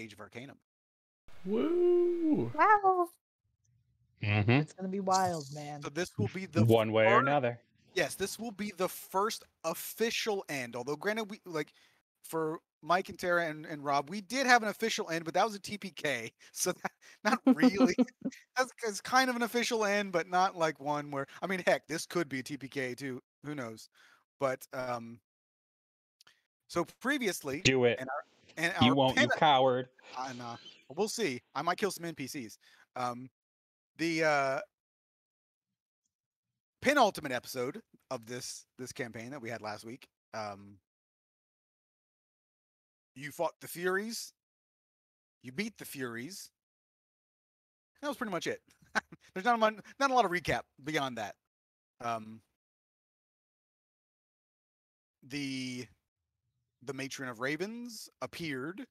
Age of Arcanum. Woo! Wow. Mm-hmm. It's going to be wild, man. So this will be the One way or another. Yes, this will be the first official end. Although, granted, we for Mike and Tara and Rob, we did have an official end, but that was a TPK. So not really. That's kind of an official end, but not like one where, I mean, heck, this could be a TPK too. Who knows? But so previously, Do it. And You won't, you coward. And we'll see. I might kill some NPCs. The penultimate episode of this campaign that we had last week. You fought the Furies. You beat the Furies. That was pretty much it. There's not a lot of recap beyond that. The Matron of Ravens appeared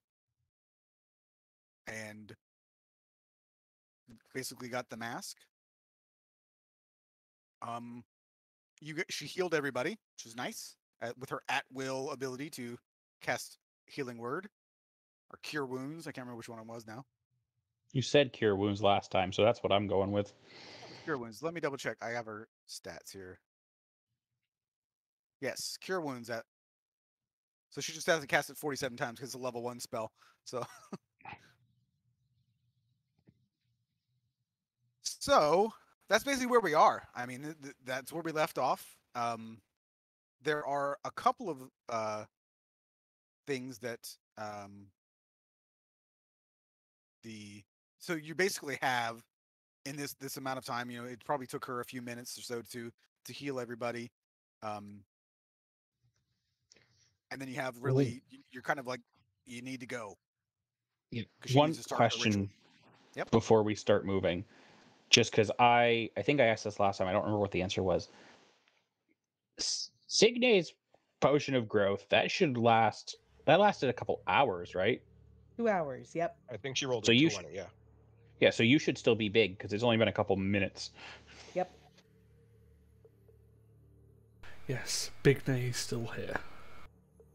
and basically got the mask. She healed everybody, which was nice, with her at-will ability to cast Healing Word or Cure Wounds. I can't remember which one it was now. You said Cure Wounds last time, so that's what I'm going with. Cure Wounds. Let me double check. I have her stats here. Yes, Cure Wounds. So she just has to cast it 47 times because it's a level 1 spell. So, so that's basically where we are. I mean, that's where we left off. There are a couple of things that so you basically have in this amount of time. You know, it probably took her a few minutes or so to heal everybody. And then you have really, you're kind of like, you need to go. Yeah. One question before we start moving, just because I think I asked this last time. I don't remember what the answer was. Signe's potion of growth, that lasted a couple hours, right? 2 hours, yep. I think she rolled a 2 on it, yeah. Yeah, so you should still be big, because it's only been a couple minutes. Yep. Yes, Big Nay's still here.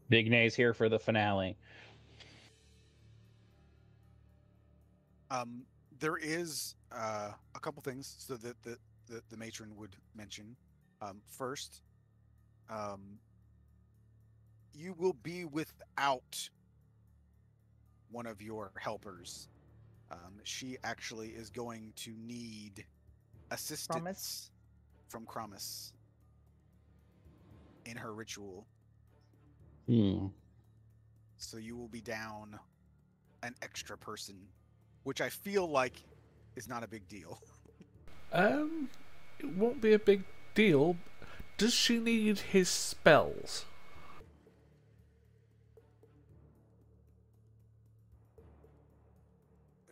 Big Nay's here for the finale. There is a couple things so that the matron would mention. First, you will be without one of your helpers. She actually is going to need assistance from Kramis in her ritual. So you will be down an extra person, which I feel like is not a big deal. It won't be a big deal. Does she need his spells?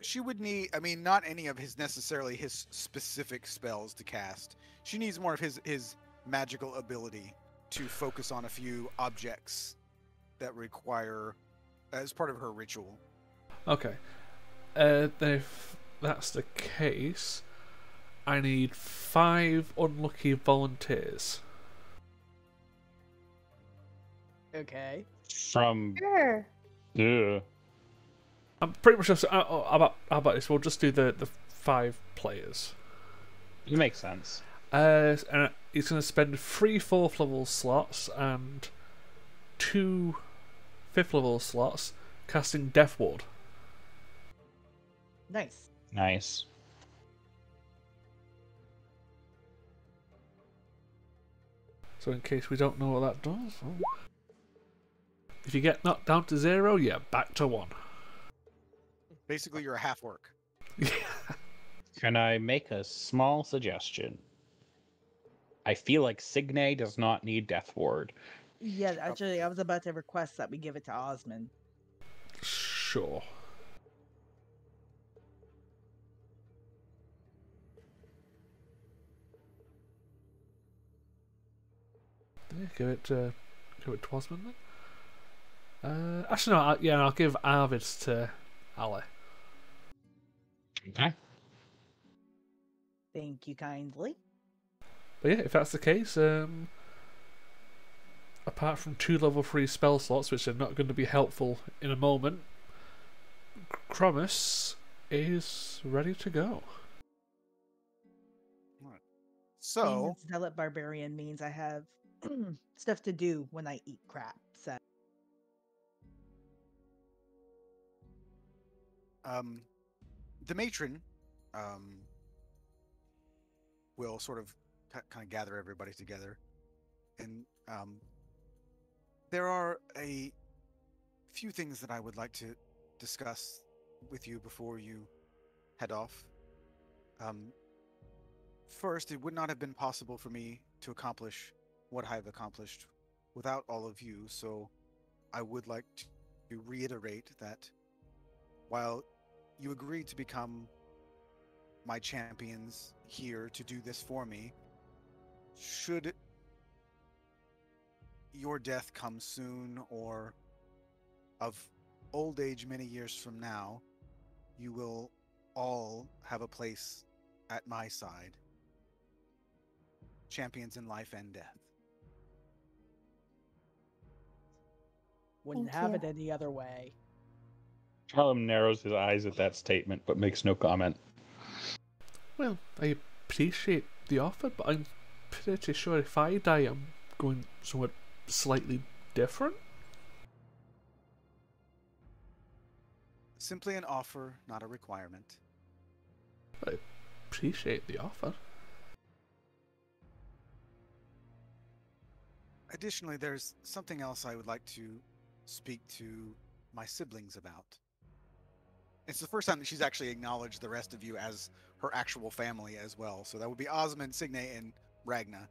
She would need, I mean, not any of necessarily his specific spells to cast. She needs more of his magical ability to focus on a few objects that require, as part of her ritual. Okay. Then if that's the case, I need 5 unlucky volunteers. Okay. Sure. Yeah. I'm pretty much just. How about this? We'll just do the 5 players. It makes sense. And he's going to spend 3 4th level slots and 2 5th level slots casting Death Ward. Nice. Nice. So in case we don't know what that does, if you get knocked down to 0, yeah, back to 1. Basically, you're a half orc. Can I make a small suggestion? I feel like Signe does not need Death Ward. Yeah, actually, I was about to request that we give it to Osmond. Sure. Yeah, give it to Osmond then. Actually, no. I'll give Arvid's to Ali. Okay. Thank you kindly. But yeah, if that's the case, apart from 2 level 3 spell slots, which are not going to be helpful in a moment, Cromus is ready to go. So, being a zealot barbarian means I have stuff to do when I eat crap. So, the matron, will sort of kind of gather everybody together, and there are a few things that I would like to discuss with you before you head off. First, it would not have been possible for me to accomplish what I've accomplished without all of you, so I would like to reiterate that while you agreed to become my champions here to do this for me, should your death come soon or of old age many years from now, you will all have a place at my side. Champions in life and death. wouldn't have it any other way. Callum narrows his eyes at that statement, but makes no comment. Well, I appreciate the offer, but I'm pretty sure if I die, I'm going somewhere slightly different. Simply an offer, not a requirement. I appreciate the offer. Additionally, there's something else I would like to speak to my siblings about. It's the first time that she's actually acknowledged the rest of you as her actual family as well. So that would be Osmond, Signe, and Ragna.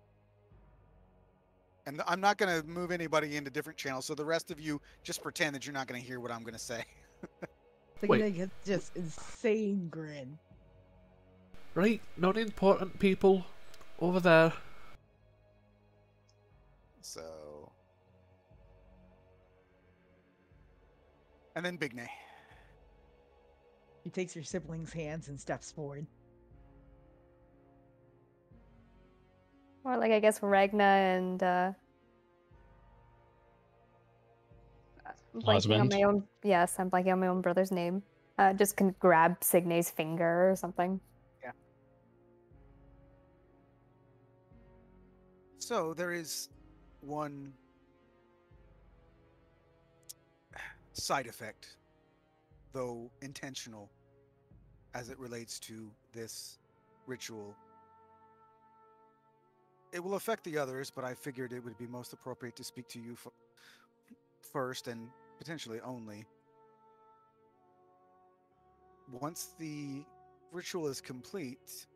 And I'm not going to move anybody into different channels, so the rest of you just pretend that you're not going to hear what I'm going to say. Wait. It's just insane grin. Right, not important people over there. So... And then Bignay. He takes your siblings' hands and steps forward. Or like I guess Ragna and I'm blanking on my own. Yes, I'm blanking on my own brother's name. Just can grab Signe's finger or something. Yeah. So there is one side effect, though intentional, as it relates to this ritual. It will affect the others, but I figured it would be most appropriate to speak to you first and potentially only. Once the ritual is complete,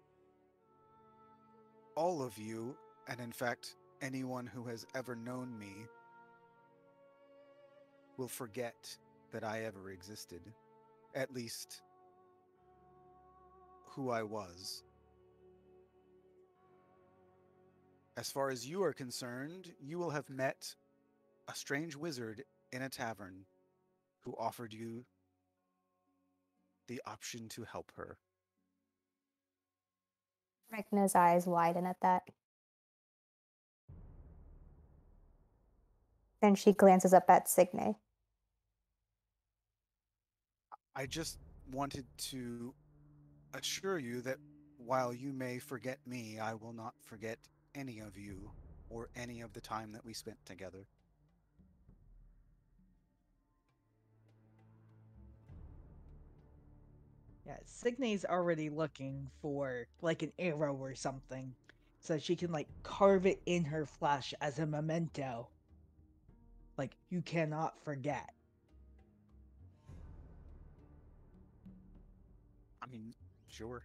all of you, and in fact anyone who has ever known me, will forget that I ever existed. At least, who I was. As far as you are concerned, you will have met a strange wizard in a tavern who offered you the option to help her. Ragna's eyes widen at that. Then she glances up at Signe. I just wanted to assure you that while you may forget me, I will not forget any of you or any of the time that we spent together. Yeah, Signe's already looking for like an arrow or something so she can like carve it in her flesh as a memento. Like, you cannot forget. I mean, sure.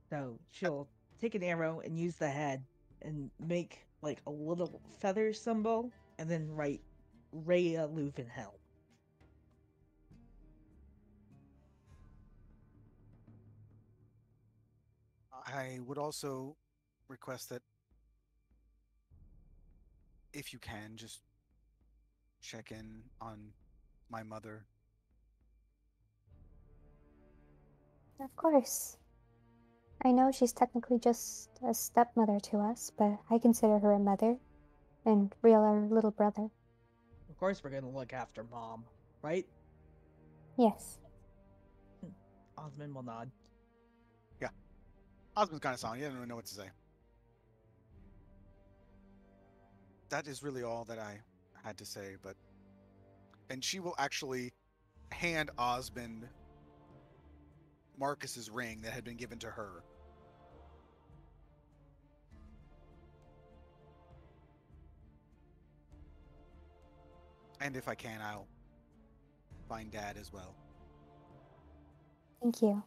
So she'll take an arrow and use the head and make like a little feather symbol and then write Rhea Luvenhelm. I would also request that if you can, just check in on my mother. Of course. I know she's technically just a stepmother to us, but I consider her a mother and Real our little brother. Of course we're gonna look after Mom, right? Yes. Osmond will nod. Yeah. Osmond's kind of silent. He doesn't really know what to say. That is really all that I had to say, but... And she will actually hand Osmond Marcus's ring that had been given to her. And if I can, I'll find Dad as well. Thank you.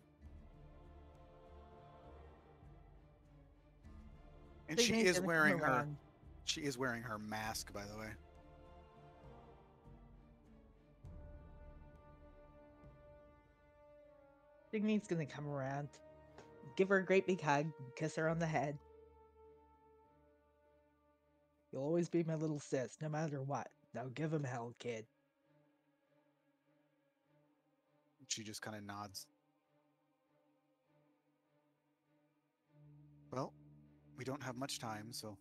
And she is wearing her mask, by the way. Signy's gonna come around, give her a great big hug, kiss her on the head. You'll always be my little sis, no matter what. Now give him hell, kid. She just kind of nods. Well, we don't have much time, so...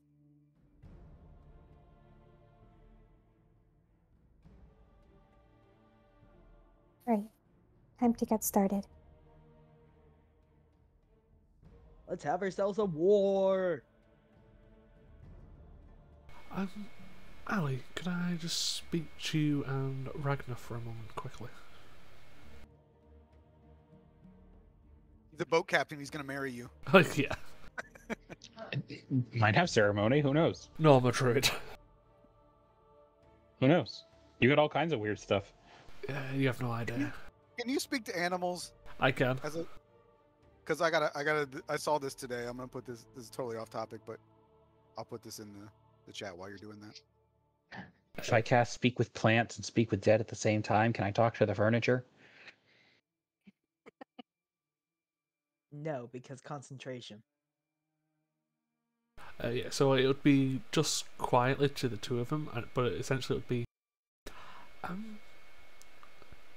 Right. Time to get started. Let's have ourselves a war! Ali, can I just speak to you and Ragnar for a moment, quickly? The boat captain, he's going to marry you. Oh, yeah. Might have ceremony, who knows? No, I'm a druid. Who knows? You got all kinds of weird stuff. You have no idea. Can you speak to animals? I can. Because I saw this today. I'm going to put this is totally off topic, but I'll put this in the chat while you're doing that. If I cast Speak with Plants and Speak with Dead at the same time, can I talk to the furniture? No, because concentration. Yeah, so it would be just quietly to the two of them, but essentially it would be...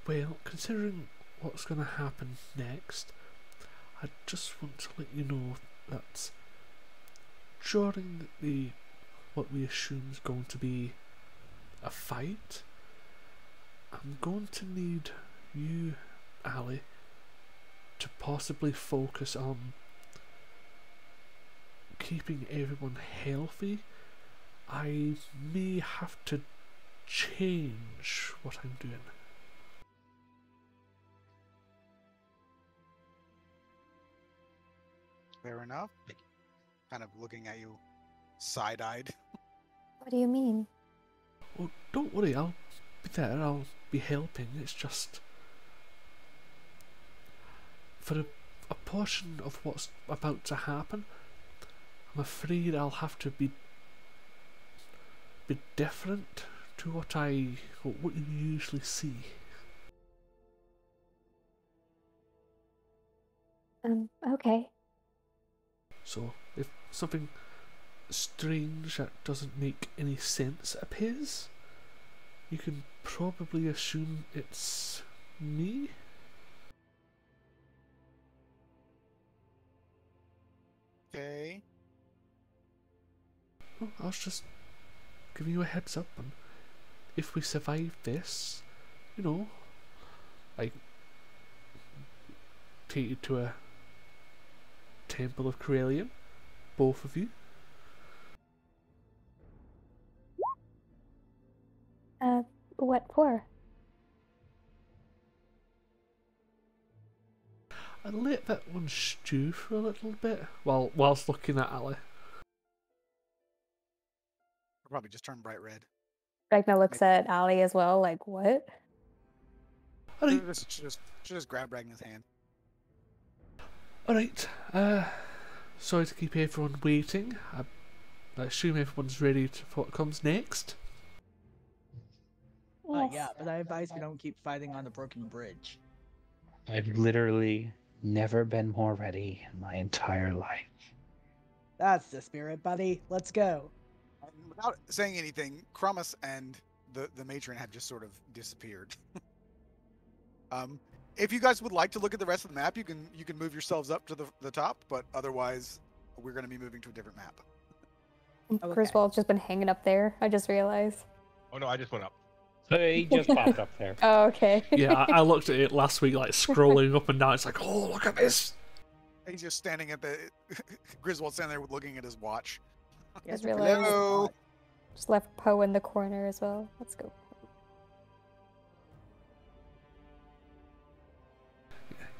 well, considering what's going to happen next, I just want to let you know that during what we assume is going to be a fight, I'm going to need you, Ali, to possibly focus on keeping everyone healthy. I may have to change what I'm doing. Fair enough. Kind of looking at you side-eyed. What do you mean? Oh, don't worry, I'll be there, I'll be helping. It's just... for a portion of what's about to happen, I'm afraid I'll have to be different to what you usually see. Okay. So, if something strange that doesn't make any sense appears, you can probably assume it's me. Okay. Well, I was just giving you a heads up, and if we survive this, you know, I take you to a temple of Corellian, both of you. What for? I let that one stew for a little bit whilst looking at Ali. I'll probably just turn bright red. Ragnar looks at Ali as well, like, what? Alright. Just grab Ragnar's hand. Alright, sorry to keep everyone waiting. I assume everyone's ready for what comes next. Yes. Yeah, but I advise we don't keep fighting on the broken bridge. I've literally never been more ready in my entire life. That's the spirit, buddy. Let's go. And without saying anything, Kramus and the matron had just sort of disappeared. If you guys would like to look at the rest of the map, you can move yourselves up to the top, but otherwise, we're going to be moving to a different map. Okay. Griswold's just been hanging up there. I just realized. Oh no, I just went up. So he just popped up there. Oh, okay. Yeah, I looked at it last week, like scrolling up and down. It's like, oh, look at this. He's just standing at the Griswold standing there looking at his watch. Just realized. Hello. Just left Poe in the corner as well. Let's go.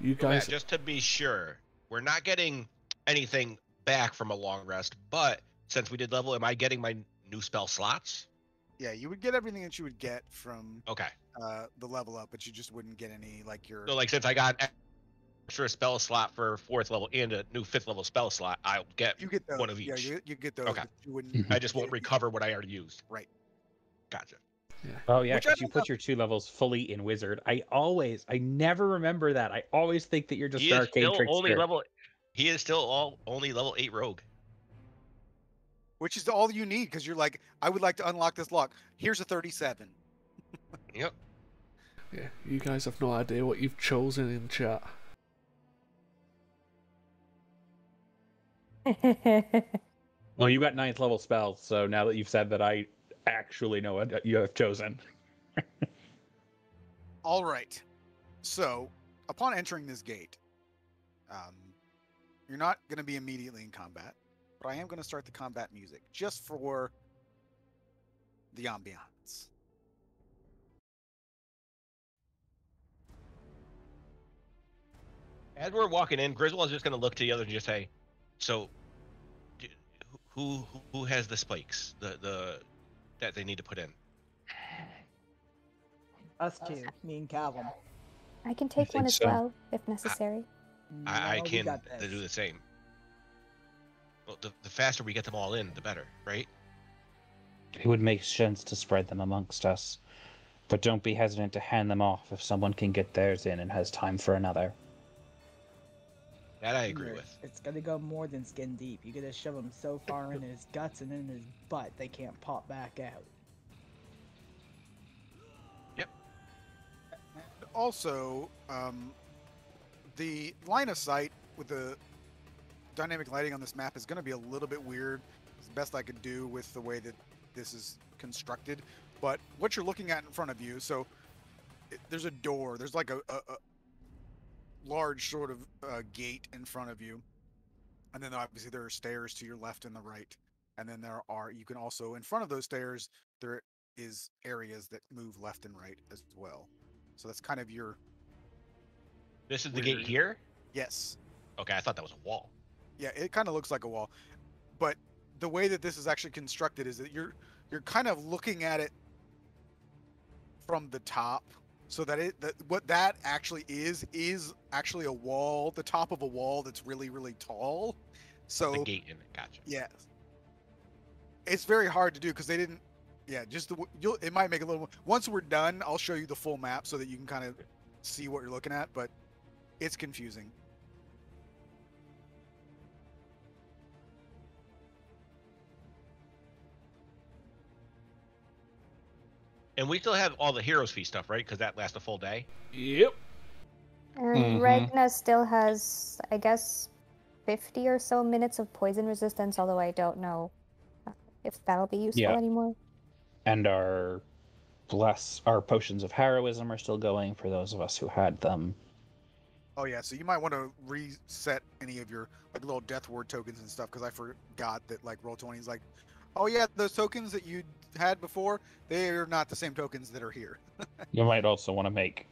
You guys, just to be sure, we're not getting anything back from a long rest, but since we did level, am I getting my new spell slots? Yeah, you would get everything that you would get from Okay. The level up, but you just wouldn't get any like your. So like since I got extra spell slot for 4th level and a new 5th level spell slot, I'll get those. one of each. Yeah, you get those. Okay. But you wouldn't. I just won't recover what I already used. Right. Gotcha. yeah. Oh yeah, Which I because you don't put your 2 levels fully in wizard. I never remember that. I always think that you're just an arcane trickster. He is still only level 8 rogue. Which is all you need, because you're like, I would like to unlock this lock. Here's a 37. Yep. Yeah, you guys have no idea what you've chosen in chat. Well, you got 9th level spells, so now that you've said that, I actually know what you have chosen. All right. So, upon entering this gate, you're not going to be immediately in combat, but I am going to start the combat music just for the ambiance. As we're walking in, Griswold's just gonna look to the other and just say, "So, who has the spikes? The that they need to put in?" Us two, me and Callum. I can take one as so. well, if necessary. I No, we can got this. do the same. Well, the faster we get them all in, the better, right? It would make sense to spread them amongst us, but don't be hesitant to hand them off if someone can get theirs in and has time for another. That I agree with. It's gonna go more than skin deep. You gotta shove them so far in his guts and in his butt they can't pop back out. Yep. Also, the line of sight with the dynamic lighting on this map is going to be a little bit weird. It's the best I could do with the way that this is constructed. But what you're looking at in front of you, so there's a door. There's like a large sort of gate in front of you. And then obviously there are stairs to your left and the right. And then you can also, in front of those stairs, there is areas that move left and right as well. So that's kind of your... This is the gate here? Yes. Okay, I thought that was a wall. Yeah, it kind of looks like a wall. But the way that this is actually constructed is that you're kind of looking at it from the top, so that what that actually is actually a wall, the top of a wall that's really, really tall. So the gate in it, gotcha. Yeah. It's very hard to do because they didn't. Yeah, just it might make a little. Once we're done, I'll show you the full map so that you can kind of see what you're looking at. But it's confusing. And we still have all the Heroes Feast stuff, right? Because that lasts a full day. Yep. And Ragna still has, I guess, 50 or so minutes of poison resistance, although I don't know if that'll be useful anymore. And our potions of heroism are still going for those of us who had them. Oh yeah, so you might want to reset any of your like little death ward tokens and stuff, because I forgot that like Roll20 is like, oh yeah, those tokens that you had before, they're not the same tokens that are here. You might also want to make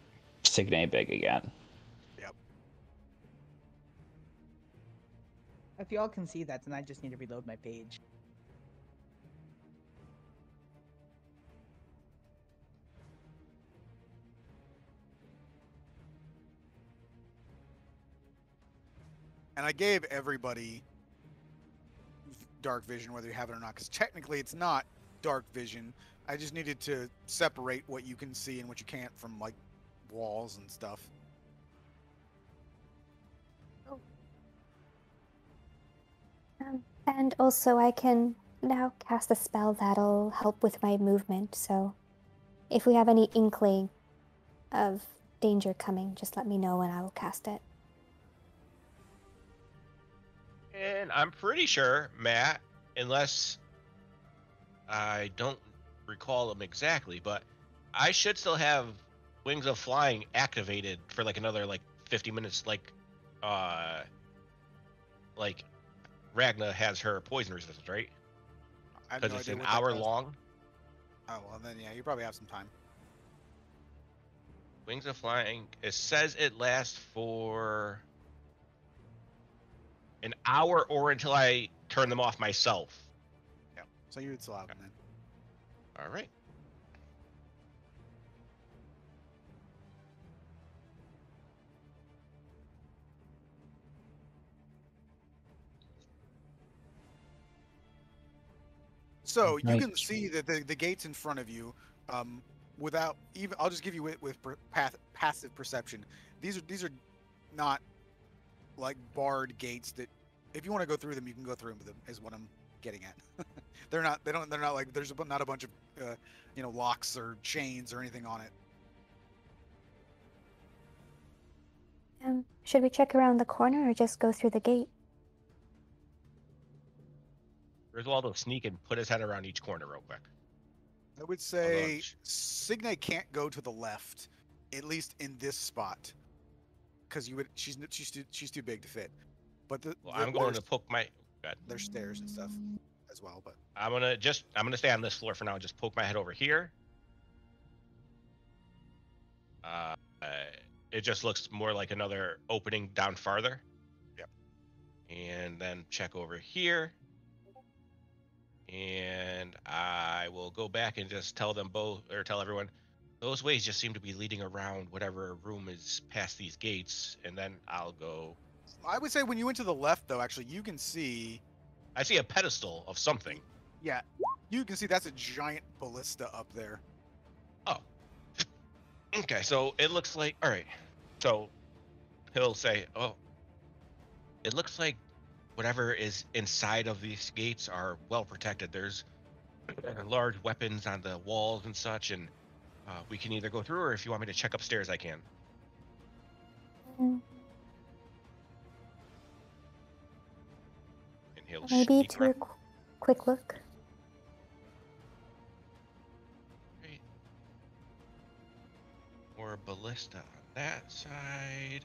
Signe big again. Yep. If y'all can see that, then I just need to reload my page. And I gave everybody dark vision, whether you have it or not, because technically it's not dark vision. I just needed to separate what you can see and what you can't from like walls and stuff. And also I can now cast a spell that'll help with my movement, so if we have any inkling of danger coming, just let me know and I will cast it. And I'm pretty sure, Matt, unless I don't recall them exactly, but I should still have Wings of Flying activated for like another like 50 minutes, like Ragna has her poison resistance, right? I have Because no it's idea an what that hour does. long. Oh well, then yeah, you probably have some time. Wings of Flying, it says it lasts for an hour or until I turn them off myself. Yeah, so you would still have them then. All right. So you Right. can see that the gates in front of you, without even, I'll just give you with passive perception. These are not like barred gates that, if you want to go through them, you can go through them. Is what I'm getting at. They're not like, there's not a bunch of locks or chains or anything on it. Should we check around the corner or just go through the gate? Griswold will sneak and put his head around each corner real quick. I would say Signe can't go to the left, at least in this spot, because she's too big to fit. But I'm going to poke my. There's stairs and stuff as well, but I'm gonna stay on this floor for now. Just poke my head over here. It just looks more like another opening down farther. Yep. And then check over here. And I will go back and just tell them both, or tell everyone, those ways just seem to be leading around whatever room is past these gates, and then I'll go. I would say when you went to the left, though, actually, you can see. I see a pedestal of something. Yeah, you can see that's a giant ballista up there. Oh. Okay, so it looks like, all right. So he'll say, oh, it looks like whatever is inside of these gates are well protected. There's large weapons on the walls and such, and we can either go through, or if you want me to check upstairs, I can. Mm, And he'll maybe sneak to a around. quick look. Right. Or ballista on that side.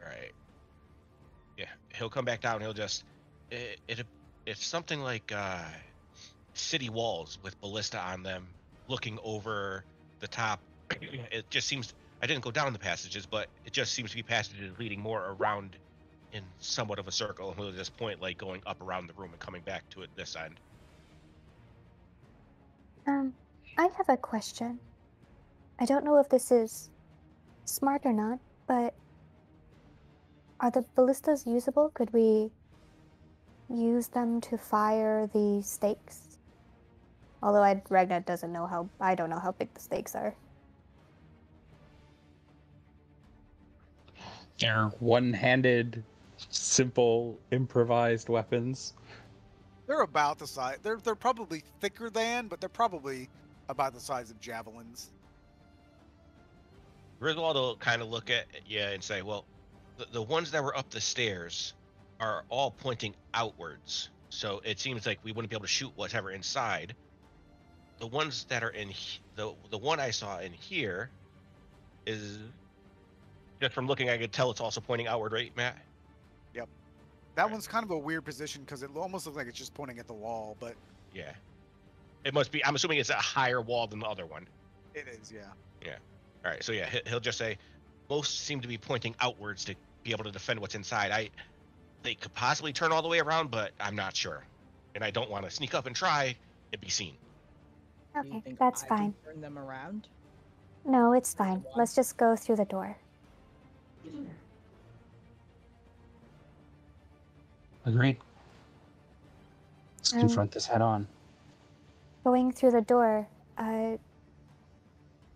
Right. Yeah, he'll come back down. He'll just it's something like city walls with ballista on them, looking over the top. It just seems, I didn't go down the passages, but it just seems to be passages leading more around in somewhat of a circle. And we'll just point like going up around the room and coming back to it this end. I have a question. I don't know if this is smart or not, but are the ballistas usable? Could we use them to fire the stakes? Although Ragnar doesn't know how, I don't know how big the stakes are. They're one-handed, simple, improvised weapons. They're about the size. They're probably thicker than, but they're probably about the size of javelins. Griswold will kind of look at you and say, well, the ones that were up the stairs are all pointing outwards. So it seems like we wouldn't be able to shoot whatever inside. The ones that are in the one I saw in here is, just from looking, I could tell it's also pointing outward, right, Matt? Yep. That one's kind of a weird position because it almost looks like it's just pointing at the wall, but Yeah. It must be, I'm assuming it's a higher wall than the other one. it is, yeah. All right, so yeah, he'll just say, most seem to be pointing outwards to be able to defend what's inside. They could possibly turn all the way around, but I'm not sure. And I don't want to sneak up and try and be seen. Do you Okay, think that's I fine. can turn them around? No, it's fine. Let's just go through the door. Agreed. Let's confront this head on. Going through the door,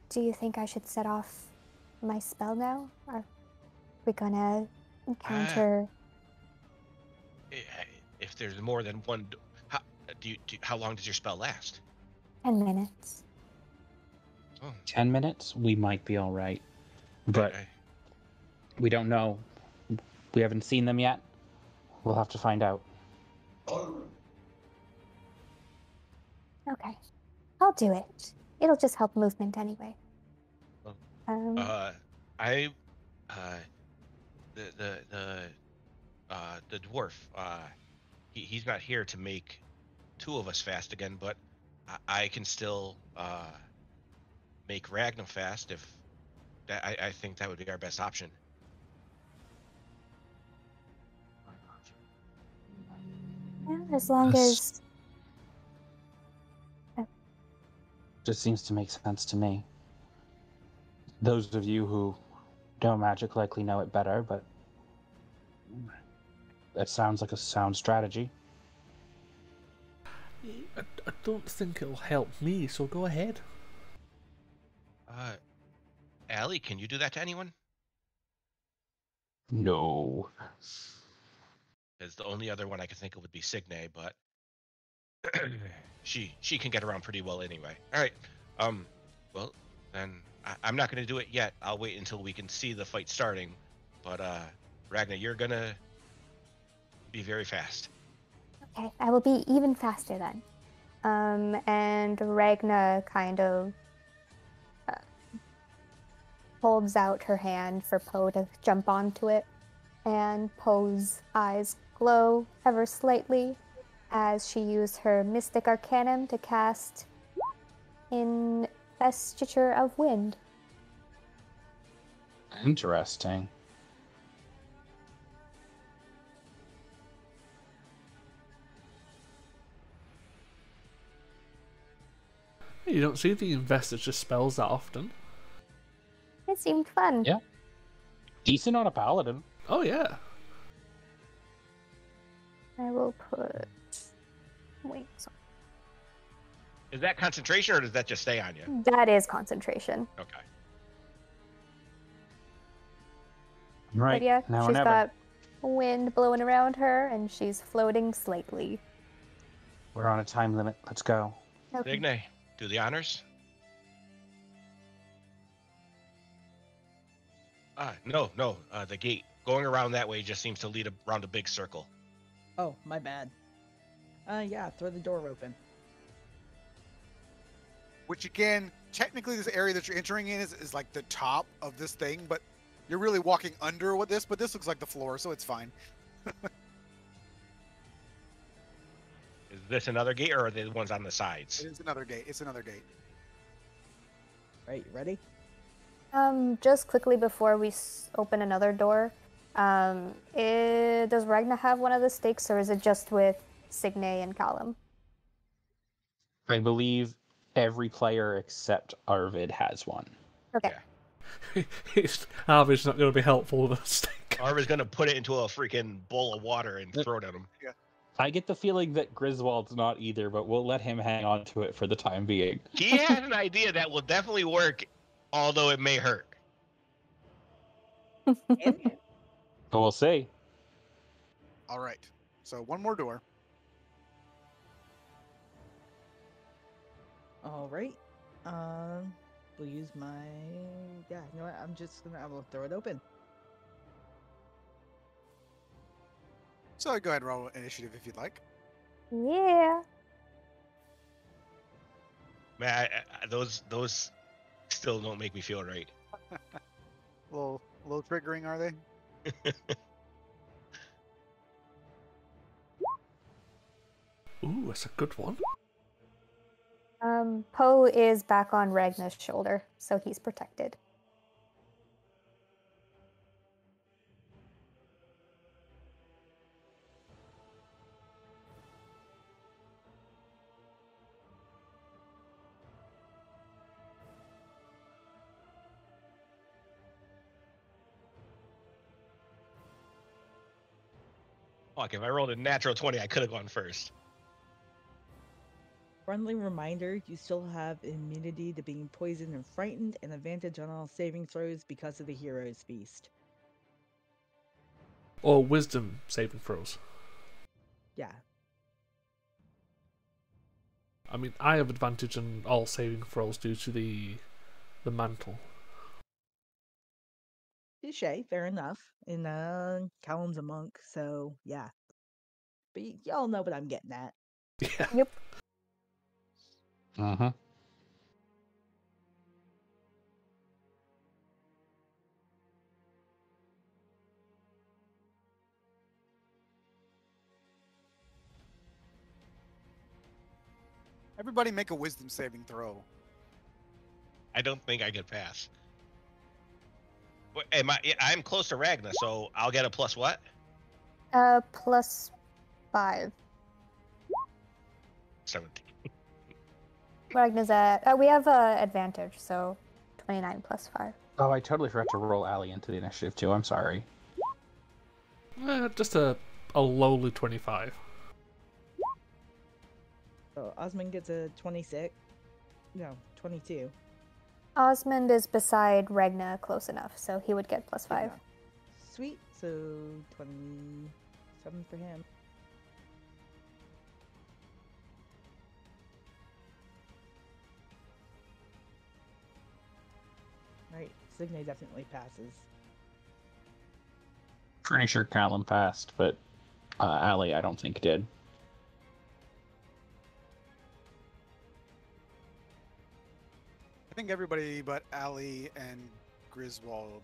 do you think I should set off my spell now? Are we gonna encounter... If there's more than one, How long does your spell last? 10 minutes. Oh, 10 minutes, we might be all right. But we don't know. We haven't seen them yet. We'll have to find out. Okay. I'll do it. It'll just help movement anyway. I, the dwarf, he's not here to make two of us fast again, but I can still make Ragnar fast if that. I think that would be our best option. Yeah, as long as... Just seems to make sense to me. Those of you who know magic likely know it better, but that sounds like a sound strategy. I don't think it'll help me, so go ahead. Allie, can you do that to anyone? No. Because the only other one I could think of would be Signe, but she can get around pretty well anyway. All right. Well, then I'm not going to do it yet. I'll wait until we can see the fight starting. But Ragnar, you're gonna be very fast. Okay, I will be even faster then. And Ragna kind of holds out her hand for Poe to jump onto it, and Poe's eyes glow ever slightly as she used her Mystic Arcanum to cast Investiture of Wind. Interesting. You don't see the investiture spells that often. It seemed fun. Yeah. Decent on a paladin. Oh yeah. I will put wings on. Is that concentration, or does that just stay on you? That is concentration. Okay. Right. But yeah, now or she's never. got wind blowing around her, and she's floating slightly. We're on a time limit. Let's go. Okay. Signe, do the honors. No. The gate going around that way just seems to lead around a big circle. Oh, my bad. Yeah, throw the door open. Which again, technically, this area that you're entering in is like the top of this thing, but you're really walking under with this. But this looks like the floor, so it's fine. Is this another gate, or are they the ones on the sides? It is another gate. It's another gate. Right, you ready? Just quickly before we open another door, does Ragna have one of the stakes, or is it just with Signe and Callum? I believe every player except Arvid has one. Okay. Yeah. Arvid's not going to be helpful with a stick. Arvid's gonna put it into a freaking bowl of water and throw it at him. Yeah. I get the feeling that Griswold's not either, but we'll let him hang on to it for the time being. He has an idea that will definitely work, although it may hurt. But we'll see. All right. So one more door. All right. We'll use my... Yeah, you know what? I will throw it open. So go ahead and roll initiative if you'd like. Yeah. Man, those still don't make me feel right. A little triggering, are they? Ooh, that's a good one. Poe is back on Ragna's shoulder, so he's protected. Fuck, if I rolled a natural 20, I could have gone first. Friendly reminder, you still have immunity to being poisoned and frightened, and advantage on all saving throws because of the hero's feast. Or wisdom saving throws. Yeah. I mean, I have advantage on all saving throws due to the mantle. Touche, fair enough. And Callum's a monk, so yeah. But y'all know what I'm getting at. Yeah. Yep. Uh-huh. Everybody make a wisdom saving throw. I don't think I could pass. I'm close to Ragna, so I'll get a plus what? +5. 17. Ragna's at. We have advantage, so 29 +5. Oh, I totally forgot to roll Allie into the initiative too. I'm sorry. Just a lowly 25. So Osmond gets a 26. No, 22. Osmond is beside Ragna close enough, so he would get +5. Yeah. Sweet. So 27 for him. Right. Signe definitely passes. Pretty sure Callum passed, but Allie I don't think did. I think everybody but Ali and Griswold.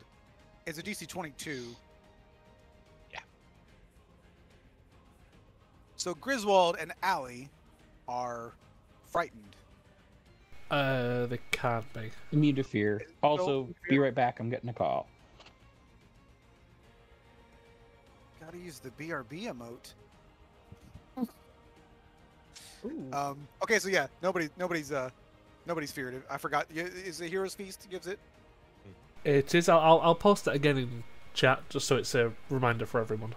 It's a DC 22. Yeah. So Griswold and Ali are frightened. They can't be. Immune to fear. Also, be right back. I'm getting a call. Gotta use the BRB emote. Ooh. Okay, so yeah, nobody's feared. I forgot. Is it Hero's Feast gives it? It is. I'll post it again in chat just so it's a reminder for everyone.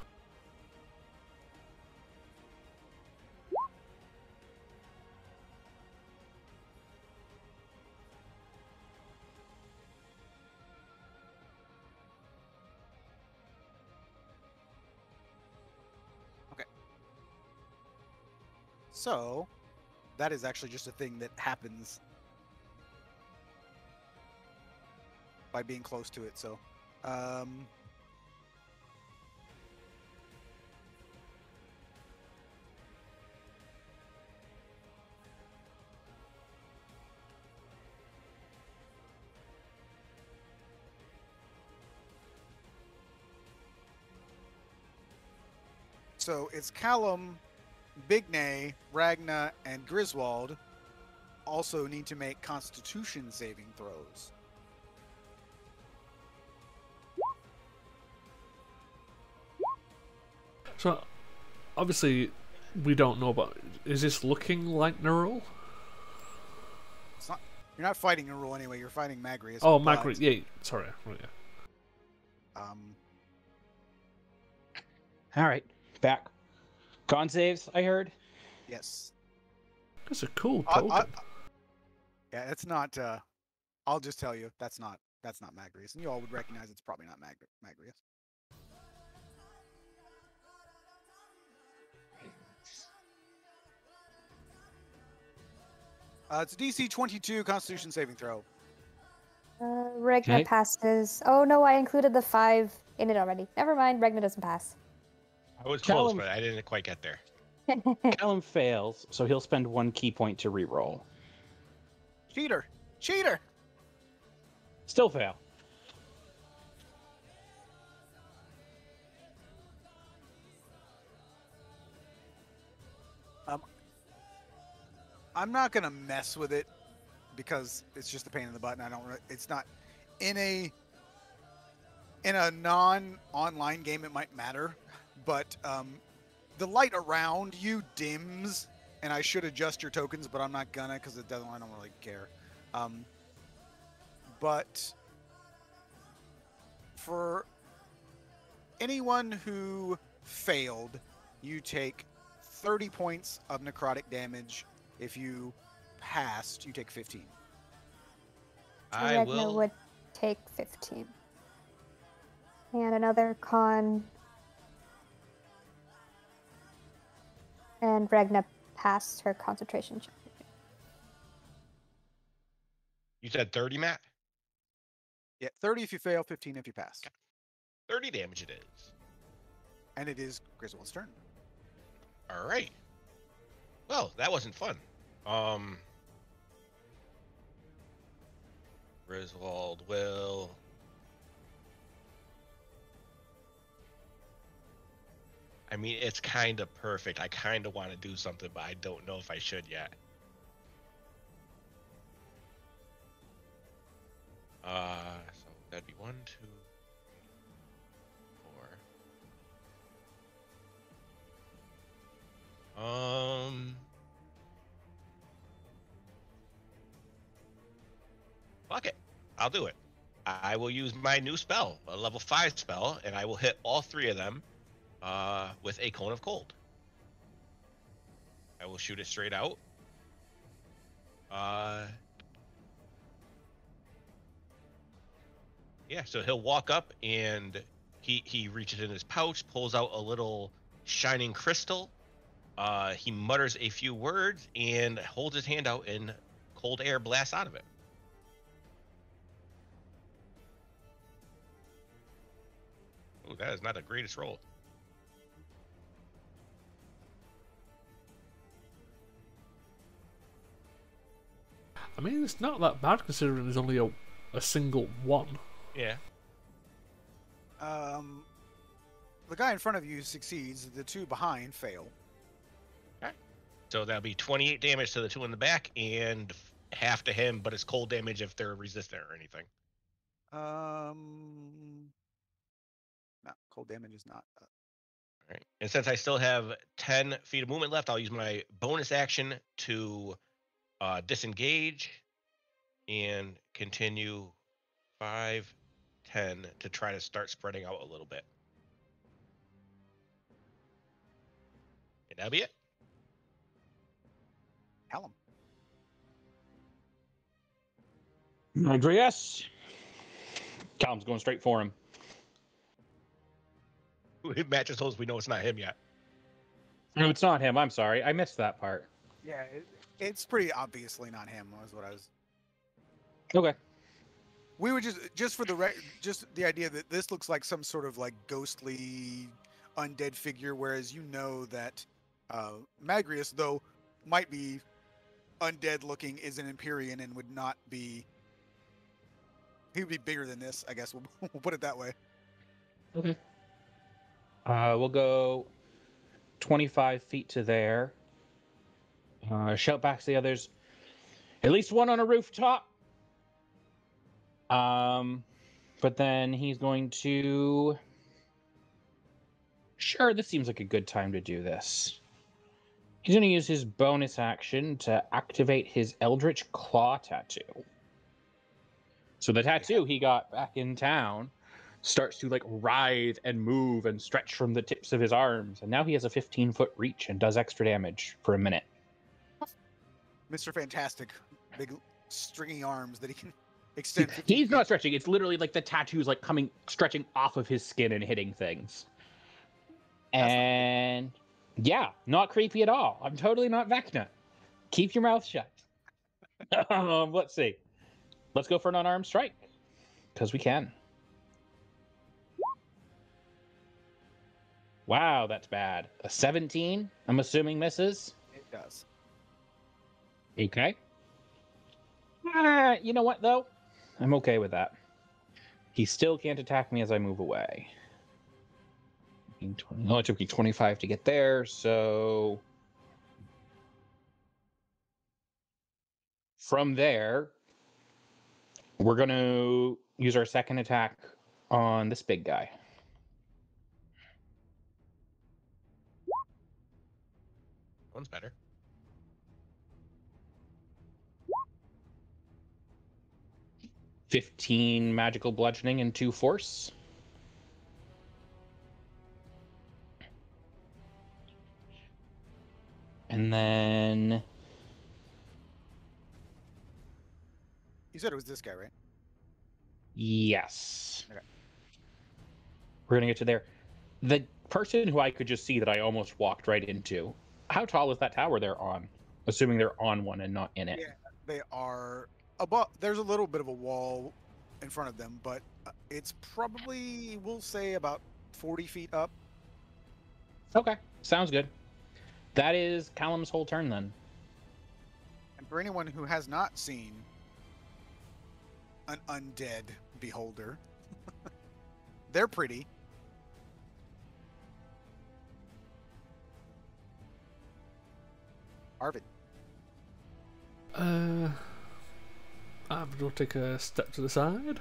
So, that is actually just a thing that happens by being close to it. So, so it's Callum, Bignay, Ragna, and Griswold also need to make Constitution saving throws. So, obviously, we don't know, but is this looking like Neural? It's not. You're not fighting Nerul anyway. You're fighting Magreus. Oh, but, Magreus. Yeah, sorry. Right, yeah. All right, back. Con saves, I heard. Yes. That's a cool token. Yeah, it's not. I'll just tell you, that's not Magreus, and you all would recognize it's probably not Magreus. It's a DC 22 Constitution saving throw. Ragna Okay. passes. Oh no, I included the 5 in it already. Never mind, Ragna doesn't pass. I was Callum- close, but I didn't quite get there. Callum fails, so he'll spend 1 key point to reroll. Cheater! Cheater! Still fail. I'm not gonna mess with it because it's just a pain in the butt, and I don't. It's not in a non-online game. It might matter, but the light around you dims, and I should adjust your tokens, but I'm not gonna because it doesn't. I don't really care. But for anyone who failed, you take 30 points of necrotic damage. If you passed, you take 15. I Ragna will. would take 15. And another con. And Ragna passed her concentration check. You said 30, Matt? Yeah, 30 if you fail, 15 if you pass. 30 damage it is. And it is Griswold's turn. All right. Well, that wasn't fun. Griswold will... I mean, it's kind of perfect. I kind of want to do something, but I don't know if I should yet. So that'd be 1, 2, 4. Fuck it. I'll do it. I will use my new spell, a level 5 spell, and I will hit all 3 of them with a cone of cold. I will shoot it straight out. Yeah, so he'll walk up and he reaches in his pouch, pulls out a little shining crystal. He mutters a few words and holds his hand out, and cold air blasts out of it. Oh, that is not the greatest roll. I mean, it's not that bad considering there's only a single one. Yeah. The guy in front of you succeeds. The 2 behind fail. Okay. So that'll be 28 damage to the 2 in the back and half to him, but it's cold damage if they're resistant or anything. No, cold damage is not. All right. And since I still have 10 feet of movement left, I'll use my bonus action to disengage and continue 5, 10 to try to start spreading out a little bit. And that'll be it. Callum. Magreus. Callum's going straight for him. Matt just told us we know it's not him yet. No, it's not him. I'm sorry. I missed that part. Yeah, it's pretty obviously not him. Was what I was. Okay. We were just for the just the idea that this looks like some sort of like ghostly undead figure, whereas you know that Magreus, though might be undead looking, is an Empyrean and would not be. He would be bigger than this, I guess. We'll put it that way. Okay. We'll go 25 feet to there. Shout back to the others. At least one on a rooftop. But then he's going to... Sure, this seems like a good time to do this. He's going to use his bonus action to activate his Eldritch Claw tattoo. So the tattoo he got back in town starts to like writhe and move and stretch from the tips of his arms, and now he has a 15-foot reach and does extra damage for a minute. Mr. Fantastic, big stringy arms that he can extend. He's not stretching. It's literally like the tattoo's like stretching off of his skin and hitting things. And yeah, not creepy at all. I'm totally not Vecna. Keep your mouth shut. Let's see. Let's go for an unarmed strike, because we can. Wow, that's bad. A 17, I'm assuming misses. It does. Okay. You know what, though? I'm okay with that. He still can't attack me as I move away. Oh, it took me 25 to get there, so... From there, we're going to use our second attack on this big guy. One's better. $15 magical bludgeoning and 2 force. And then... You said it was this guy, right? Yes. Okay. We're going to get to there. The person who I could just see that I almost walked right into, how tall is that tower they're on? Assuming they're on one and not in it. Yeah, they are above. There's a little bit of a wall in front of them, but it's probably, we'll say, about 40 feet up. Okay, sounds good. That is Callum's whole turn then. And for anyone who has not seen an undead beholder, they're pretty. Arvid. I'm going to take a step to the side.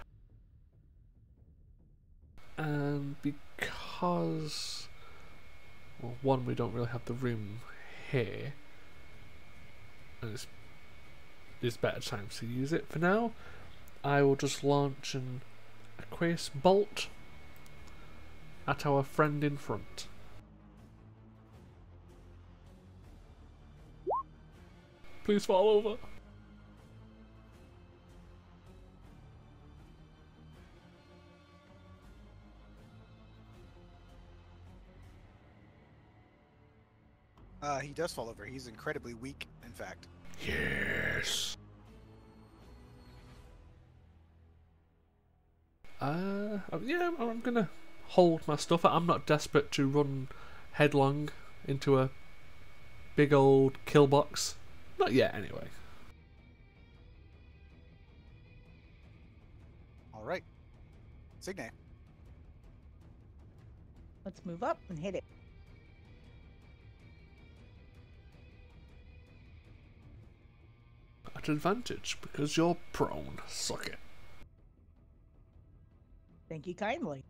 And because, well, one, we don't really have the room here, and it's better time to use it for now, I will just launch an Aqueous Bolt at our friend in front. Please fall over. He does fall over. He's incredibly weak, in fact. Yes. Yeah, I'm gonna hold my stuff. I'm not desperate to run headlong into a big old kill box. Not yet, anyway. All right. Signe. Let's move up and hit it. At advantage, because you're prone. Suck it. Thank you kindly.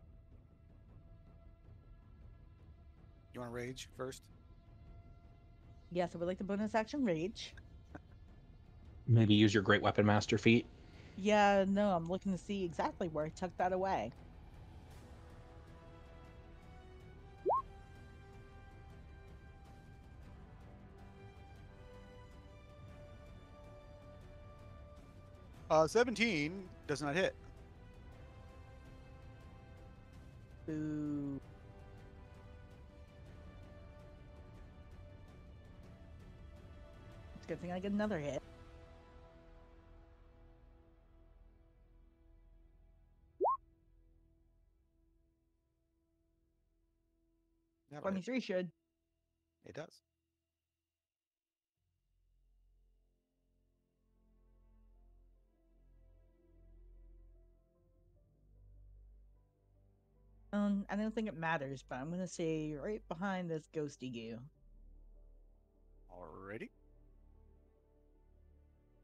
You want to rage first? Yes, I would like the bonus action rage. Maybe use your Great Weapon Master feat. Yeah, no, I'm looking to see exactly where I tucked that away. Uh, 17 does not hit. Boo. It's a good thing I get another hit. That'll hit. 23 should. It does. I don't think it matters, but I'm gonna say right behind this ghosty goo. Alrighty.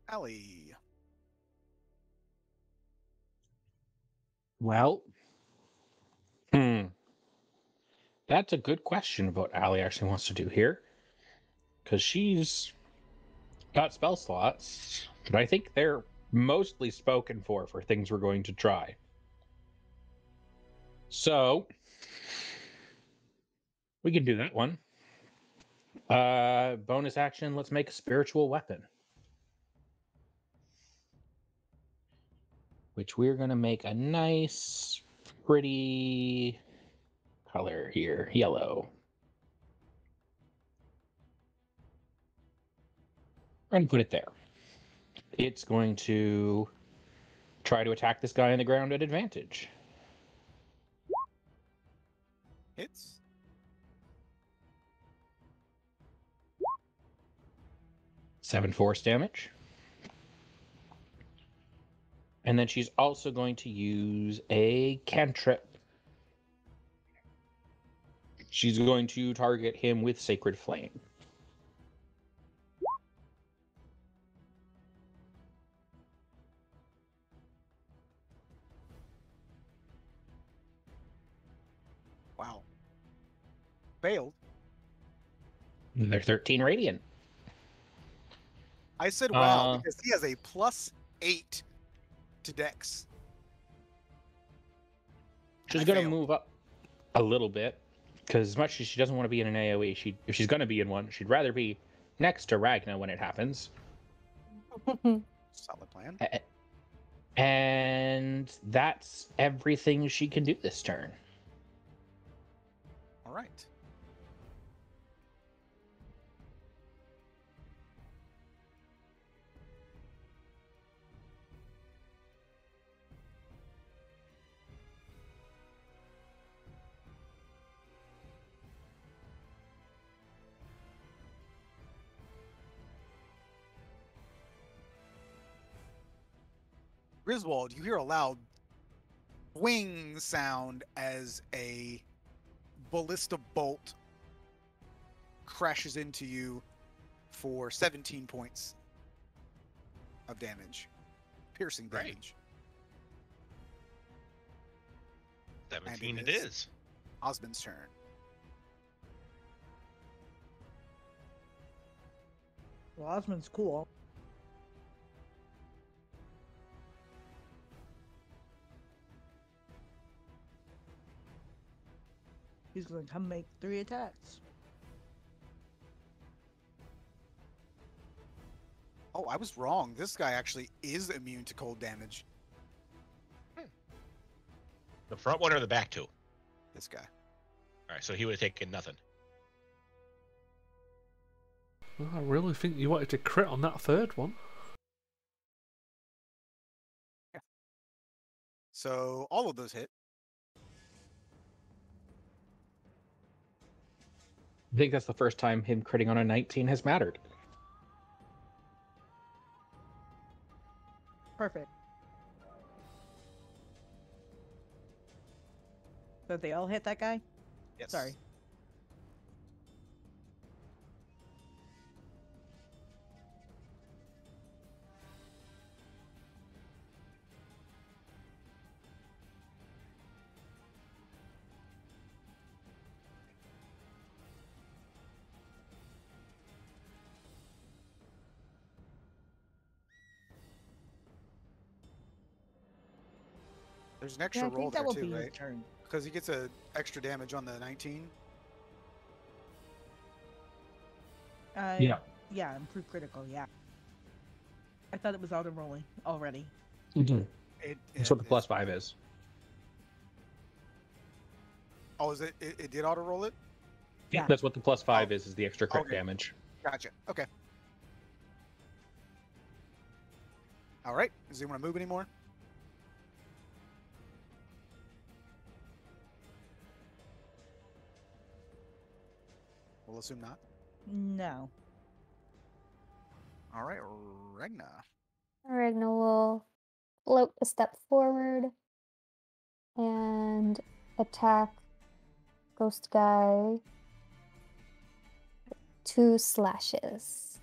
Allie. Well, that's a good question of what Allie actually wants to do here. Because she's got spell slots, but I think they're mostly spoken for things we're going to try. So, we can do that one. Bonus action, let's make a spiritual weapon. Which we're going to make a nice, pretty color here, yellow. And put it there. It's going to try to attack this guy on the ground at advantage. Hits. Seven force damage. And then she's also going to use a cantrip. She's going to target him with Sacred Flame. Wow. Failed. They're 13 radiant. I said wow because he has a +8 to Dex. She's going to move up a little bit because as much as she doesn't want to be in an AoE, if she's going to be in one, she'd rather be next to Ragna when it happens. Solid plan. And that's everything she can do this turn. All right. Griswold, you hear a loud wing sound as a ballista bolt crashes into you for 17 points of damage. Piercing Right. damage. 17 And it it is. is. Osmond's turn. Well, Osmond's cool. He's gonna come make 3 attacks. Oh, I was wrong. This guy actually is immune to cold damage. The front one or the back two? This guy. All right, so he would have taken nothing. Well, I really think you wanted to crit on that third one. So all of those hit. I think that's the first time him critting on a 19 has mattered. Perfect. So they all hit that guy? Yes. Sorry. There's an Yeah, extra I roll think that there will too, be his right? turn. Because he gets a extra damage on the 19. Yeah. Yeah, improved critical, yeah. I thought it was auto rolling already. That's what the plus 5 is. Oh, is it? It did auto roll it? Yeah. That's what the plus 5 is the extra crit Okay. damage. Gotcha. Okay. All right. Does he want to move anymore? We'll assume not. No. All right, Regna. Regna will float a step forward and attack Ghost Guy. 2 slashes.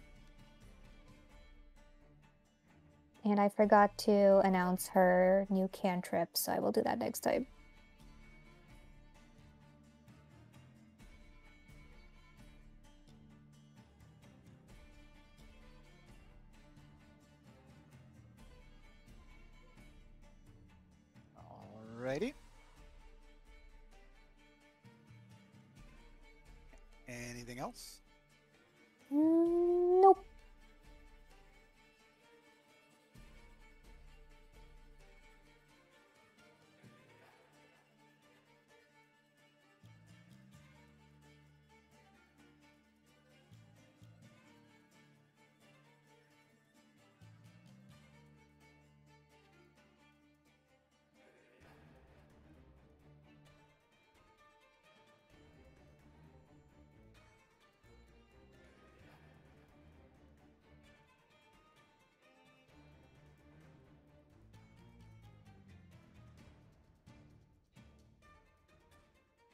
And I forgot to announce her new cantrip, so I will do that next time. Alrighty. Anything else? Nope.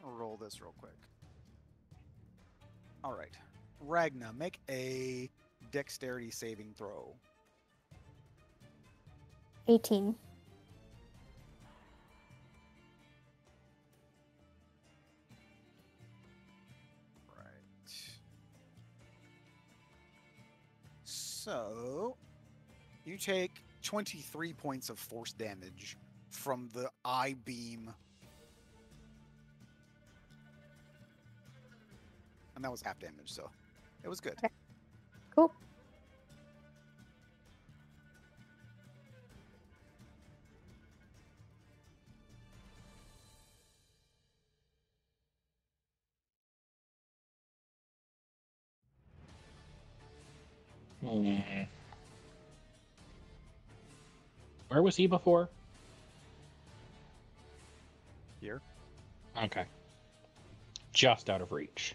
I'll roll this real quick. All right. Ragna, make a dexterity saving throw. 18. Right. So, you take 23 points of force damage from the eye beam. And that was half damage, so it was good. Okay. Cool. Where was he before? Here. Okay. Just out of reach.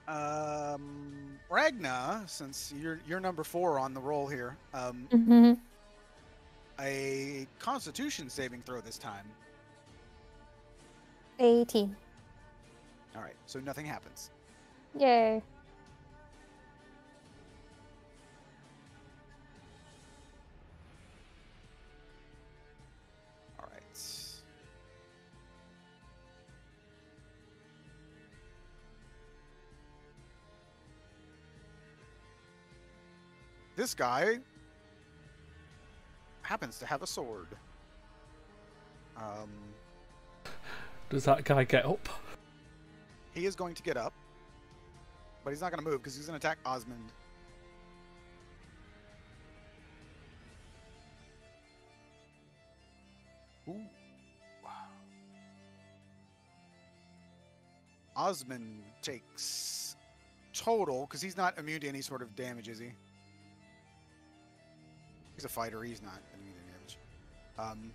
Ragna, since you're number 4 on the roll here, Mm-hmm. a Constitution saving throw this time. 18. All right, so nothing happens. Yay. All right. This guy happens to have a sword. Does that guy get up? He is going to get up, but he's not going to move because he's going to attack Osmond. Ooh. Osmond takes total, because he's not immune to any sort of damage, is he? He's a fighter, he's not immune to damage.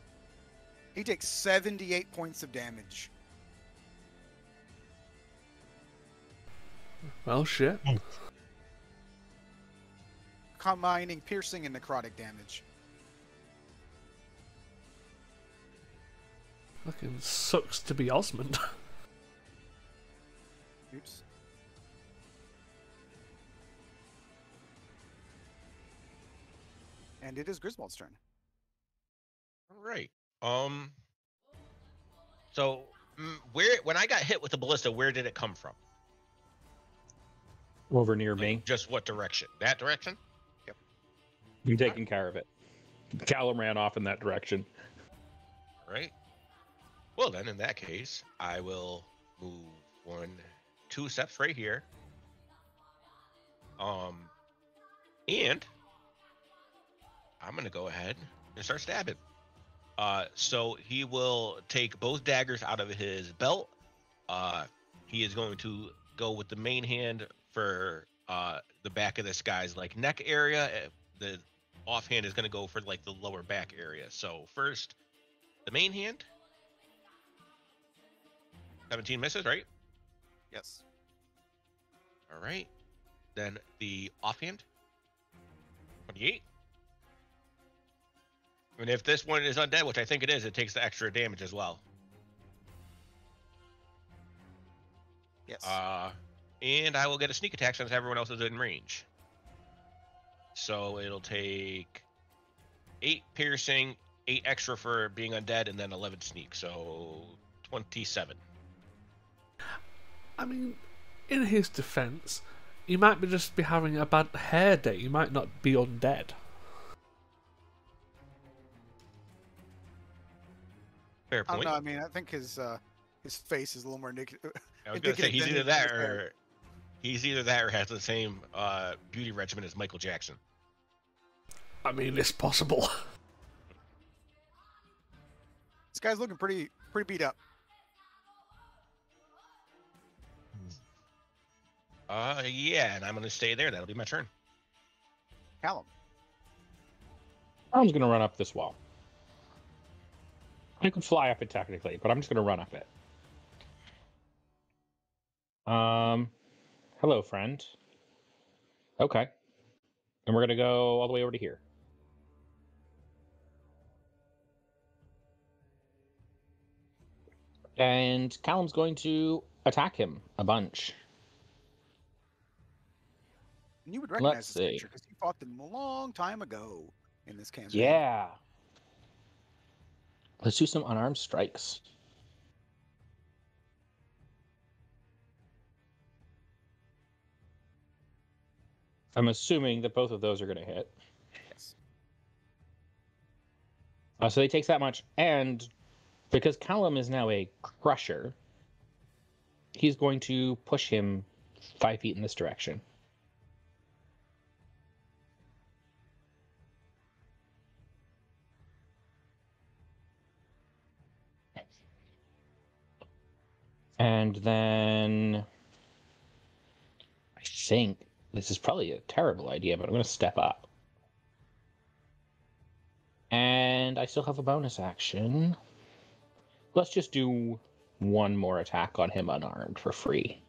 He takes 78 points of damage. Well, shit. Combining piercing and necrotic damage. Fucking sucks to be Osmond. Oops. And it is Griswold's turn. All right. So where when I got hit with the ballista, where did it come from? Over near me. Just what direction? That direction? You taking care of it. Callum ran off in that direction. All right. Well, then in that case, I will move 2 steps right here. And I'm gonna go ahead and start stabbing. So he will take both daggers out of his belt. He is going to go with the main hand for the back of this guy's like neck area. The offhand is going to go for like the lower back area. So first, the main hand. 17 misses, right? Yes. All right. Then the offhand. 28. And if this one is undead, which I think it is, it takes the extra damage as well. Yes. And I will get a sneak attack since everyone else is in range. So it'll take 8 piercing, 8 extra for being undead, and then 11 sneak. So 27. I mean, in his defense, he might just be having a bad hair day. He might not be undead. Fair point. No, I mean, I think his face is a little more indicative. I was going to say he's either that or has the same beauty regimen as Michael Jackson. I mean, it's possible. This guy's looking pretty beat up. Yeah, and I'm going to stay there. That'll be my turn. Callum. I'm just going to run up this wall. I could fly up it technically, but I'm just going to run up it. Hello, friend. Okay. And we're going to go all the way over to here. And Callum's going to attack him a bunch. And you would recognize Let's this see. creature because you fought them a long time ago in this campaign. Yeah. Let's do some unarmed strikes. I'm assuming that both of those are going to hit. Yes. So he takes that much, and because Callum is now a crusher, he's going to push him 5 feet in this direction. And then I think this is probably a terrible idea, but I'm going to step up. And I still have a bonus action. Let's just do one more attack on him unarmed for free.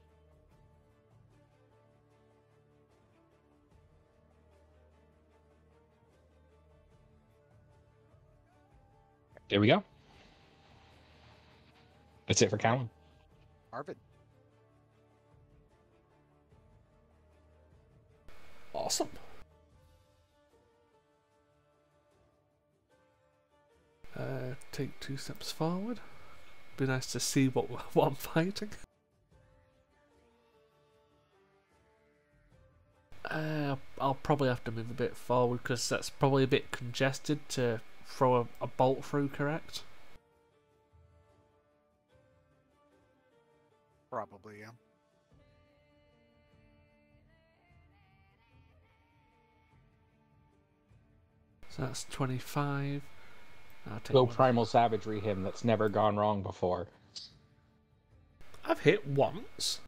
There we go. That's it for Callum. Arvid. Awesome. Take 2 steps forward. Be nice to see what I'm fighting. I'll probably have to move a bit forward because that's probably a bit congested to throw a bolt through, correct? Probably, yeah. So that's 25. I'll take Go one. primal savagery him. That's never gone wrong before. I've hit once.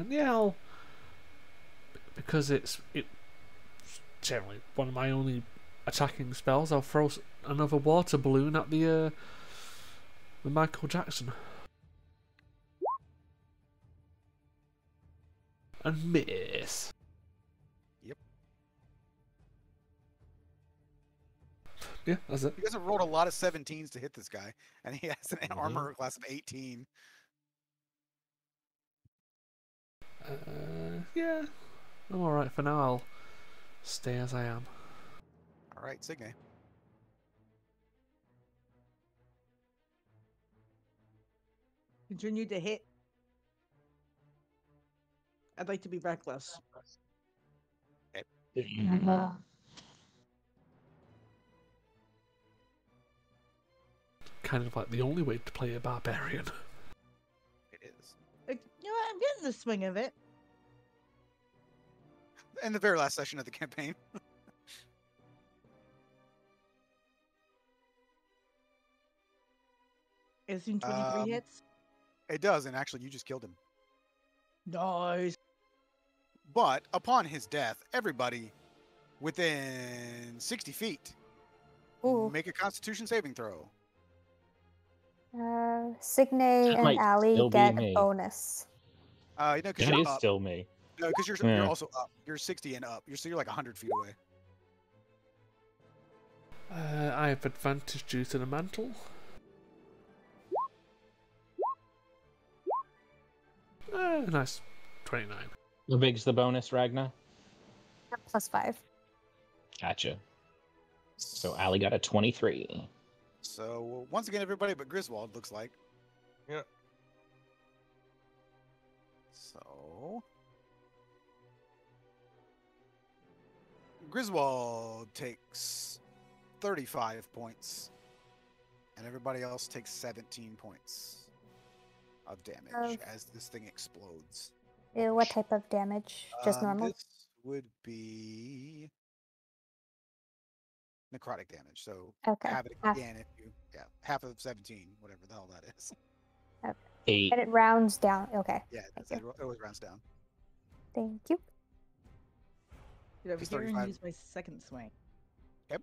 Yeah, because it's generally one of my only attacking spells. I'll throw another water balloon at the Michael Jackson and miss. Yep. Yeah, that's it. You guys have rolled a lot of 17s to hit this guy, and he has an Mhm. armor class of 18. Yeah, I'm alright for now. I'll stay as I am. All right, Signe. Continue to hit. I'd like to be reckless. Kind of like the only way to play a barbarian. It is. Like, you know what? I'm getting the swing of it. In the very last session of the campaign. 23 hits. It does, and actually you just killed him. Nice. But upon his death, everybody within 60 feet Ooh. make a Constitution saving throw. Signe and might Ali still be get a me. bonus. You know, because That you're is up. still me. No, because you're Yeah. also up. You're 60 and up. You're like 100 feet away. I have advantage due to the mantle. Nice. 29. How big's the bonus, Ragnar? +5. Gotcha. So Ali got a 23. So once again, everybody but Griswold looks like. Yeah. So Griswold takes 35 points, and everybody else takes 17 points of damage as this thing explodes. Ew, what type of damage? Just normal? This would be necrotic damage. So Okay. have it Half. again if you half of 17, whatever the hell that is. 8. And it rounds down. Okay. Yeah, Thank it always rounds down. Thank you. Get over It's here and 35. use my second swing. Yep.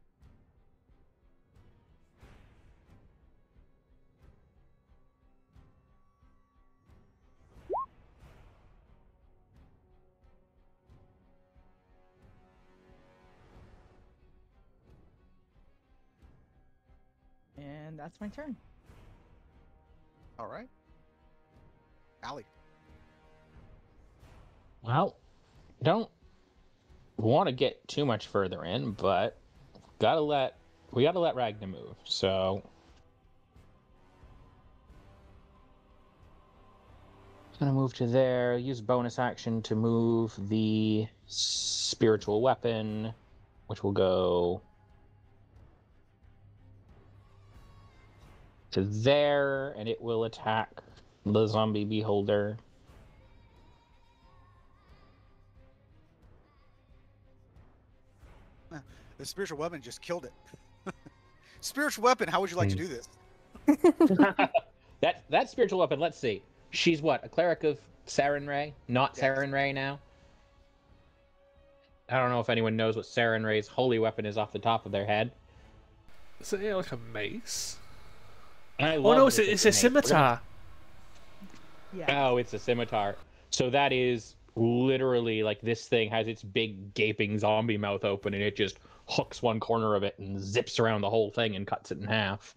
And that's my turn. All right. Allie. Well, don't want to get too much further in, but we gotta let Ragnar move. So gonna move to there. Use bonus action to move the spiritual weapon, which will go to there, and it will attack the zombie beholder. The spiritual weapon just killed it. Spiritual weapon, how would you like to do this? that spiritual weapon, let's see. She's what? A cleric of Saren Ray? Not Yes. Saren Ray now? I don't know if anyone knows what Saren Ray's holy weapon is off the top of their head. Is it like a mace? I Oh love no, this it's a mace. We're gonna- scimitar. Yeah. Oh, it's a scimitar. So that is literally like this thing has its big gaping zombie mouth open and it just hooks one corner of it and zips around the whole thing and cuts it in half.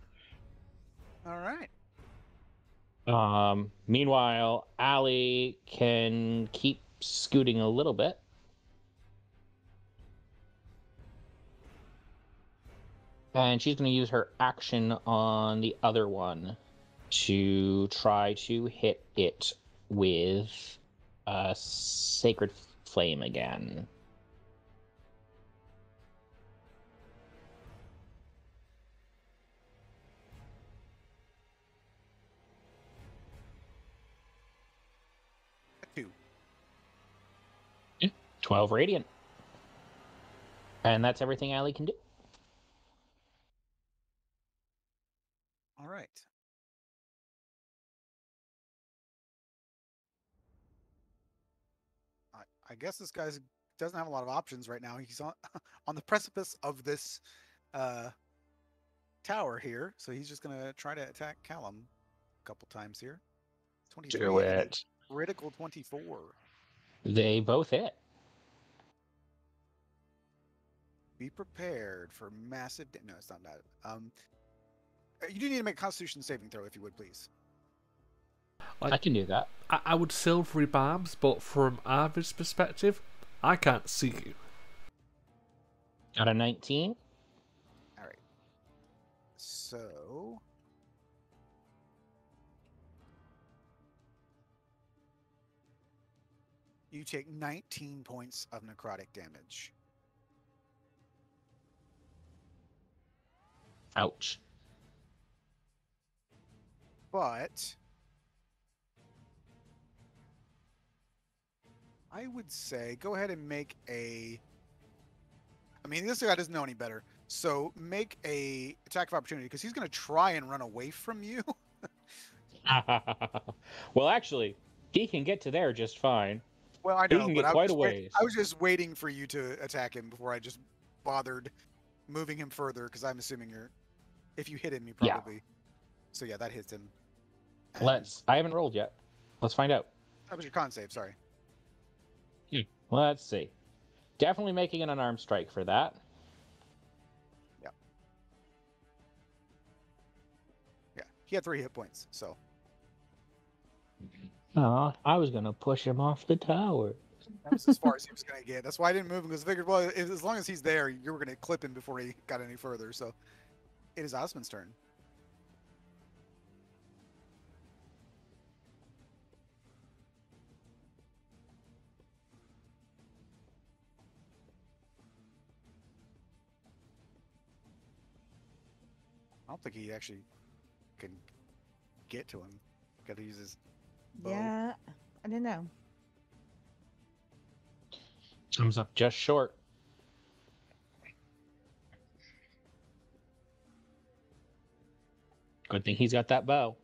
All right. Meanwhile, Allie can keep scooting a little bit. And she's going to use her action on the other one to try to hit it with a Sacred Flame again. Two. 12 Radiant. And that's everything Allie can do. All right. I guess this guy doesn't have a lot of options right now. He's on the precipice of this tower here, so he's just gonna try to attack Callum a couple times here. 23 Do and a it. critical 24. They both hit. Be prepared for massive. No, it's not that. You do need to make a Constitution saving throw, if you would, please. I can do that. I would silvery barbs, but from Arvid's perspective, I can't see you. Got a 19. All right. So. You take 19 points of necrotic damage. Ouch. But I would say go ahead and make a. I mean, this guy doesn't know any better, so make a attack of opportunity because he's going to try and run away from you. Well, actually, he can get to there just fine. Well, I He know, can but get quite a ways. I was just waiting for you to attack him before I just bothered moving him further because I'm assuming if you hit him, you probably. Yeah. So yeah, that hits him. And I haven't rolled yet. Let's find out. That was your con save, sorry. Let's see. Definitely making an unarmed strike for that. Yeah. Yeah, he had 3 hit points, so. Oh, I was going to push him off the tower. That was as far as he was going to get. That's why I didn't move him, because I figured, well, as long as he's there, you were going to clip him before he got any further. So it is Osmond's turn. I don't think he actually can get to him. Got to use his bow. Yeah, I don't know. Comes up just short. Good thing he's got that bow.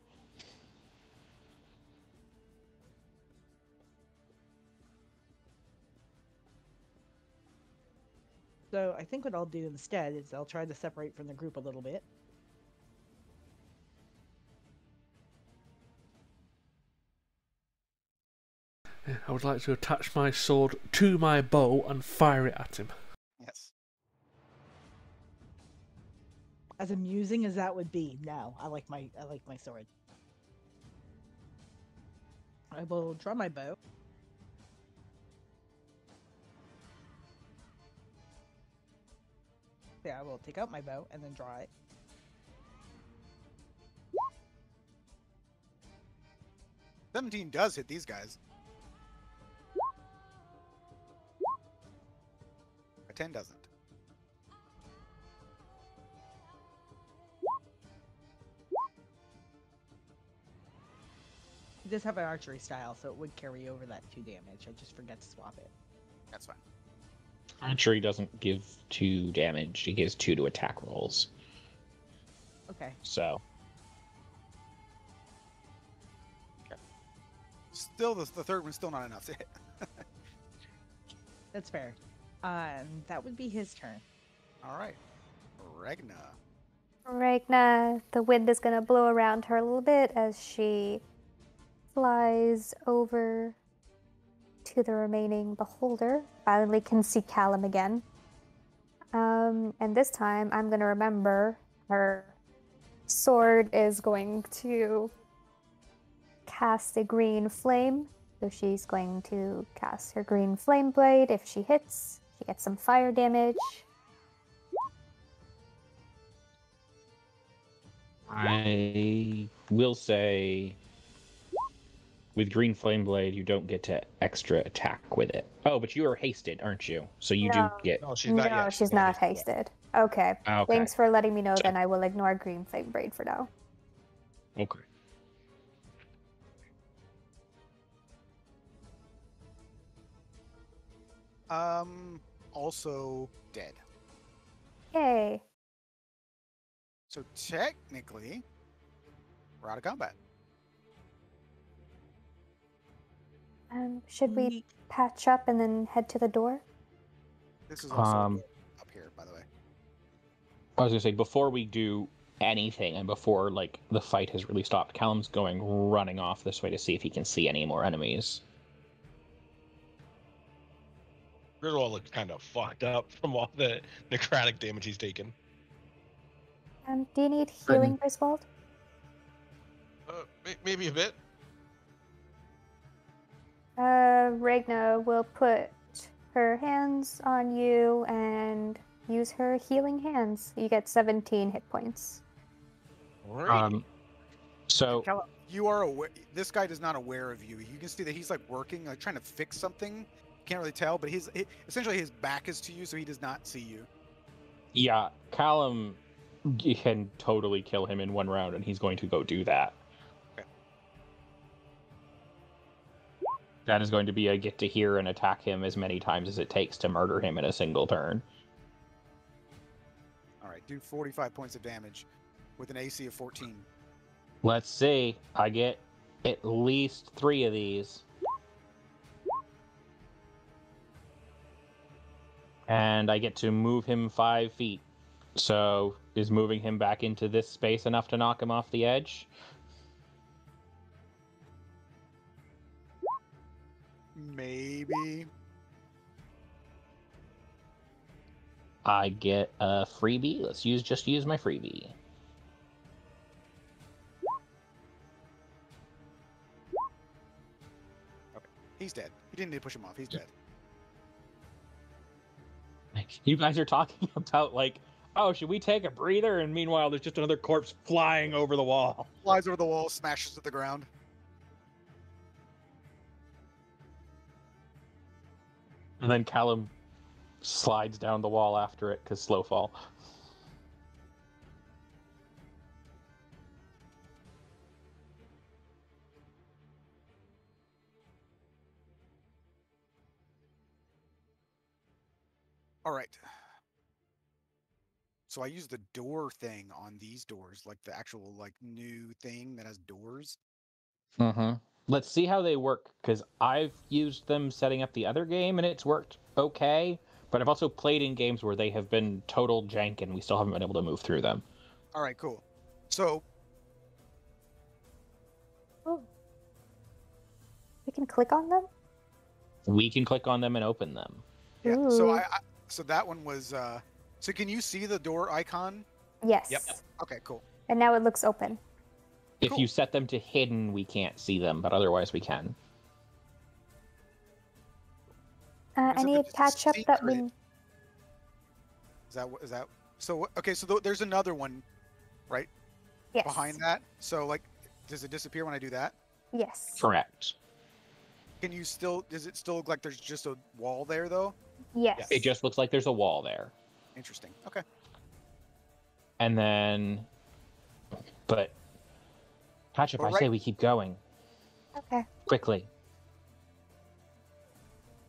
So I think what I'll do instead is I'll try to separate from the group a little bit. I would like to attach my sword to my bow and fire it at him. Yes. As amusing as that would be, no, I like my sword. I will draw my bow. Yeah, I will take out my bow and then draw it. $17 does hit these guys. A 10 doesn't. It does have an archery style, so it would carry over that 2 damage. I just forgot to swap it. That's fine. Archery doesn't give 2 damage. It gives 2 to attack rolls. Okay. So. Okay. Still, the third one's still not enough to hit. That's fair. That would be his turn. All right. Regna. Ragna, the wind is going to blow around her a little bit as she flies over to the remaining beholder. Finally can see Callum again. And this time I'm gonna remember her sword is going to cast a green flame. So she's going to cast her green flame blade. If she hits, she gets some fire damage. I will say, with Green Flame Blade, you don't get to extra attack with it. Oh, but you are hasted, aren't you? So you do No. get. No, she's not No, yet. she's not hasted. Okay. Okay. Thanks for letting me know. Then I will ignore green flame blade for now. Okay. Also dead. Yay. So technically, we're out of combat. Should we patch up and then head to the door? This is also up here, by the way. I was gonna say, before we do anything and before like the fight has really stopped, Callum's going running off this way to see if he can see any more enemies. Griswold looks kind of fucked up from all the necrotic damage he's taken. Do you need healing, Griswold? Maybe a bit. Regna will put her hands on you and use her healing hands. You get 17 hit points. Right. So Callum, you are aware. This guy is not aware of you. You can see that he's like working, like trying to fix something. Can't really tell, but essentially his back is to you, so he does not see you. yeah, Callum can totally kill him in one round, and he's going to go do that. Okay. That is going to be a get to hear and attack him as many times as it takes to murder him in a single turn. All right, do 45 points of damage with an AC of 14. Let's see. I get at least 3 of these. And I get to move him 5 feet. So is moving him back into this space enough to knock him off the edge? Maybe. I get a freebie. Let's just use my freebie. Okay, he's dead. You didn't need to push him off. He's dead. You guys are talking about like, oh, should we take a breather? And meanwhile, there's just another corpse flying over the wall. Flies over the wall, smashes to the ground. And then Callum slides down the wall after it because slow fall. All right. So I use the door thing on these doors, like the actual like new thing that has doors. Mm-hmm. Let's see how they work, because I've used them setting up the other game and it's worked okay, but I've also played in games where they have been total jank and we still haven't been able to move through them. All right, cool. So We can click on them? We can click on them and open them. yeah, so Ooh. so that one was so can you see the door icon? Yes. Yep. Okay, cool. And now it looks open. If Cool. you set them to hidden, we can't see them, but otherwise we can. I So need it's to catch up that we... secret. Is that so okay, so there's another one right Yes. behind that. So like does it disappear when I do that? Yes. Correct. Can you still does it still look like there's just a wall there though? Yes. It just looks like there's a wall there. Interesting. Okay. And then... But... Patch up, But I say we keep going. Okay. Quickly.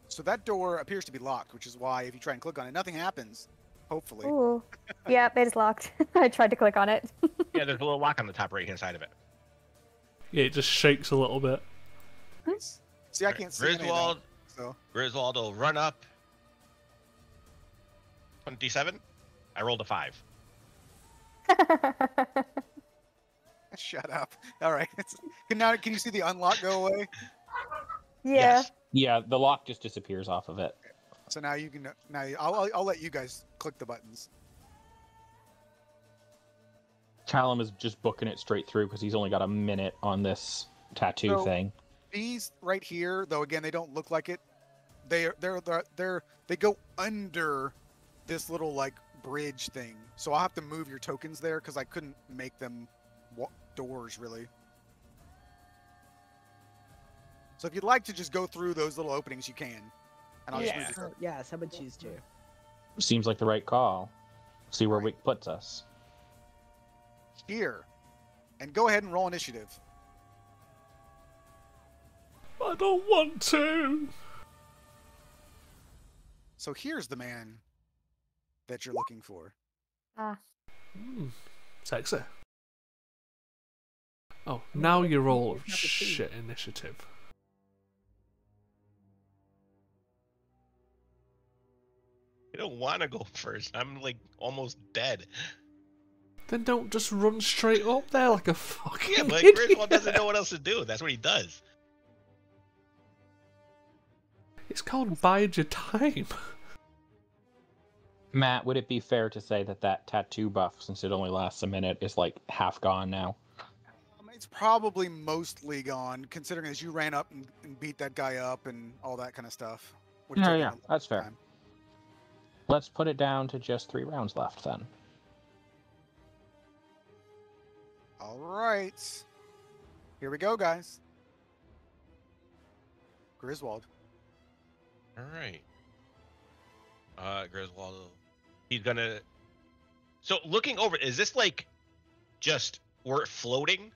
So that door appears to be locked, which is why if you try and click on it, nothing happens. Hopefully. Ooh. Yep, it is locked. I tried to click on it. Yeah, there's a little lock on the top right hand side of it. Yeah, it just shakes a little bit. Nice. See, I can't see any of that, Griswold, so Griswold will run up. 27. I rolled a 5. shut up. All right. Can you see the unlock go away? Yeah. Yes. Yeah, the lock just disappears off of it. So now you can. Now I'll let you guys click the buttons. Callum is just booking it straight through because he's only got a minute on this tattoo So- thing. These right here, though, again, they don't look like it. They go under this little like bridge thing. So I'll have to move your tokens there because I couldn't make them doors really. So if you'd like to just go through those little openings, you can. And I'll just move the Yes, I would choose to. Seems like the right call. See where Right. Wick puts us. here. And go ahead and roll initiative. I don't want to. So here's the man that you're looking for. Ah, Sexy. Oh, now you roll Not the two. shit initiative. I don't want to go first. I'm like almost dead. Then don't just run straight up there like a fucking Yeah, but idiot. Griswold doesn't know what else to do. That's what he does. It's called bide your time. Matt, would it be fair to say that that tattoo buff, since it only lasts a minute, is like half gone now? It's probably mostly gone, considering as you ran up and beat that guy up and all that kind of stuff. Would have Yeah, taken yeah, a long that's fair. time. Let's put it down to just 3 rounds left then. All right. Here we go, guys. Griswold. All right. Griswold. He's gonna. So looking over, is this like just we're floating?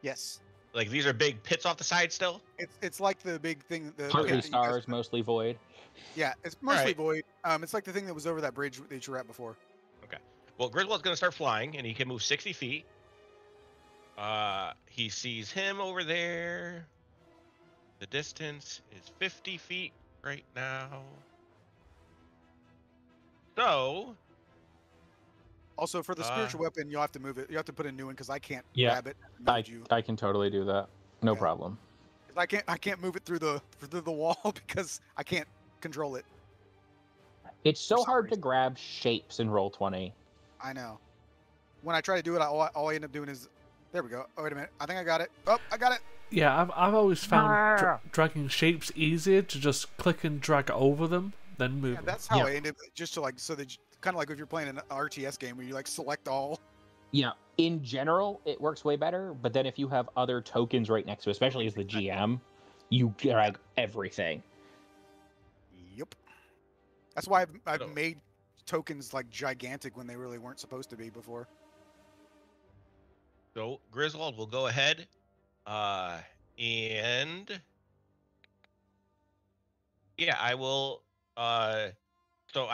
Yes. Like these are big pits off the side still? It's like the big thing. The Partly pit that you guys- stars, mostly void. Yeah, it's mostly Alright. void. It's like the thing that was over that bridge that you were at before. Well, Griswold's gonna start flying, and he can move 60 feet. He sees him over there. The distance is 50 feet right now. So, Also, for the spiritual weapon, you'll have to move it. You have to put a new one because I can't Yeah, grab it. And move you. I can totally do that. No Yeah. problem. 'Cause I can't move it through the wall because I can't control it. It's so some hard to reason. grab shapes in Roll20. I know. When I try to do it, all I end up doing is, there we go. Oh wait a minute, I think I got it. Oh, I got it. Yeah, I've always found dragging shapes easier to just click and drag over them than move Yeah, them. that's how Yeah. I ended. Just to like, so that kind of like if you're playing an RTS game where you like select all. Yeah, in general, it works way better, but then if you have other tokens right next to it, especially as the GM, you drag everything. Yep. That's why I've So- made tokens like gigantic when they really weren't supposed to be before. so Griswold will go ahead, and yeah, I will. So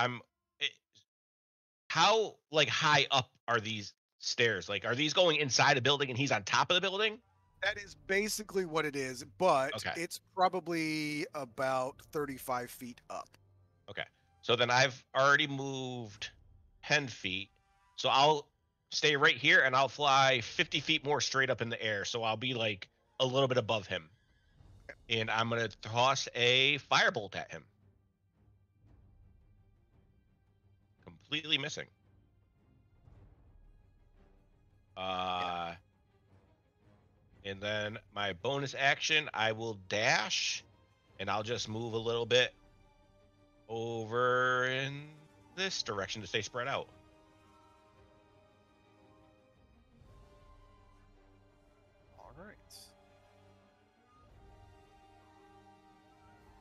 how like high up are these stairs? Like, are these going inside a building and he's on top of the building? That is basically what it is, but Okay. it's probably about 35 feet up. So then I've already moved 10 feet. So I'll stay right here and I'll fly 50 feet more straight up in the air. So I'll be like a little bit above him. And I'm going to toss a firebolt at him. Completely missing. And then my bonus action, I will dash and I'll just move a little bit over in this direction to stay spread out. All right.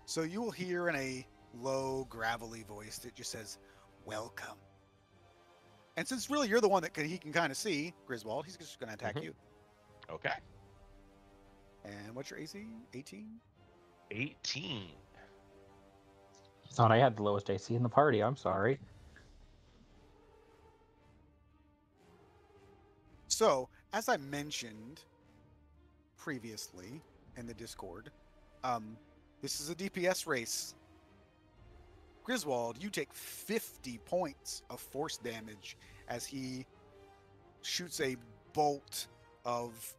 So you will hear in a low, gravelly voice that just says, "Welcome." And since really you're the one that he can kind of see, Griswold, he's just going to attack Mhm. you. Okay. And what's your AC? 18? 18. Thought I had the lowest AC in the party. I'm sorry. So, as I mentioned previously in the Discord, this is a DPS race. Griswold, you take 50 points of force damage as he shoots a bolt of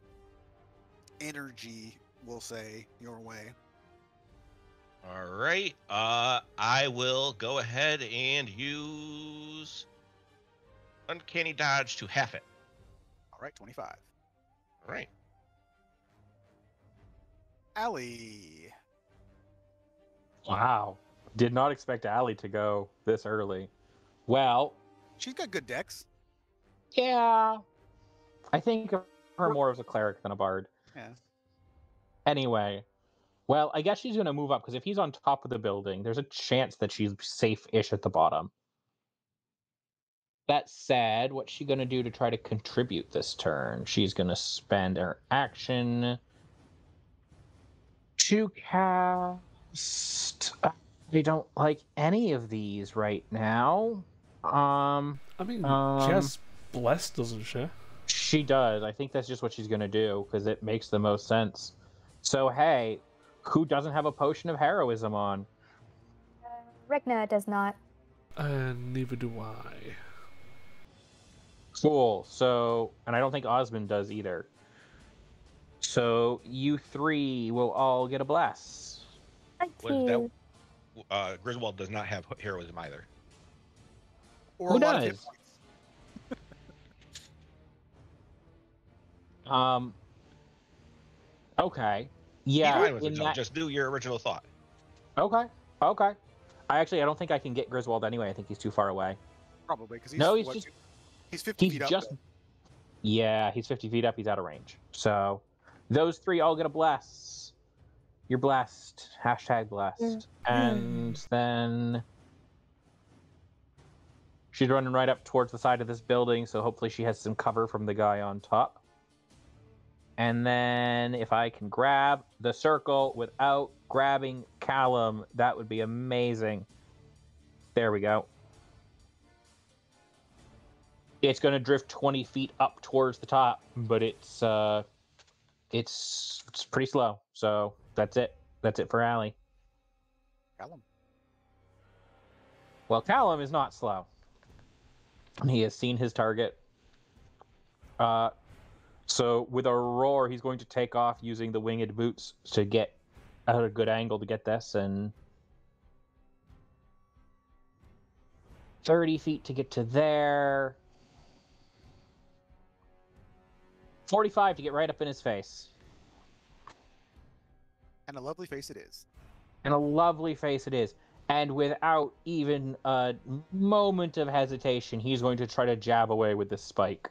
energy, we'll say, your way. All right. I will go ahead and use Uncanny Dodge to half it. All right, 25. All right. Allie. Wow. Did not expect Allie to go this early. Well, She's got good decks. yeah. I think of her more as a cleric than a bard. Yeah. Anyway, well, I guess she's going to move up because if he's on top of the building, there's a chance that she's safe-ish at the bottom. That said, what's she going to do to try to contribute this turn? She's going to spend her action to cast. I don't like any of these right now. I mean, she has Bless, doesn't she? She does. I think that's just what she's going to do because it makes the most sense. So, hey, who doesn't have a potion of heroism on? Regna does not. Neither do I. Cool. So, and I don't think Osmond does either. So, you three will all get a bless. Thank What is you. that? Griswold does not have heroism either. Or Who a lot of hit does? points. Okay. Be Yeah. fine with in it, Joe. that... Just do your original thought. Okay. I don't think I can get Griswold anyway. I think he's too far away. Probably, because he's 50 He's feet up. just. Yeah, he's 50 feet up. He's out of range. So, those three all get a bless. You're blessed. Hashtag blessed. And then she's running right up towards the side of this building, so hopefully she has some cover from the guy on top. And then if I can grab the circle without grabbing Callum, that would be amazing. There we go. It's going to drift 20 feet up towards the top, but it's pretty slow. So that's it. That's it for Allie. Callum. Well, Callum is not slow. He has seen his target. So with a roar, he's going to take off using the winged boots to get at a good angle to get this, and 30 feet to get to there. 45 to get right up in his face. And a lovely face it is. And a lovely face it is. And without even a moment of hesitation, he's going to try to jab away with this spike.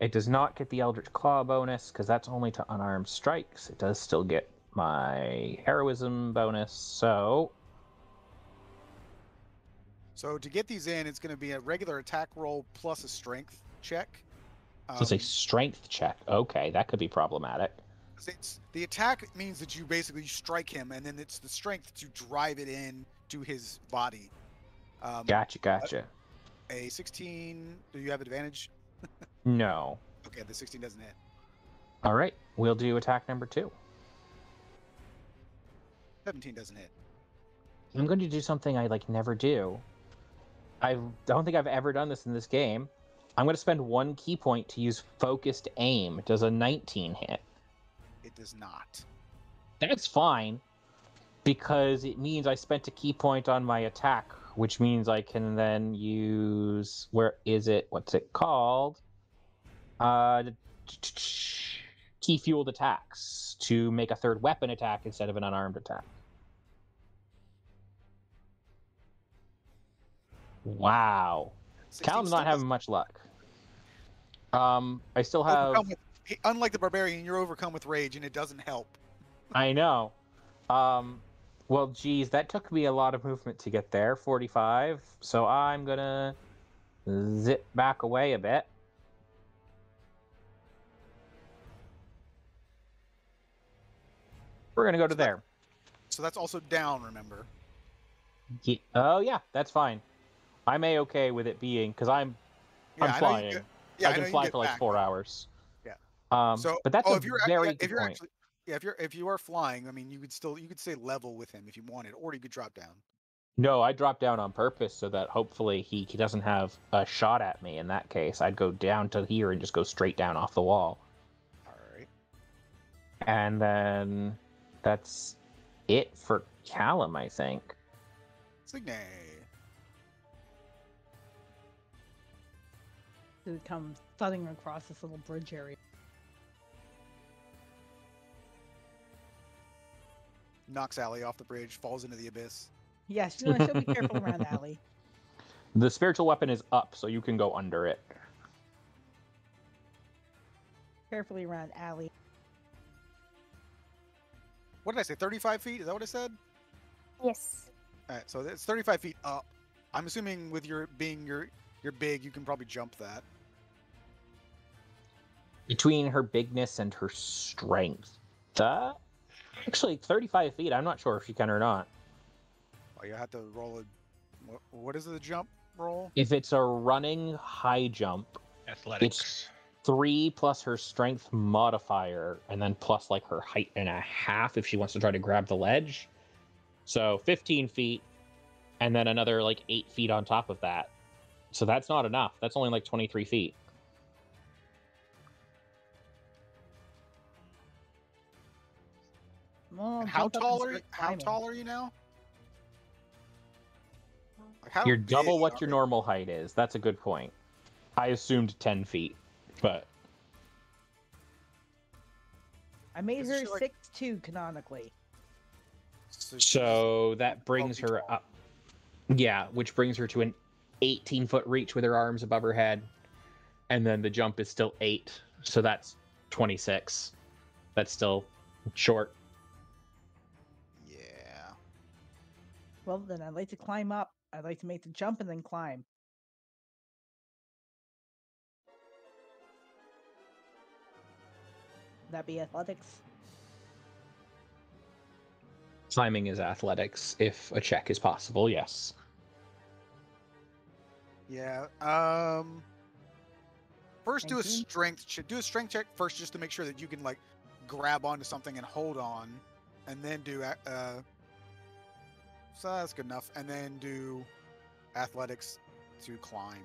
It does not get the Eldritch Claw bonus, because that's only to unarmed strikes. It does still get my heroism bonus, so... So to get these in, it's going to be a regular attack roll plus a strength check. So it's a strength check. Okay, that could be problematic. The attack means that you basically strike him, and then it's the strength to drive it in to his body. Gotcha. A 16. Do you have advantage? No. Okay, the 16 doesn't hit. All right, we'll do attack number 2. 17 doesn't hit. I'm going to do something I never do. I don't think I've ever done this in this game. I'm going to spend 1 key point to use focused aim. Does a 19 hit? It does not. That's fine, because it means I spent a key point on my attack, which means I can then use... Where is it? What's it called? Key fueled attacks to make a third weapon attack instead of an unarmed attack. Wow. Callum's not having much luck. I still have... Unlike the barbarian, you're overcome with rage, and it doesn't help. I know. Well, geez, that took me a lot of movement to get there, 45. So I'm gonna zip back away a bit. We're gonna go to there. So that's also down, remember? Yeah. Oh yeah, that's fine. I'm a-okay with it being, because I'm flying. I've been flying for like 4 hours. Yeah. So, but that's very good point. Actually, yeah, if you are flying, I mean, you could stay level with him if you wanted, or you could drop down. No, I dropped down on purpose so that hopefully he doesn't have a shot at me. In that case, I'd go down to here and just go straight down off the wall. All right. And then that's it for Callum, I think. Signe. To come thudding across this little bridge area. Knocks Allie off the bridge, falls into the abyss. Yes, no, she'll be careful around Allie. The spiritual weapon is up, so you can go under it. Carefully around Allie. What did I say? 35 feet? Is that what I said? Yes. All right, so it's 35 feet up. I'm assuming with your being your big, you can probably jump that. Between her bigness and her strength. Actually, 35 feet, I'm not sure if she can or not. Oh, you have to roll a. What is the jump roll? If it's a running high jump, Athletics. 3 plus her strength modifier, and then plus like her height and a half if she wants to try to grab the ledge. So 15 feet, and then another like 8 feet on top of that. So that's not enough. That's only like 23 feet. Well, And how jump up and tall are start you? How climbing. tall are you now? Like, how You're double big what are your you? normal height is. That's a good point. I assumed 10 feet, but I made Isn't her she, like- 6'2" canonically. so that brings feet her tall. up. Yeah, which brings her to an 18-foot reach with her arms above her head. And then the jump is still 8, so that's 26. That's still short. Yeah. Well, then I'd like to climb up. I'd like to make the jump and then climb. Would that be athletics? Climbing is athletics. If a check is possible, yes. Yeah. First, do a 19? strength. Should do a strength check first, just to make sure that you can like grab onto something and hold on, and then do. So that's good enough, and then do athletics to climb.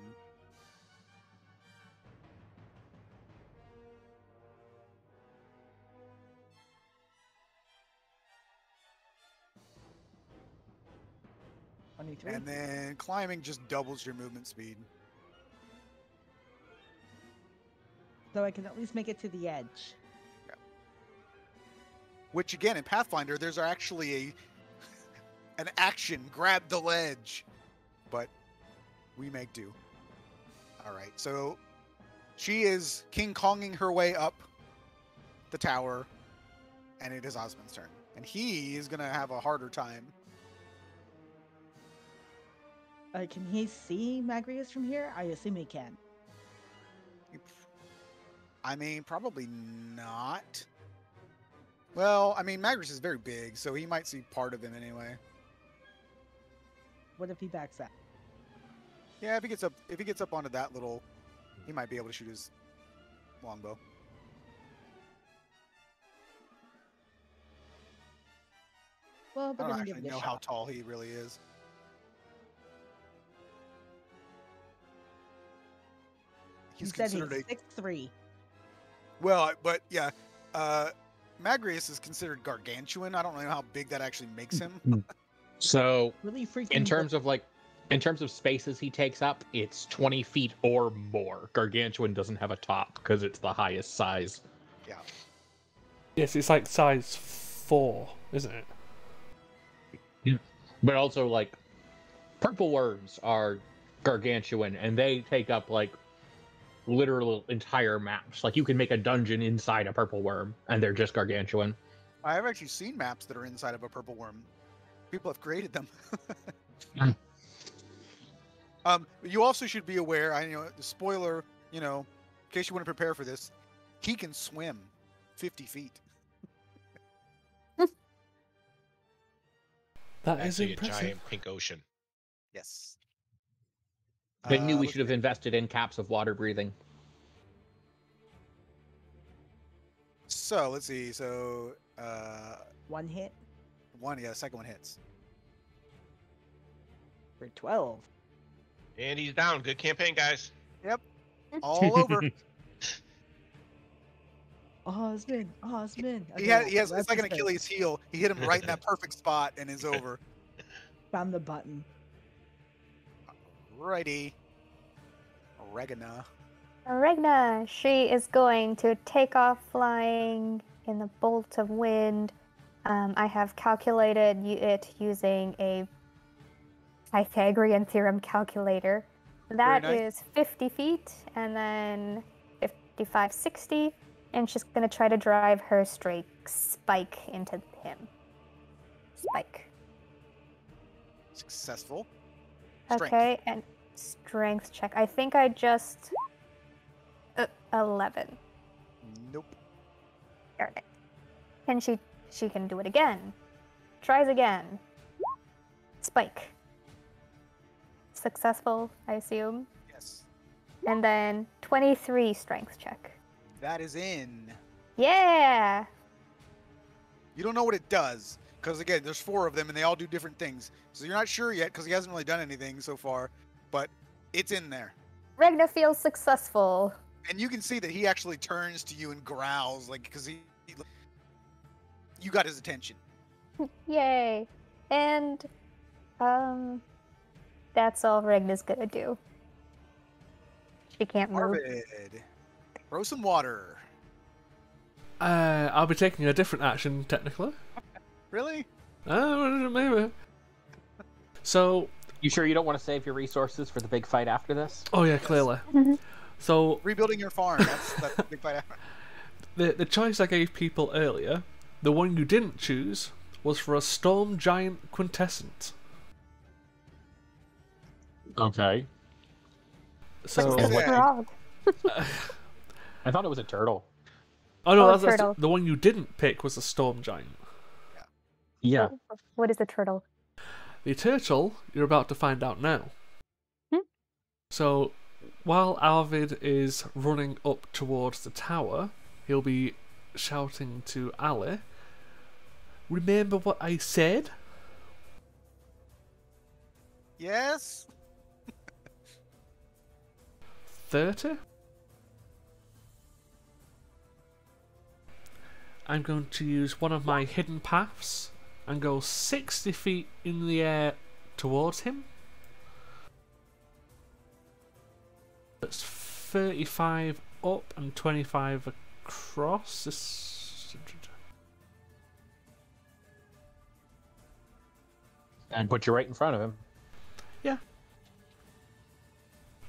And then climbing just doubles your movement speed. So I can at least make it to the edge. Which again, in Pathfinder, there's actually an action, grab the ledge. But we make do. All right, so she is King Konging her way up the tower, and it is Osmond's turn. And he is going to have a harder time. Can he see Magreus from here? I assume he can. I mean, probably not. Well, I mean, Magreus is very big, so he might see part of him anyway. What if he backs out? Yeah, if he gets up onto that little, he might be able to shoot his longbow. Well, I but don't then give actually it a know how shot. tall he really is. He He's said considered he's 6'3". well, but yeah, Magreus is considered gargantuan. I don't know how big that actually makes him. So, Really freaking. in terms of spaces he takes up, it's 20 feet or more. Gargantuan doesn't have a top because it's the highest size. Yeah. Yes, it's like size 4, isn't it? But also, like, purple worms are gargantuan, and they take up, like, literal entire maps. Like, you can make a dungeon inside a purple worm, and they're just gargantuan. I have actually seen maps that are inside of a purple worm. People have created them. You also should be aware, the spoiler, in case you want to prepare for this, he can swim 50 feet. That is Actually, a impressive. giant pink ocean. Yes. I knew we let's should have see. invested in caps of water breathing. So, let's see. So, One hit second one hits. for 12. And he's down. Good campaign, guys. All over. Osmond, Osmond. He Okay, has yeah, it's that's like his an face. Achilles heel. He hit him right in that perfect spot and is over. Found the button. Righty. Oregano. Regna, she is going to take off flying in the bolt of wind. I have calculated it using a Pythagorean theorem calculator. That nice. is 50 feet, and then 55, 60, and she's going to try to drive her straight spike into him. Spike. Successful. Strength. Okay, and strength check. I think I just... 11. Nope. Darn it. And she can do it again. Tries again. Spike. Successful, I assume. Yes. And then 23 strength check. That is in. Yeah! You don't know what it does. Because, again, there's 4 of them, and they all do different things. So you're not sure yet, because he hasn't really done anything so far. But it's in there. Regna feels successful. And you can see that he actually turns to you and growls, like, because you got his attention. Yay. And, that's all Regna's gonna do. She can't move. Arvid. Throw some water. I'll be taking a different action, technically. Really? Maybe. So, You sure you don't want to save your resources for the big fight after this? oh yeah, clearly. So, Rebuilding your farm. That's the big fight. the choice I gave people earlier, the one you didn't choose, was for a storm giant quintessence. Okay. So, What's the Yeah. frog? I thought it was a turtle. oh no, Oh, that's turtle. the one you didn't pick was a storm giant. Yeah. What is a turtle? The turtle, you're about to find out now. Hmm? So, while Arvid is running up towards the tower, he'll be shouting to Ali, "Remember what I said?" Yes? 30. I'm going to use one of my hidden paths and go 60 feet in the air towards him. That's 35 up and 25 across. And put you right in front of him. Yeah.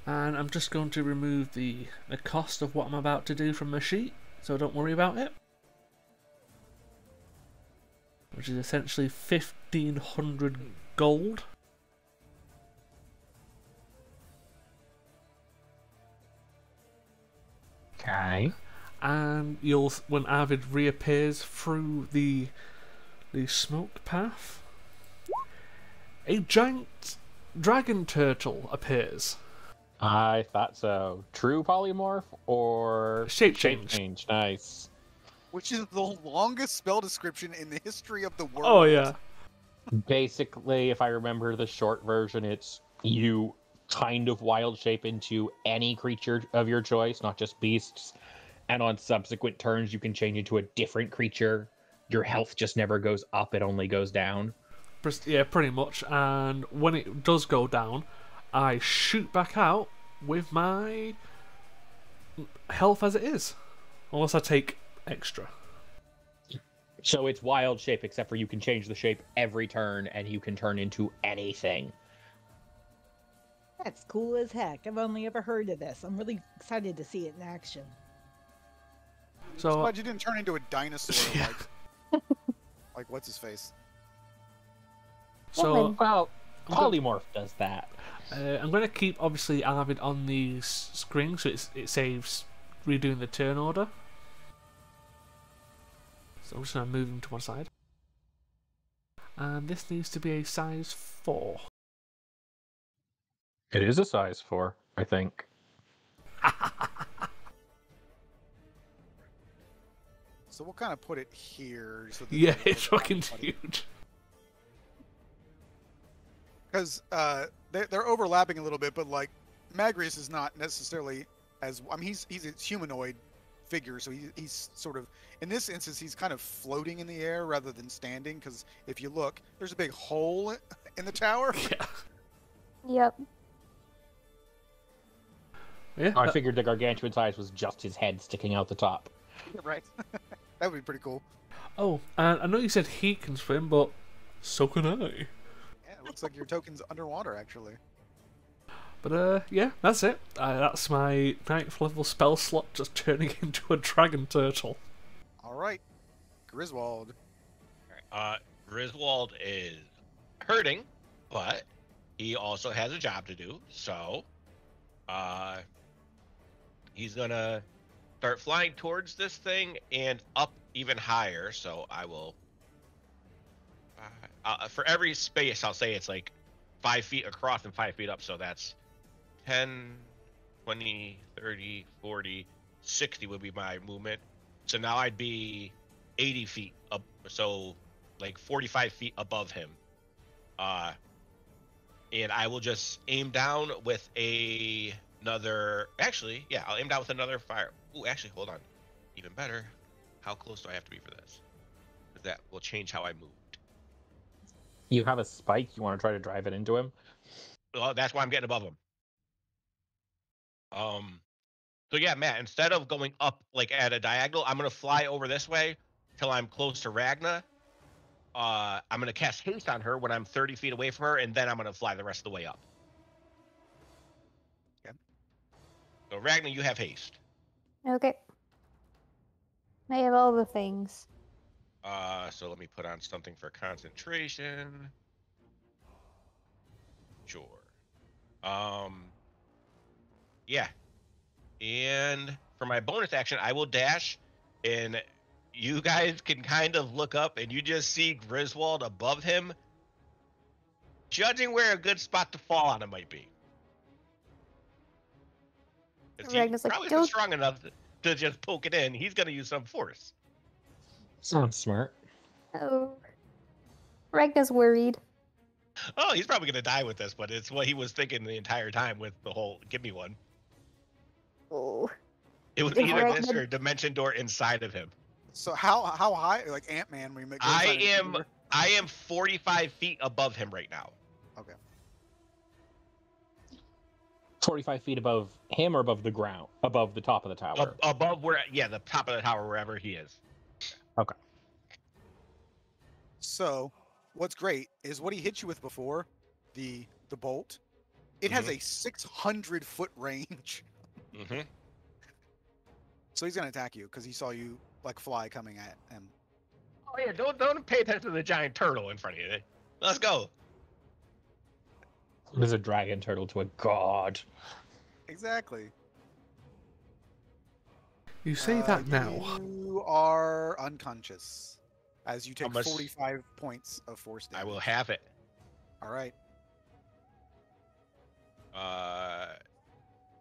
And I'm just going to remove the cost of what I'm about to do from my sheet, so don't worry about it. Which is essentially 1,500 gold. Okay. And you'll, when Arvid reappears through the smoke path, a giant dragon turtle appears. I thought so. True polymorph or Shape change. change? Nice. Which is the longest spell description in the history of the world. Oh yeah. Basically, if I remember the short version, it's you kind of wild shape into any creature of your choice, not just beasts. And on subsequent turns, you can change into a different creature. Your health just never goes up, it only goes down. Yeah, pretty much. And when it does go down, I shoot back out with my health as it is. Unless I take extra. So it's wild shape, except for you can change the shape every turn, and you can turn into anything. That's cool as heck. I've only ever heard of this. I'm really excited to see it in action. So So glad you didn't turn into a dinosaur Yeah. like what's his face? so Woman. Well, I'm go- polymorph does that. I'm going to keep obviously Arvid on the screen, so it saves redoing the turn order. So I'm just going to move him to one side. And this needs to be a size 4. It is a size 4, I think. So we'll kind of put it here. So that Yeah, it's fucking huge. huge. Because they're overlapping a little bit, but like Magreus is not necessarily as I mean he's a humanoid figure, so he's sort of, in this instance, he's kind of floating in the air rather than standing, because if you look, there's a big hole in the tower. Yeah. Yep. Yeah. I figured the gargantuan size was just his head sticking out the top. Right. That would be pretty cool. Oh, and I know you said he can swim, but so can I. Yeah, it looks like your token's underwater, actually. But yeah, that's it. That's my 9th level spell slot just turning into a dragon turtle. All right. Griswold. Griswold is hurting, but he also has a job to do. So, he's gonna start flying towards this thing and up even higher. So I will, for every space, I'll say it's like 5 feet across and 5 feet up. So that's 10, 20, 30, 40, 60 would be my movement. So now I'd be 80 feet up, so like 45 feet above him. And I will just aim down with another, actually, yeah, I'll aim down with another fire. Ooh, actually, hold on. Even better. How close do I have to be for this? That will change how I moved. You have a spike, you want to try to drive it into him? Well, that's why I'm getting above him. So yeah, Matt, instead of going up like at a diagonal, I'm gonna fly over this way till I'm close to Ragna. I'm gonna cast haste on her when I'm 30 feet away from her, and then I'm gonna fly the rest of the way up. Okay. So Ragna, you have haste. Okay. I have all the things. So let me put on something for concentration. Sure. Yeah. And for my bonus action, I will dash, and you guys can kind of look up, and you just see Griswold above him, judging where a good spot to fall on it might be. He's Ragnar's like, probably "Don't-" not strong enough to just poke it in. He's going to use some force. Sounds smart. Oh. Ragna's worried. Oh, he's probably going to die with this, but it's what he was thinking the entire time with the whole give me one. Oh. It was Is either this Ragnar- or dimension door inside of him. So how high, like Ant-Man, we make? I am 45 feet above him right now. Okay. 45 feet above him or above the ground? Above the top of the tower? Above where, yeah, the top of the tower, wherever he is. Okay. So, what's great is what he hit you with before, the bolt. It has a 600-foot range. Mm-hmm. So he's gonna attack you because he saw you like fly coming at him. Oh yeah, don't pay attention to the giant turtle in front of you. Let's go. There's a dragon turtle to a god. Exactly. You say that now. You are unconscious as you take much- 45 points of force damage. I will have it. All right.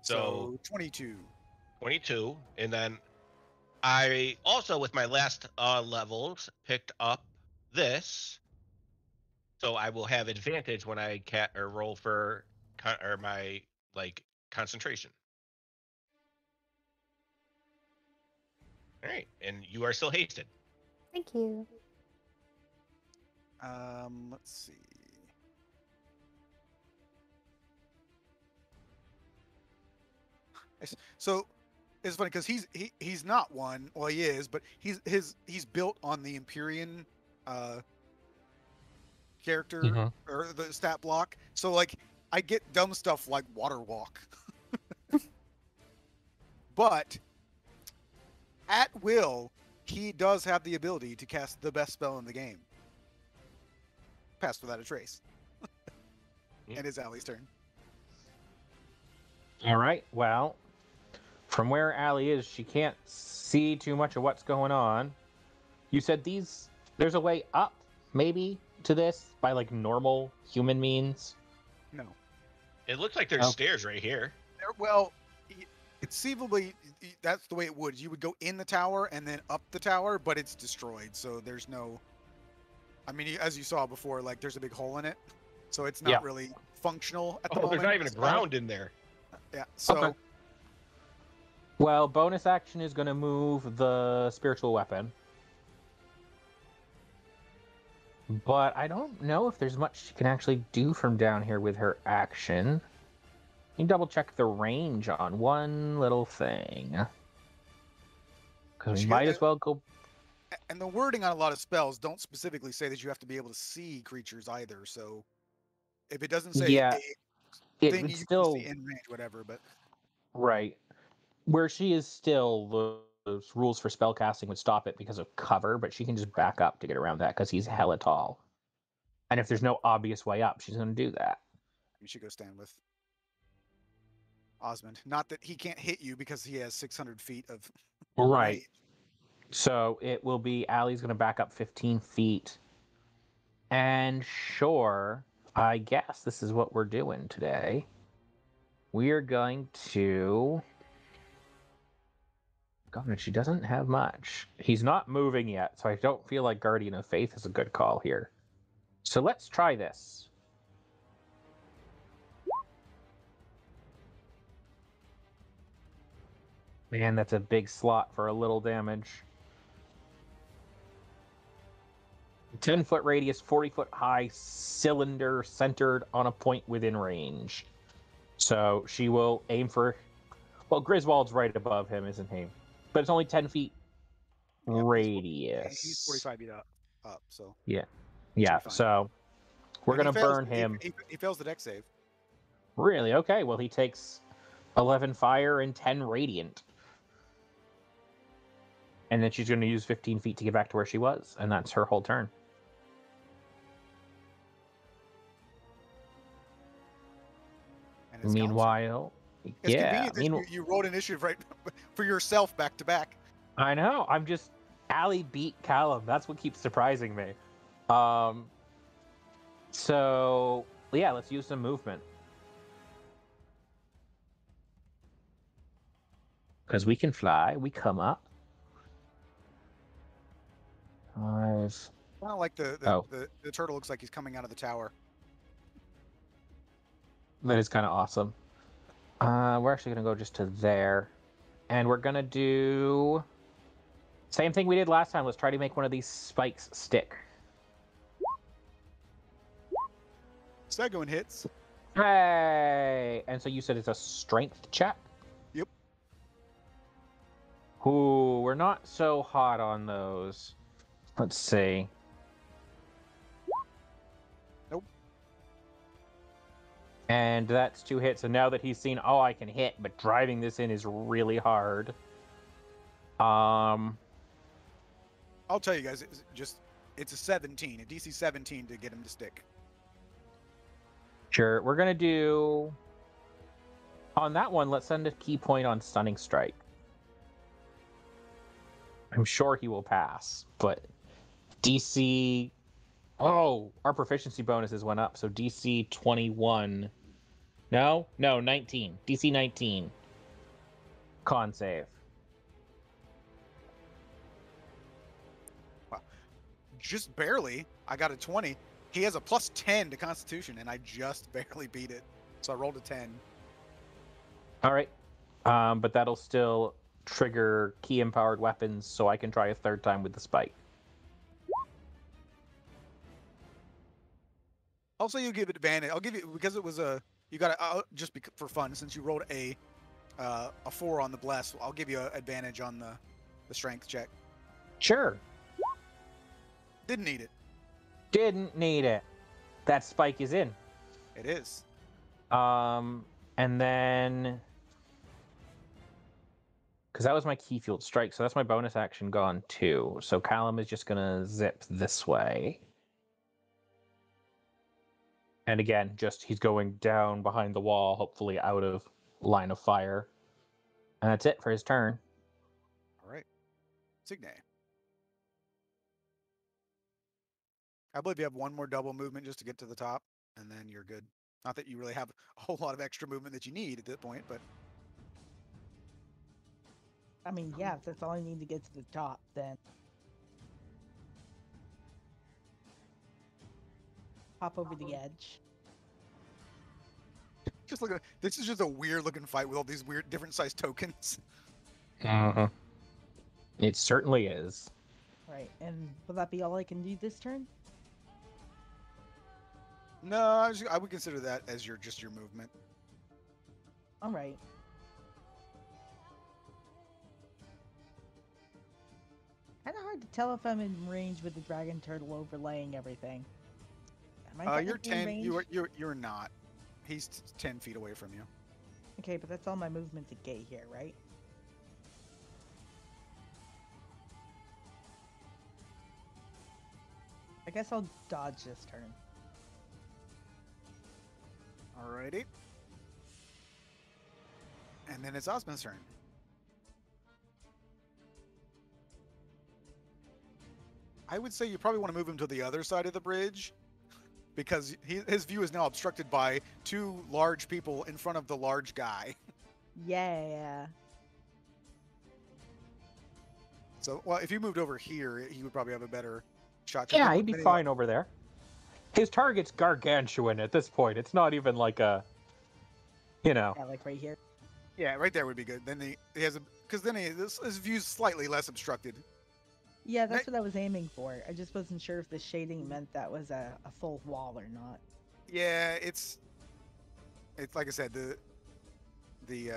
So 22. 22, and then I also, with my last levels, picked up this, so I will have advantage when I roll for my concentration. All right, and you are still hasted. Thank you. Let's see. So it's funny because he's not one. Well, he is, but he's built on the Empyrean character or the stat block. So like I get dumb stuff like water walk, but at will he does have the ability to cast the best spell in the game. Pass without a trace. And it's Allie's turn. All right, well, from where Allie is, she can't see too much of what's going on. You said there's a way up, maybe, to this by like normal human means? No. It looks like there's stairs right here. Well, conceivably, that's the way it would. You would go in the tower and then up the tower, but it's destroyed, so there's no... I mean, as you saw before, like, there's a big hole in it, so it's not really functional at the moment. There's not even a ground in there. Yeah, so... Okay. Well, bonus action is going to move the spiritual weapon. But I don't know if there's much she can actually do from down here with her action. You double check the range on one little thing. Because we might as well go. And the wording on a lot of spells don't specifically say that you have to be able to see creatures either. So if it doesn't say Yeah, a thing would you still can see in range, whatever, but right where she is still those rules for spellcasting would stop it because of cover, but she can just back up to get around that because he's hella tall. And if there's no obvious way up, she's going to do that. you should go stand with Osmond. Not that he can't hit you because he has 600 feet of Right. range. So it will be Allie's going to back up 15 feet. And sure, I guess this is what we're doing today. We are going to. God, she doesn't have much. He's not moving yet, so I don't feel like Guardian of Faith is a good call here. So let's try this. Man, that's a big slot for a little damage. 10-foot radius, 40-foot high, cylinder centered on a point within range. So she will aim for. Well, Griswold's right above him, isn't he? But it's only 10 feet radius. He's 45 feet up, so. Yeah. Yeah, so we're going to burn him. He fails the dex save. Really? Okay, well, he takes 11 fire and 10 radiant. And then she's going to use 15 feet to get back to where she was, and that's her whole turn. Meanwhile, it's convenient you rolled initiative right for yourself back to back. I know. I'm just Allie beat Callum. That's what keeps surprising me. So yeah, let's use some movement because we can fly. We come up. 5. I don't like the turtle looks like he's coming out of the tower. That is kind of awesome. We're actually going to go just to there. And we're going to do... Same thing we did last time. Let's try to make one of these spikes stick. Second hits. Hey! And so you said it's a strength check? Yep. Ooh, we're not so hot on those. Let's see. Nope. And that's 2 hits. And now that he's seen, oh, I can hit, but driving this in is really hard. I'll tell you guys, it's a 17, a DC 17 to get him to stick. Sure. We're going to do... On that one, let's send a key point on Stunning Strike. I'm sure he will pass, but DC... Oh, our proficiency bonuses went up, so DC 21. No, 19. DC 19. Con save. Wow. Just barely. I got a 20. He has a plus 10 to Constitution, and I just barely beat it. So I rolled a 10. All right. But that'll still trigger key-empowered weapons, so I can try a third time with the spike. Also, you give advantage. I'll give you, because it was a, you got to, just for fun, since you rolled a 4 on the bless, I'll give you an advantage on the strength check. Sure. Didn't need it. Didn't need it. That spike is in. It is. And then... Because that was my key field strike, so that's my bonus action gone too. So Callum is just going to zip this way. And again, he's going down behind the wall, hopefully out of line of fire. And that's it for his turn. All right. Signe. I believe you have one more double movement just to get to the top, and then you're good. Not that you really have a whole lot of extra movement that you need at that point, but... I mean, yeah, if that's all you need to get to the top, then... Hop over the edge. Just look at this is just a weird looking fight with all these weird different sized tokens. It certainly is. Right, and will that be all I can do this turn? No, I would consider that as just your movement. All right. Kind of hard to tell if I'm in range with the dragon turtle overlaying everything. Am I You're technically in 10. range? You're not. He's 10 feet away from you. Okay, but that's all my movement to get here, right? I guess I'll dodge this turn. Alrighty. And then it's Osmond's turn. I would say you probably want to move him to the other side of the bridge, because his view is now obstructed by two large people in front of the large guy. Yeah. So, well, if you moved over here, he would probably have a better shot. Yeah, he'd be fine over there. His target's gargantuan at this point. It's not even like a, Yeah, like right here. Yeah, right there would be good. Then he has because then his view's slightly less obstructed. Yeah, that's what I was aiming for. I just wasn't sure if the shading meant that was a full wall or not. Yeah, it's like I said, the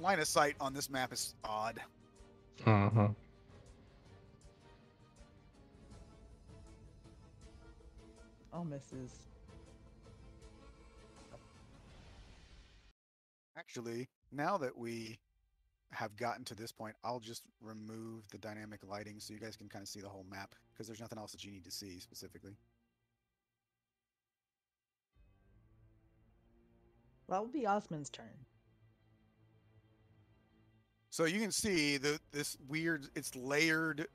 line of sight on this map is odd. All misses. Actually, now that we have gotten to this point, I'll just remove the dynamic lighting so you guys can kind of see the whole map, because there's nothing else that you need to see specifically. Well, that would be Osmond's turn. So you can see this weird, it's layered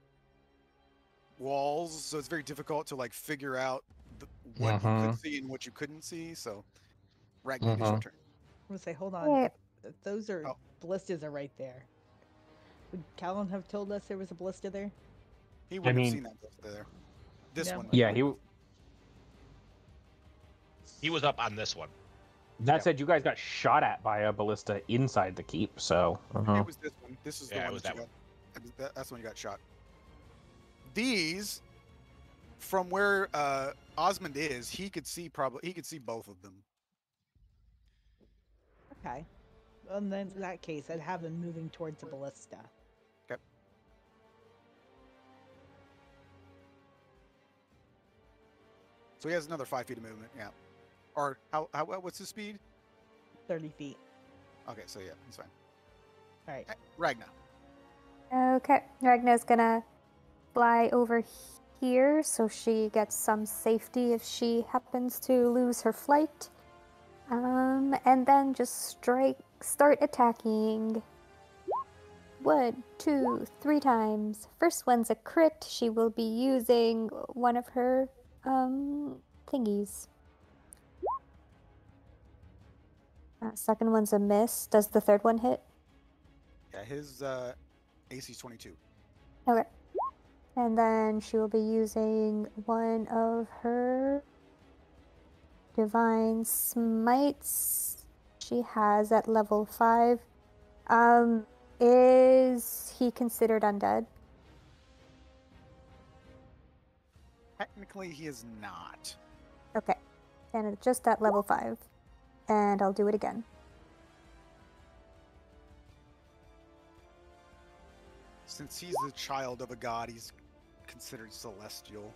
walls, so it's very difficult to like figure out what you could see and what you couldn't see. So, Ragnar, it's your turn. I'm gonna say, hold on. Yeah. Those are ballistas are right there. Would Callan have told us there was a ballista there? He wouldn't have seen that ballista there. This No. one. Yeah, He was up on this one. That said, you guys got shot at by a ballista inside the keep, so... It was this one. This is the Yeah, it one was that you that got. That's the one you got shot. These, from where Osmond is, he could see both of them. Okay. And then in that case, I'd have him moving towards the ballista. Okay. So he has another 5 feet of movement. Yeah. Or what's his speed? 30 feet. Okay, so yeah, he's fine. All right. Ragnar. Okay, Ragnar's gonna fly over here so she gets some safety if she happens to lose her flight. And then just start attacking. 1, 2, 3 times. First one's a crit. She will be using one of her thingies. Second one's a miss. Does the third one hit? Yeah, his AC's 22. Okay. And then she will be using one of her divine smites she has at level 5. Is he considered undead? Technically, he is not. Okay. And it's just at level 5. And I'll do it again. Since he's the child of a god, he's considered celestial.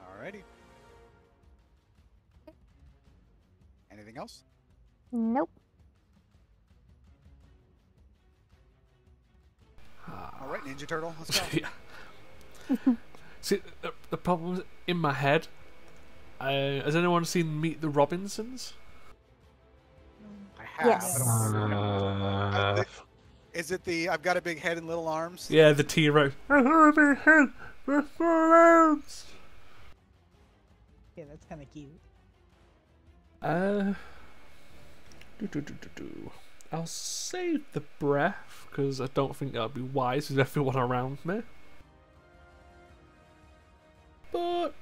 Alrighty. Anything else? Nope. All right, Ninja Turtle, let's go. Yeah. See, the problem in my head. Has anyone seen Meet the Robinsons? I have. Yes. Is it the I've got a big head and little arms? Yeah, the T-Rex. I have a big head with small arms. Yeah, that's kind of cute. I'll save the breath, because I don't think that would be wise with everyone around me. But,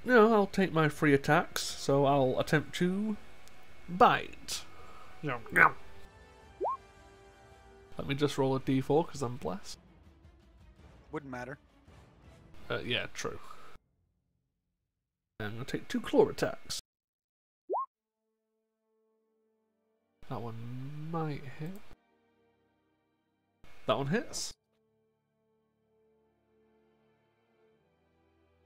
I'll take my 3 attacks, so I'll attempt to bite. Let me just roll a d4, because I'm blessed. Wouldn't matter. Yeah, true. And I'm going to take 2 claw attacks. That one might hit. That one hits.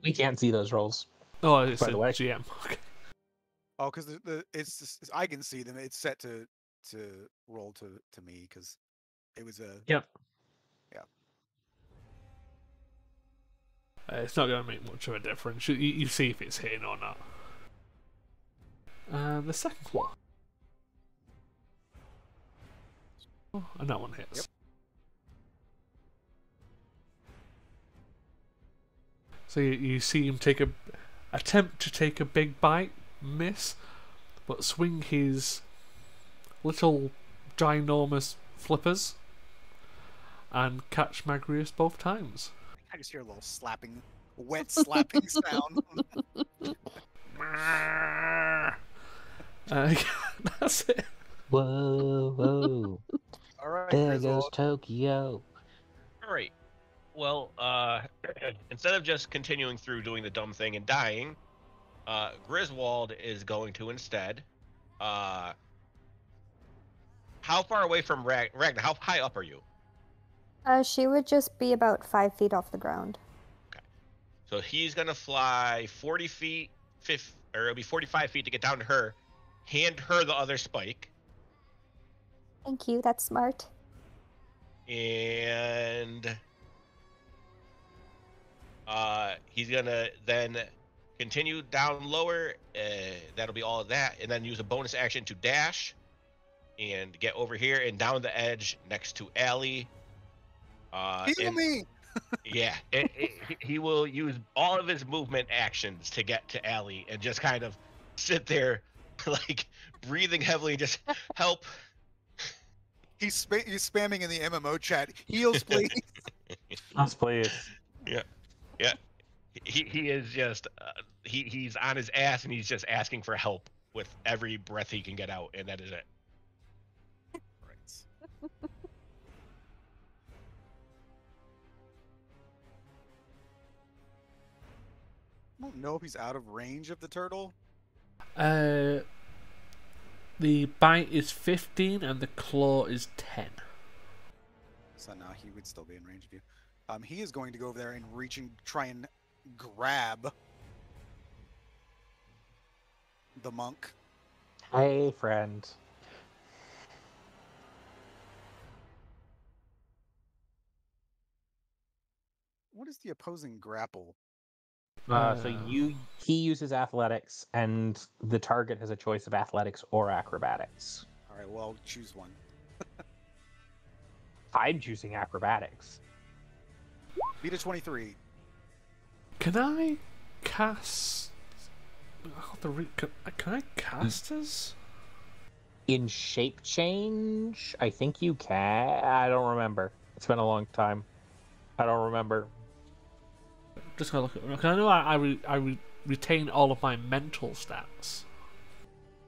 We can't see those rolls. Oh, it's By a the way. GM. Okay. Oh, because it's I can see them. It's set to roll to me because it was a Yep. It's not going to make much of a difference. You see if it's hitting or not. The second claw. Oh, and that one hits. Yep. So you see him attempt to take a big bite, miss, but swing his little ginormous flippers and catch Magreus both times. I just hear a little slapping, wet slapping sound. That's it. Whoa, whoa. All right, There Griswold. goes Tokyo. All right. Well, instead of just continuing through doing the dumb thing and dying, Griswold is going to instead. How far away from Ragnar? How high up are you? She would just be about 5 feet off the ground. So he's gonna fly 40 feet, or it'll be 45 feet to get down to her. Hand her the other spike, Thank you, that's smart. and he's gonna then continue down lower. That'll be all of that, and then use a bonus action to dash and get over here and down the edge next to Allie. Heal me! Yeah, he will use all of his movement actions to get to Allie and just kind of sit there, like breathing heavily, just help. He's spamming in the MMO chat. Heals, please. Let's play it. Yeah. He is just he's on his ass and he's just asking for help with every breath he can get out, and that is it. Right. I don't know if he's out of range of the turtle. The bite is 15 and the claw is 10. So now he would still be in range of you. He is going to go over there and try and grab the monk. Hey, friend. What is the opposing grapple? So he uses athletics, and the target has a choice of athletics or acrobatics. All right, well, choose one. I'm choosing acrobatics. Beat a 23. Can I cast? Can I cast us? In shape change, I think you can. I don't remember. It's been a long time. I don't remember. Just gonna look at. Because I know I retain all of my mental stats.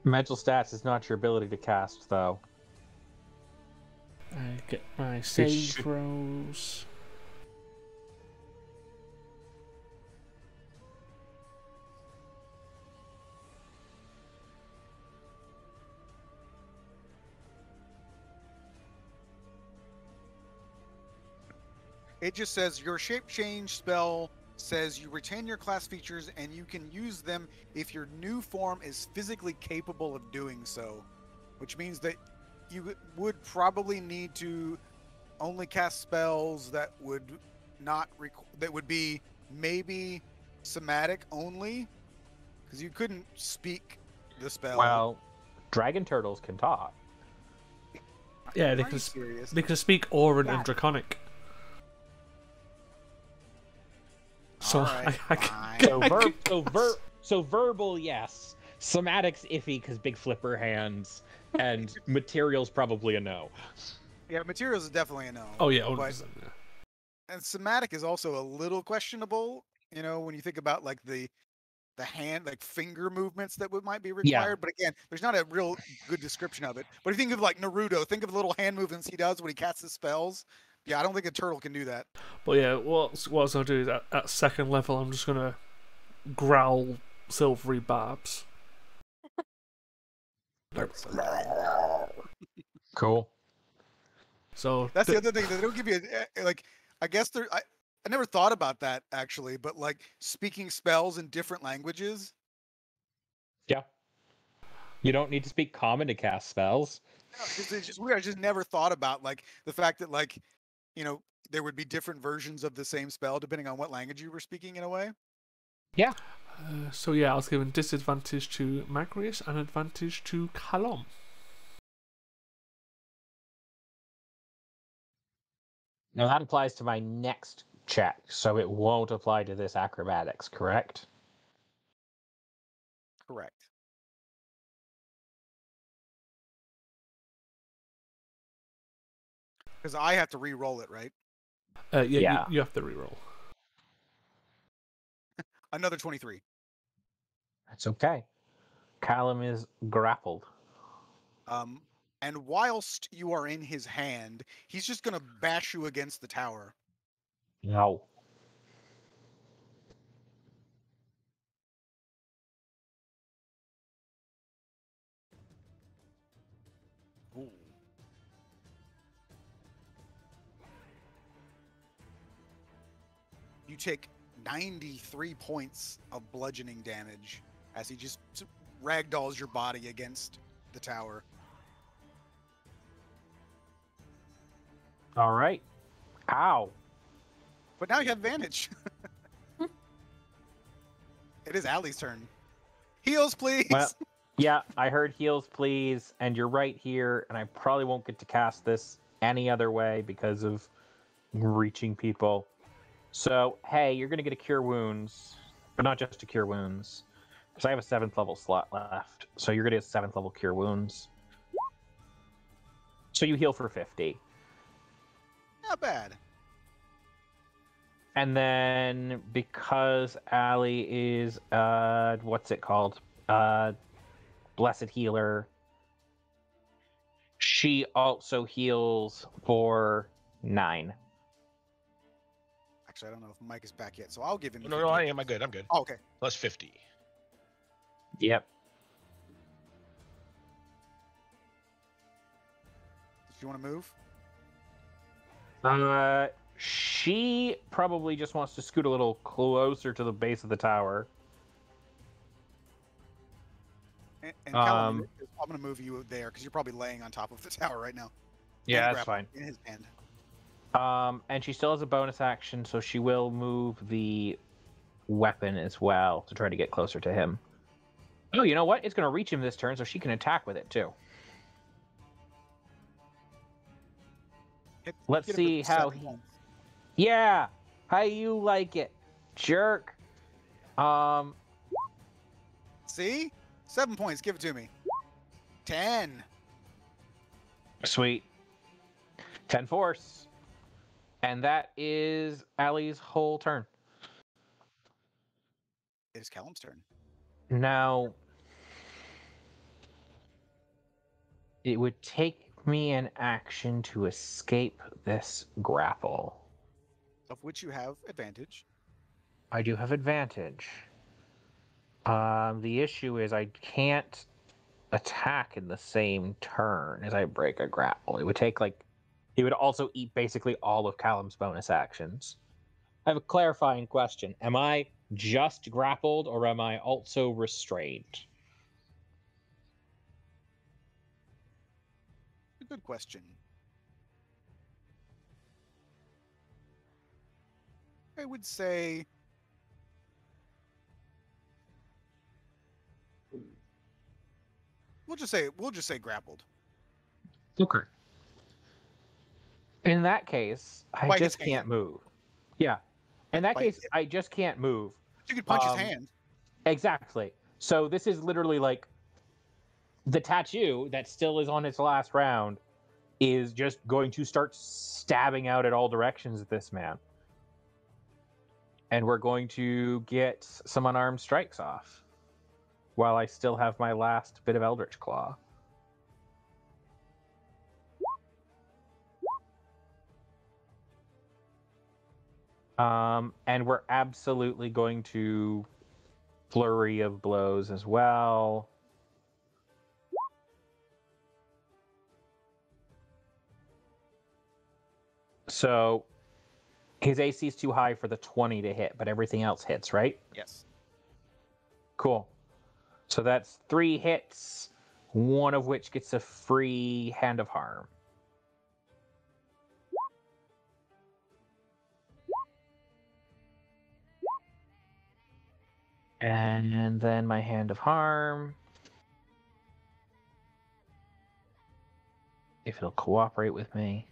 Mental stats is not your ability to cast, though. I get my save should- throws. It just says your shape change spell says you retain your class features and you can use them if your new form is physically capable of doing so, which means that you would probably need to only cast spells that would not that would be maybe somatic only, because you couldn't speak the spell. Well, dragon turtles can talk. Yeah, Are you serious? they can speak Auran and Yeah. Draconic. So Alright, I fine. can. So verbal, yes. Somatic's iffy because big flipper hands, and material's probably a no. Yeah, materials is definitely a no. Oh yeah, but 100%. Yeah. and somatic is also a little questionable. You know, when you think about like the hand, like finger movements that might be required. But again, there's not a real good description of it. But if you think of like Naruto, think of the little hand movements he does when he casts his spells. Yeah, I don't think a turtle can do that. But yeah, what I was gonna do is at second level, I'm just gonna growl silvery barbs. Cool. So That's the other thing. They don't give you like. I guess they're. I never thought about that actually, but like speaking spells in different languages. Yeah. You don't need to speak common to cast spells. No, it's just weird. I just never thought about like the fact that like, you know, there would be different versions of the same spell depending on what language you were speaking in a way. Yeah. So yeah, I was given disadvantage to Magreus and advantage to Callum. Now that applies to my next check, so it won't apply to this acrobatics, correct? Correct. Because I have to re-roll it, right? Yeah. You have to reroll. Another 23. That's okay. Callum is grappled. And whilst you are in his hand, he's just gonna bash you against the tower. No. Ooh. You take 93 points of bludgeoning damage as he just ragdolls your body against the tower. All right. Ow. But now you have advantage. It is Allie's turn. Heals, please. Well, yeah, I heard heals, please, and you're right here, and I probably won't get to cast this any other way because of reaching people. So, hey, you're going to get a Cure Wounds, but not just to Cure Wounds, because I have a 7th level slot left. So you're going to get 7th level Cure Wounds. So you heal for 50. Not bad. And then because Allie is what's it called? Blessed Healer. She also heals for 9. Actually, I don't know if Mike is back yet, so I'll give him. No, I am. I'm good. I'm good. Oh, okay. Plus 50. Yep. Did you want to move? She probably just wants to scoot a little closer to the base of the tower. And Callum, I'm going to move you there because you're probably laying on top of the tower right now. Yeah, that's fine. In his hand. And she still has a bonus action, so she will move the weapon as well to try to get closer to him. Oh, you know what? It's going to reach him this turn, so she can attack with it too. Let's see how he... Yeah! How you like it, jerk? See? 7 points. Give it to me. 10. Sweet. 10 force. And that is Allie's whole turn. It is Callum's turn. Now, it would take me an action to escape this grapple. Of which you have advantage. I do have advantage. The issue is I can't attack in the same turn as I break a grapple. It would take it would also eat basically all of Callum's bonus actions. I have a clarifying question. Am I just grappled or am I also restrained? A good question. I would say we'll just say grappled. Okay. In that case, I By just his can't hand. move. Yeah. In that By case, his- I just can't move. You could punch his hand. Exactly. So this is literally like the tattoo that still is on its last round is just going to start stabbing out at all directions at this man. And we're going to get some unarmed strikes off while I still have my last bit of Eldritch Claw. And we're absolutely going to flurry of blows as well. So his AC is too high for the 20 to hit, but everything else hits, right? Yes. Cool. So that's 3 hits, one of which gets a free Hand of Harm. And then my Hand of Harm. If it'll cooperate with me.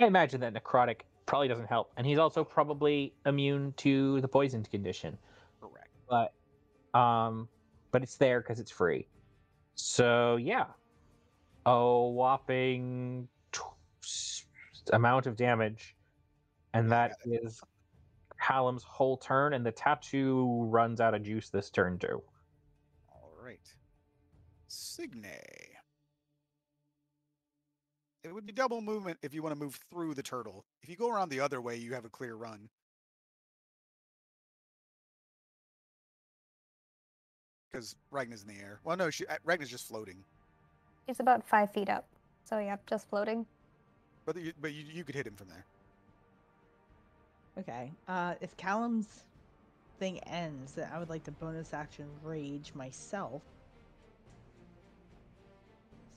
I imagine that necrotic probably doesn't help, and he's also probably immune to the poisoned condition. Correct. But it's there because it's free. So yeah, a whopping amount of damage, and that is Callum's whole turn, and the tattoo runs out of juice this turn too. All right. Signe. It would be double movement if you want to move through the turtle. If you go around the other way, you have a clear run. Because Ragna's in the air. Well, no, Ragna's just floating. It's about 5 feet up. So yeah, just floating. But you could hit him from there. Okay. If Callum's thing ends, then I would like to bonus action rage myself.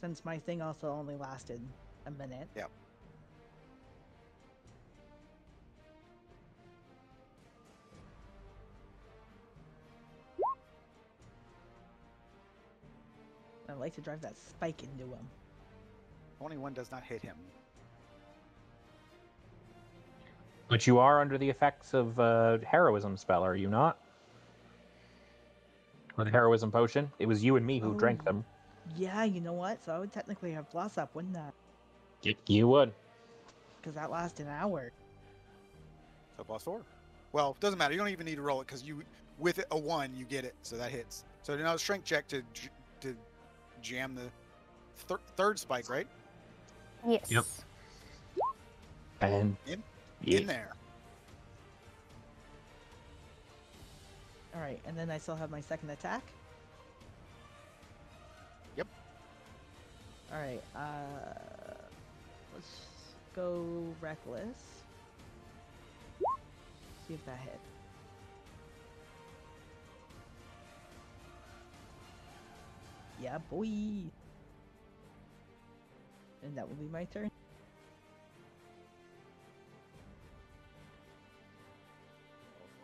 Since my thing also only lasted a minute. Yep. I'd like to drive that spike into him. 21 does not hit him. But you are under the effects of heroism spell, are you not? Or the heroism potion? It was you and me who drank them. Yeah, you know what? So I would technically have plus up, wouldn't I? You would. Because that lasts an hour. So +4. Well, it doesn't matter. You don't even need to roll it because with a 1, you get it. So that hits. So now strength check to jam the third spike, right? Yes. Yep. And in there. All right, and then I still have my second attack. Yep. All right. Let's go reckless. See if that hit. Yeah, boy. And that will be my turn.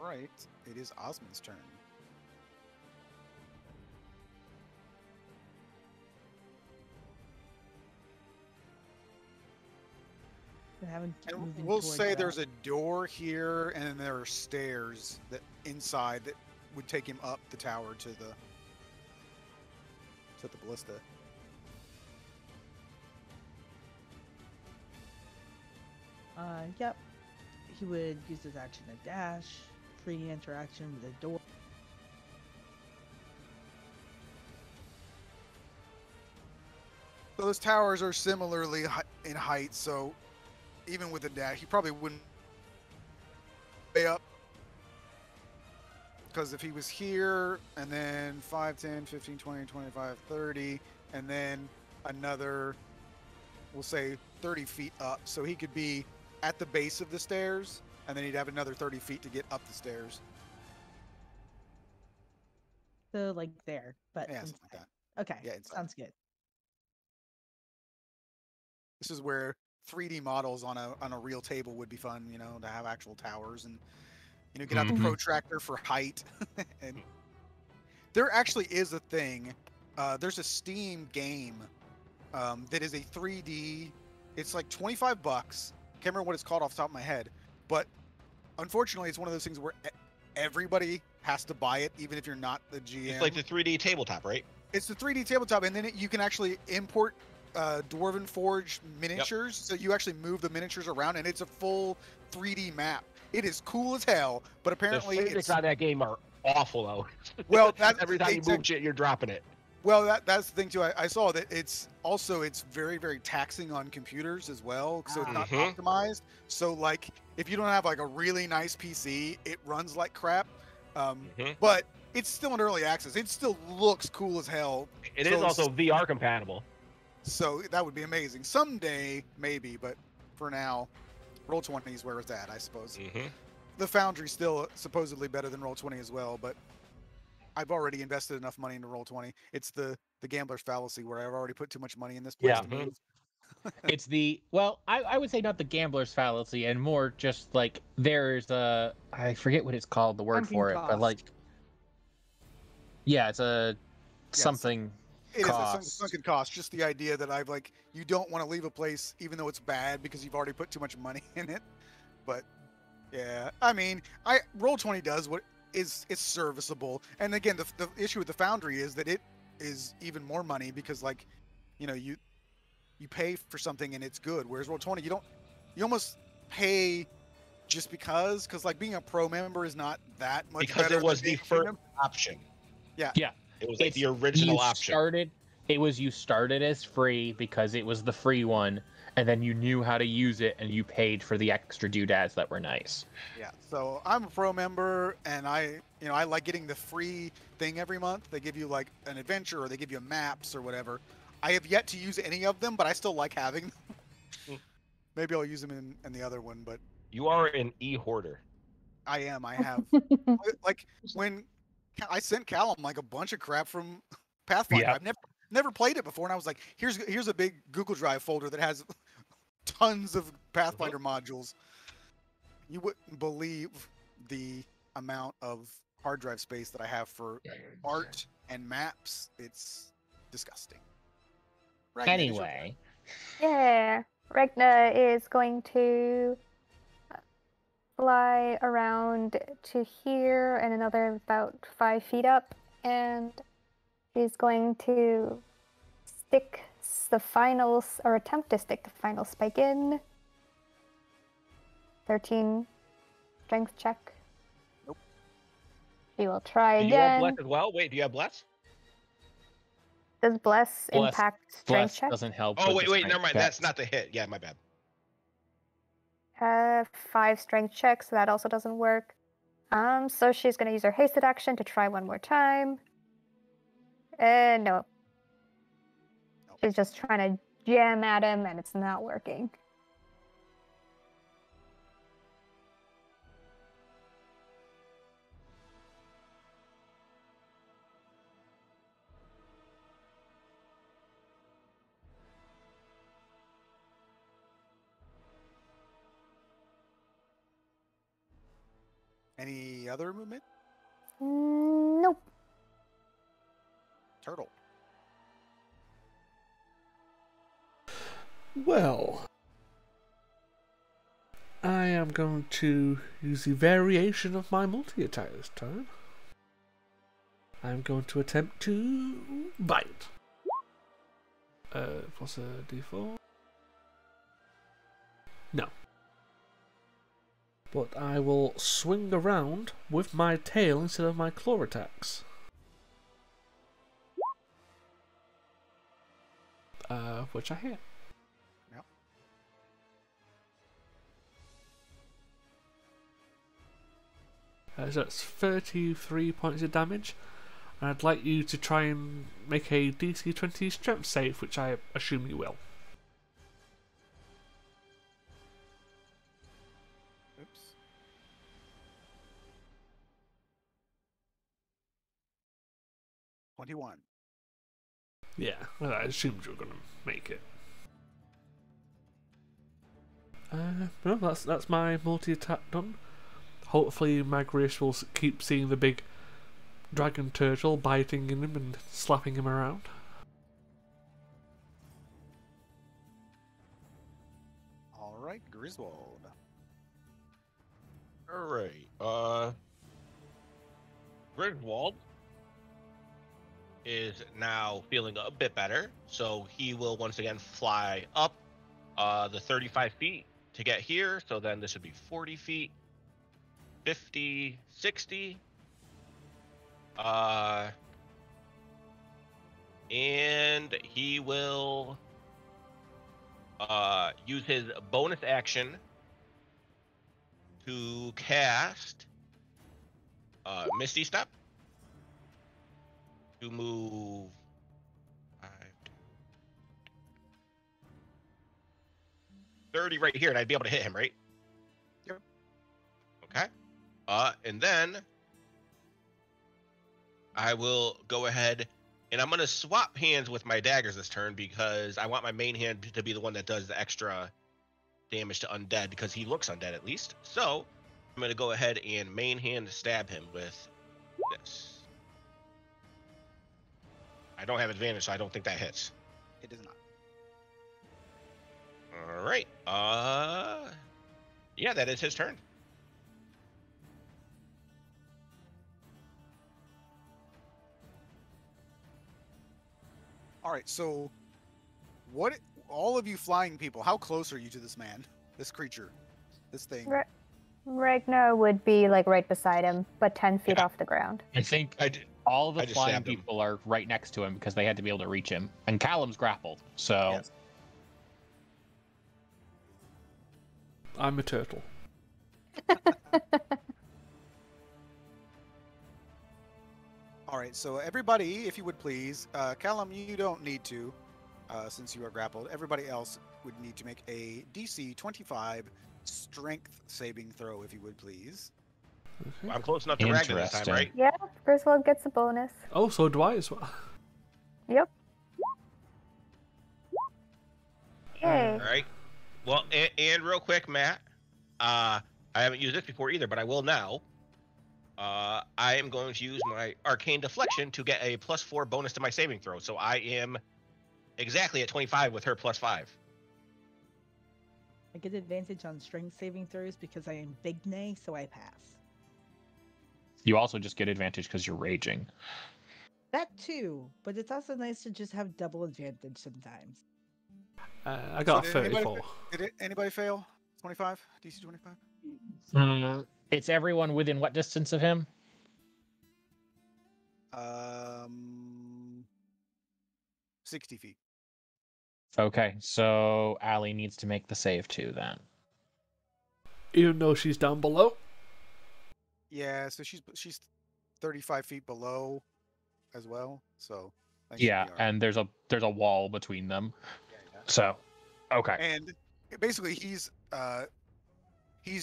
All right. It is Osmond's turn. And we'll say there's a door here, and then there are stairs that inside that would take him up the tower to the ballista. Yep. He would use his action to dash, free interaction with the door. So those towers are similarly in height, so even with a dash, he probably wouldn't way up. Because if he was here, and then 5, 10, 15, 20, 25, 30, and then another, we'll say 30 feet up. So he could be at the base of the stairs, and then he'd have another 30 feet to get up the stairs. So, like there, but Yeah, inside. something like that. Okay, Yeah, inside. sounds good. This is where 3D models on a real table would be fun, to have actual towers and, get out the protractor for height. And there actually is a thing. There's a Steam game that is a 3D. It's like $25. Can't remember what it's called off the top of my head, but unfortunately, it's one of those things where everybody has to buy it, even if you're not the GM. It's like the 3D tabletop, right? It's the 3D tabletop, and then you can actually import Dwarven Forge miniatures. So you actually move the miniatures around, and it's a full 3D map. It is cool as hell, but apparently the physics on that game are awful, though. Well, every time you move shit, you're dropping it. Well, that's the thing too. I saw that it's very, very taxing on computers as well, so it's not optimized. So like, if you don't have like a really nice PC, it runs like crap. But it's still in early access. It still looks cool as hell. It is also VR compatible. So that would be amazing someday, maybe. But for now, Roll20 is where it's at, I suppose. The Foundry's still supposedly better than Roll20 as well, but I've already invested enough money into Roll20. It's the gambler's fallacy where I've already put too much money in this place to move. It's I would say not the gambler's fallacy, and more just like there's I forget what it's called, the word for it, but like, yeah, it's a something. It is a sunken cost. Just the idea that you don't want to leave a place even though it's bad because you've already put too much money in it. But yeah, I mean, Roll20 does what it's serviceable. And again, the issue with the Foundry is that it is even more money because you pay for something and it's good, whereas Roll20 you almost pay just because like being a pro member is not that much because better it was the first option. Yeah. It was like the original option. You started as free because it was the free one, and then you knew how to use it, and you paid for the extra doodads that were nice. Yeah, so I'm a pro member, and I like getting the free thing every month. They give you like an adventure, or they give you maps or whatever. I have yet to use any of them, but I still like having them. Maybe I'll use them in the other one, but you are an e-hoarder. I am. I have like when I sent Callum like a bunch of crap from Pathfinder. Yeah. I've never played it before, and I was like, here's a big Google Drive folder that has tons of Pathfinder modules. You wouldn't believe the amount of hard drive space that I have for art and maps. It's disgusting. Ragnar, Anyway. Yeah, Regna is going to fly around to here and another about 5 feet up, and she's going to stick the final, or attempt to stick the final spike in. 13 strength check. Nope. She will try Do again. you have bless as well? Wait, do you have bless? Does bless impact strength Bless check? doesn't help. Oh, with the wait, strength never mind. check. That's not the hit. Yeah, my bad. 5 strength checks, so that also doesn't work. So she's going to use her hasted action to try one more time. No. She's just trying to jam at him, and it's not working. Any other movement? Nope. Turtle. Well, I am going to use the variation of my multi-attack this time. I'm going to attempt to bite. Plus a d4. No. But I will swing around with my tail instead of my claw attacks. Which I hit. Yep. So it's 33 points of damage. And I'd like you to try and make a DC 20 strength save, which I assume you will. Oops. $21. Yeah, well, I assumed you were going to make it. Well, that's my multi-attack done. Hopefully Magreus will keep seeing the big dragon turtle biting in him and slapping him around. All right, Griswold. All right. Griswold is now feeling a bit better, so he will once again fly up the 35 feet to get here. So then this would be 40 feet, 50, 60. And he will use his bonus action to cast Misty Step to move 30 right here, and I'd be able to hit him, right? Yep. Okay. And then I will go ahead and I'm going to swap hands with my daggers this turn because I want my main hand to be the one that does the extra damage to undead because he looks undead at least. So I'm going to go ahead and main hand stab him with this. I don't have advantage, so I don't think that hits. It does not. All right. Yeah, that is his turn. All right, so what? All of you flying people, how close are you to this man, this creature, this thing? Ragnar would be like right beside him, but 10 feet Yeah. off the ground. I think I did. all the I just flying stabbed him. people are right next to him because they had to be able to reach him. And Callum's grappled, so Yes. I'm a turtle. All right, so everybody, if you would please, Callum, you don't need to, since you are grappled. Everybody else would need to make a DC 25 strength saving throw, if you would please. Okay. I'm close enough to Ragnar this time, Interesting. right? Yeah, Griswold gets a bonus. Oh, so do I as well. Yep. Yay. All right. Well, and real quick, Matt, I haven't used this before either, but I will now. I am going to use my Arcane Deflection to get a +4 bonus to my saving throw. So I am exactly at 25 with her +5. I get advantage on strength saving throws because I am Big Nay, so I pass. you also just get advantage because you're raging. That too, but it's also nice to just have double advantage sometimes. I got So a did anybody 34. Anybody fail? 25? DC 25? It's everyone within what distance of him? 60 feet. Okay, so Allie needs to make the save too then. Even though she's down below. Yeah, so she's 35 feet below as well. So that should Yeah, be all right. and there's a wall between them. Yeah. So, okay. And basically he's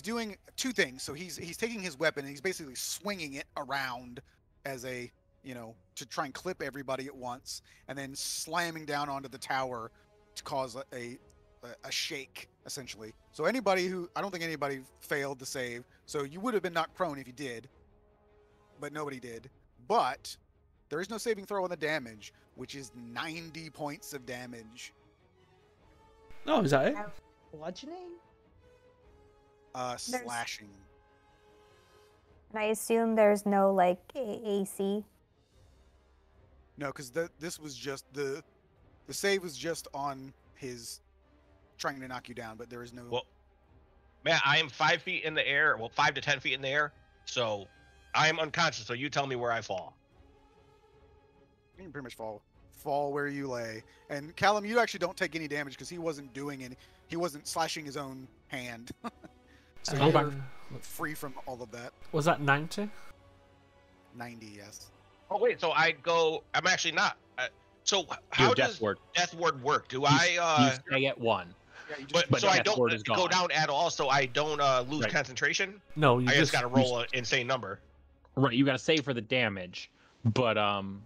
doing two things. So he's taking his weapon and he's basically swinging it around as a, to try and clip everybody at once, and then slamming down onto the tower to cause a shake, essentially. So I don't think anybody failed to save. So you would have been knocked prone if you did, but nobody did. But there is no saving throw on the damage, which is 90 points of damage. Oh, is that it? Have bludgeoning? Slashing. And I assume there's no like AC. No, because this was just the save was just on his trying to knock you down, but there is no. Well, Matt, I am 5 feet in the air. Well, 5 to 10 feet in the air. So I am unconscious. So you tell me where I fall. You can pretty much fall where you lay. And Callum, you actually don't take any damage because he wasn't doing any. He wasn't slashing his own hand. So Uh, you're free from all of that. Was that 90? 90, yes. Oh wait, so I'm actually not. So how does Death Ward. Death Ward work? Do You I? stay at 1. Yeah, you But but so I Death don't Ward is go gone. down at all. So I don't lose Right. concentration. No, you I just just got to roll an insane number. Right, you got to save for the damage, but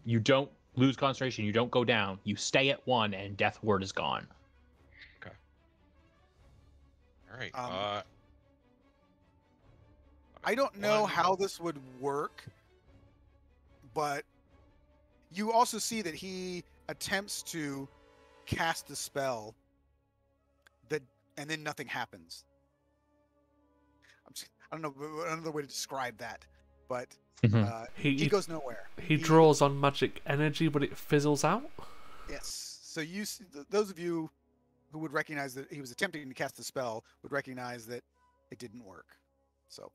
you don't lose concentration. You don't go down. You stay at 1, and Death Ward is gone. All right. I don't know One. how this would work, but you also see that he attempts to cast the spell and then nothing happens. I don't know another way to describe that, but Mhm. he goes nowhere. He draws on magic energy, but it fizzles out. Yes. So those of you who would recognize that he was attempting to cast the spell would recognize that it didn't work. So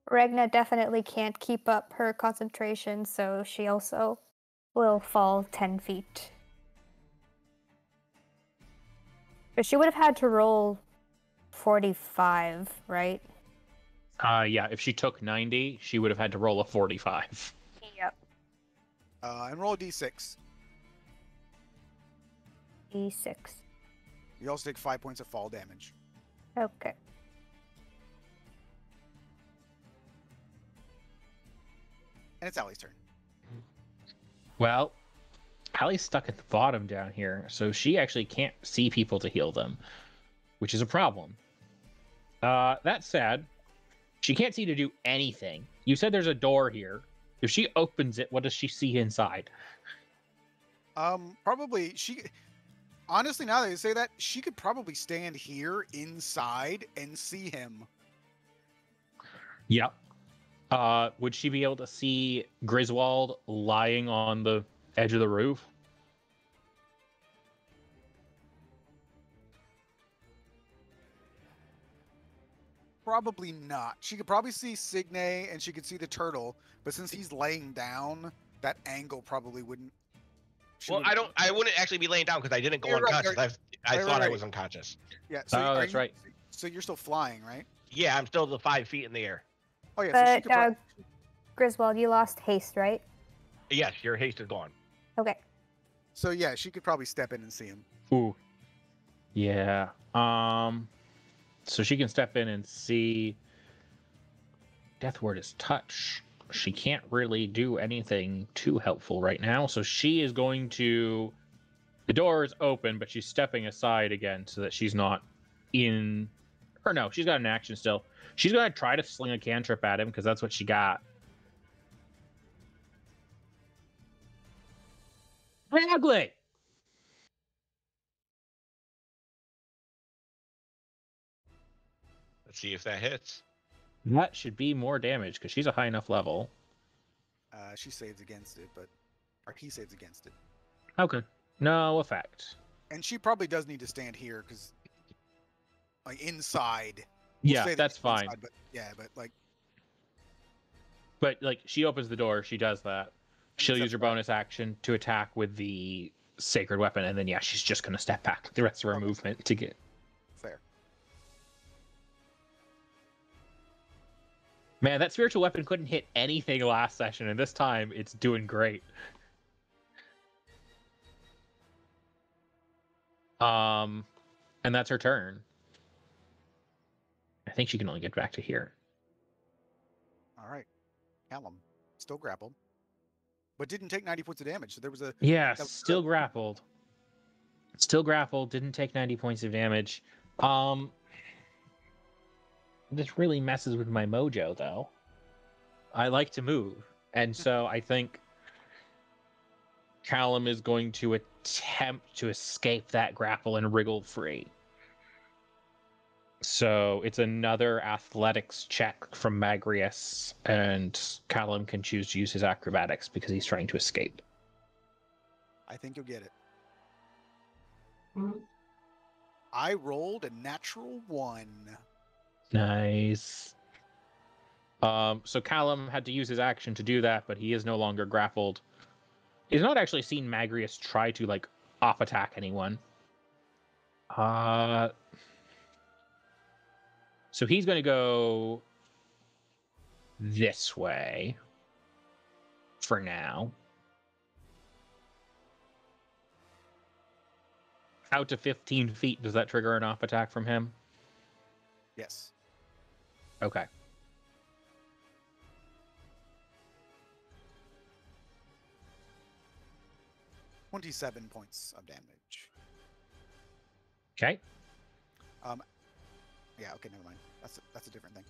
Regna definitely can't keep up her concentration, so she also will fall 10 feet. But she would have had to roll 45, right? Yeah, if she took 90, she would have had to roll a 45. Yep. And roll a d6. D6. You also take 5 points of fall damage. Okay. And it's Allie's turn. Well, Allie's stuck at the bottom down here, so she actually can't see people to heal them, which is a problem. That said, she can't see to do anything. You said there's a door here. If she opens it, what does she see inside? Probably honestly, now that you say that, she could probably stand here inside and see him. Yep. Would she be able to see Griswold lying on the edge of the roof? Probably not. She could probably see Signe and she could see the turtle, but since he's laying down, that angle probably wouldn't. Well, I wouldn't actually be laying down because I didn't go unconscious. I thought I was unconscious. Yeah. So oh, that's right. So you're still flying, right? Yeah, I'm still the 5 feet in the air. Oh yeah. So she But Griswold, you lost haste, right? Yes, your haste is gone. Okay. So yeah, she could probably step in and see him. Ooh. Yeah. So she can step in and see. Death word is touch. She can't really do anything too helpful right now, so she is going to. The door is open, but she's stepping aside again so that she's not in. Or no, she's got an action still. She's gonna try to sling a cantrip at him because that's what she got. Ugly. Let's see if that hits. That should be more damage because she's a high enough level. She saves against it, or he saves against it. Okay. No effect. And she probably does need to stand here because, like, inside. Yeah, say that's fine. inside, but like. But like, she opens the door. She does that. She'll use her fine. bonus action to attack with the sacred weapon, and then yeah, she's just gonna step back the rest of her movement to get. Fair. Man, that spiritual weapon couldn't hit anything last session, and this time it's doing great. And that's her turn. I think she can only get back to here. All right. Callum, still grappled, but didn't take 90 points of damage. So there was a Still grappled. Still grappled. Didn't take 90 points of damage. This really messes with my mojo, though. I like to move, and so I think Callum is going to attempt to escape that grapple and wriggle free. So it's another athletics check from Magreus, and Callum can choose to use his acrobatics because he's trying to escape. I think you'll get it. I rolled a natural 1. Nice. So Callum had to use his action to do that, but he is no longer grappled. He's not actually seen Magreus try to, like, off-attack anyone. So he's going to go this way for now. Out to 15 feet, does that trigger an off-attack from him? Yes. Okay. $27 points of damage. Okay. Yeah. Okay. Never mind. That's a different thing.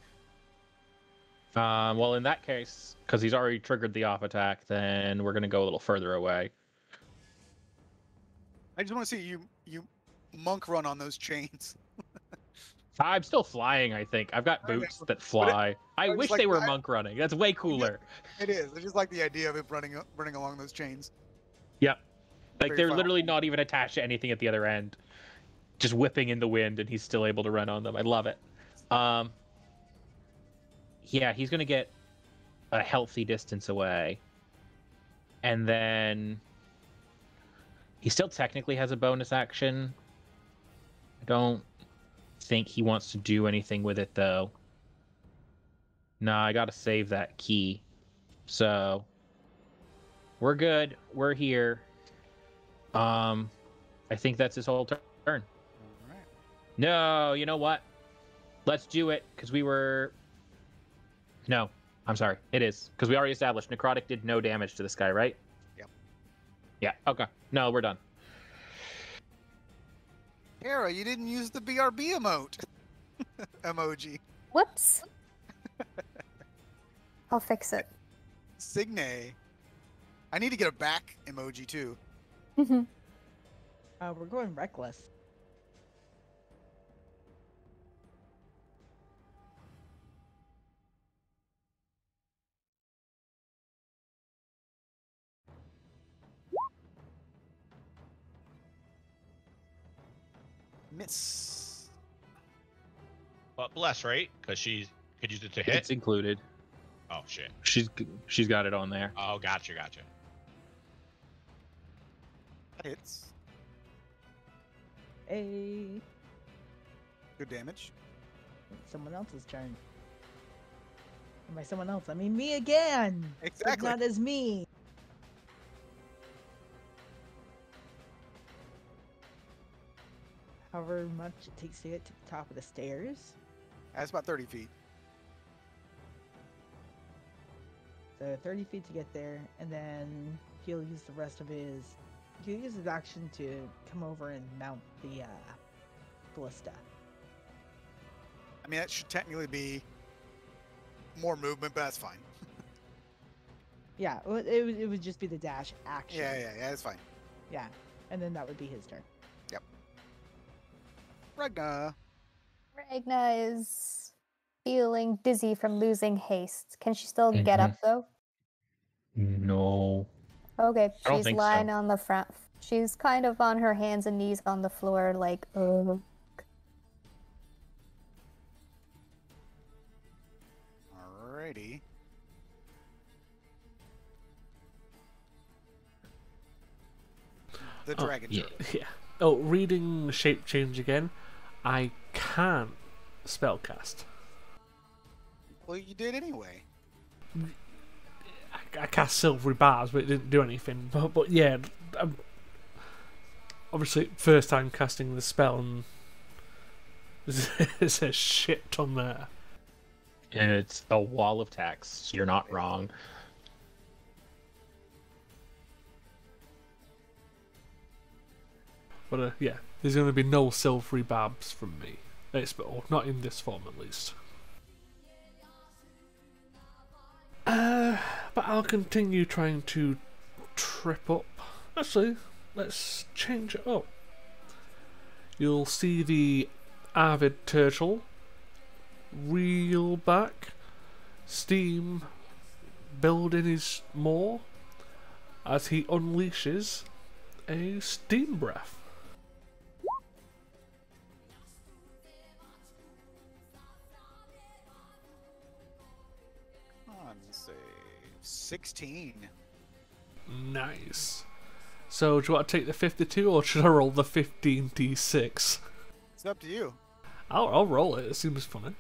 Well, in that case, because he's already triggered the off attack, then we're going to go a little further away. I just want to see you monk run on those chains. I'm still flying, I think. I've got I know, boots that but fly. I just wish like they were I- monk running. That's way cooler. it is. I just like the idea of it running along those chains. Yep. Like Very they're fun. literally not even attached to anything at the other end. Just whipping in the wind and he's still able to run on them. I love it. Yeah, he's gonna get a healthy distance away. And then he still technically has a bonus action. I don't think he wants to do anything with it though. Nah, I gotta save that key. So we're good. We're here. I think that's his whole turn. All right. No, you know what? Let's do it because we were. No, I'm sorry. It is because we already established necrotic did no damage to this guy, right? Yep. Yeah. Okay. No, we're done. Tara, you didn't use the BRB emote. Emoji. Whoops. I'll fix it. Signe. I need to get a back emoji too. Mhm. We're going reckless. Miss. But bless, right? Because she could use it to hit. It's included. Oh shit. She's got it on there. Oh, gotcha. That hits. Hey, Good damage. it's someone else's turn. And by someone else, I mean me again. But Exactly. not as me. However much it takes to get to the top of the stairs. That's about 30 feet. So 30 feet to get there, and then he'll use the rest of his. He'll use his action to come over and mount the ballista. I mean, that should technically be more movement, but that's fine. Yeah, it would just be the dash action. Yeah, that's fine. Yeah, and then that would be his turn. Ragna. Ragna is feeling dizzy from losing haste. Can she still get up though? No. Okay, I don't she's think lying so. on the front. She's kind of on her hands and knees on the floor, like, Alrighty. The dragon yeah, turtle. yeah. Oh, reading shape change again. I can't spellcast. Well, you did anyway. I cast silvery bars, but it didn't do anything. But yeah, obviously first time casting the spell, and there's a shit ton there. And it's a wall of text. You're not wrong. But yeah, there's going to be no silvery barbs from me. Or not in this form, at least. But I'll continue trying to trip up. Actually, let's change it up. You'll see the avid turtle reel back, steam building his maw as he unleashes a steam breath. On, say, 16. Nice. So, do you want to take the 52 or should I roll the 15d6? It's up to you. I'll roll it, it seems funny.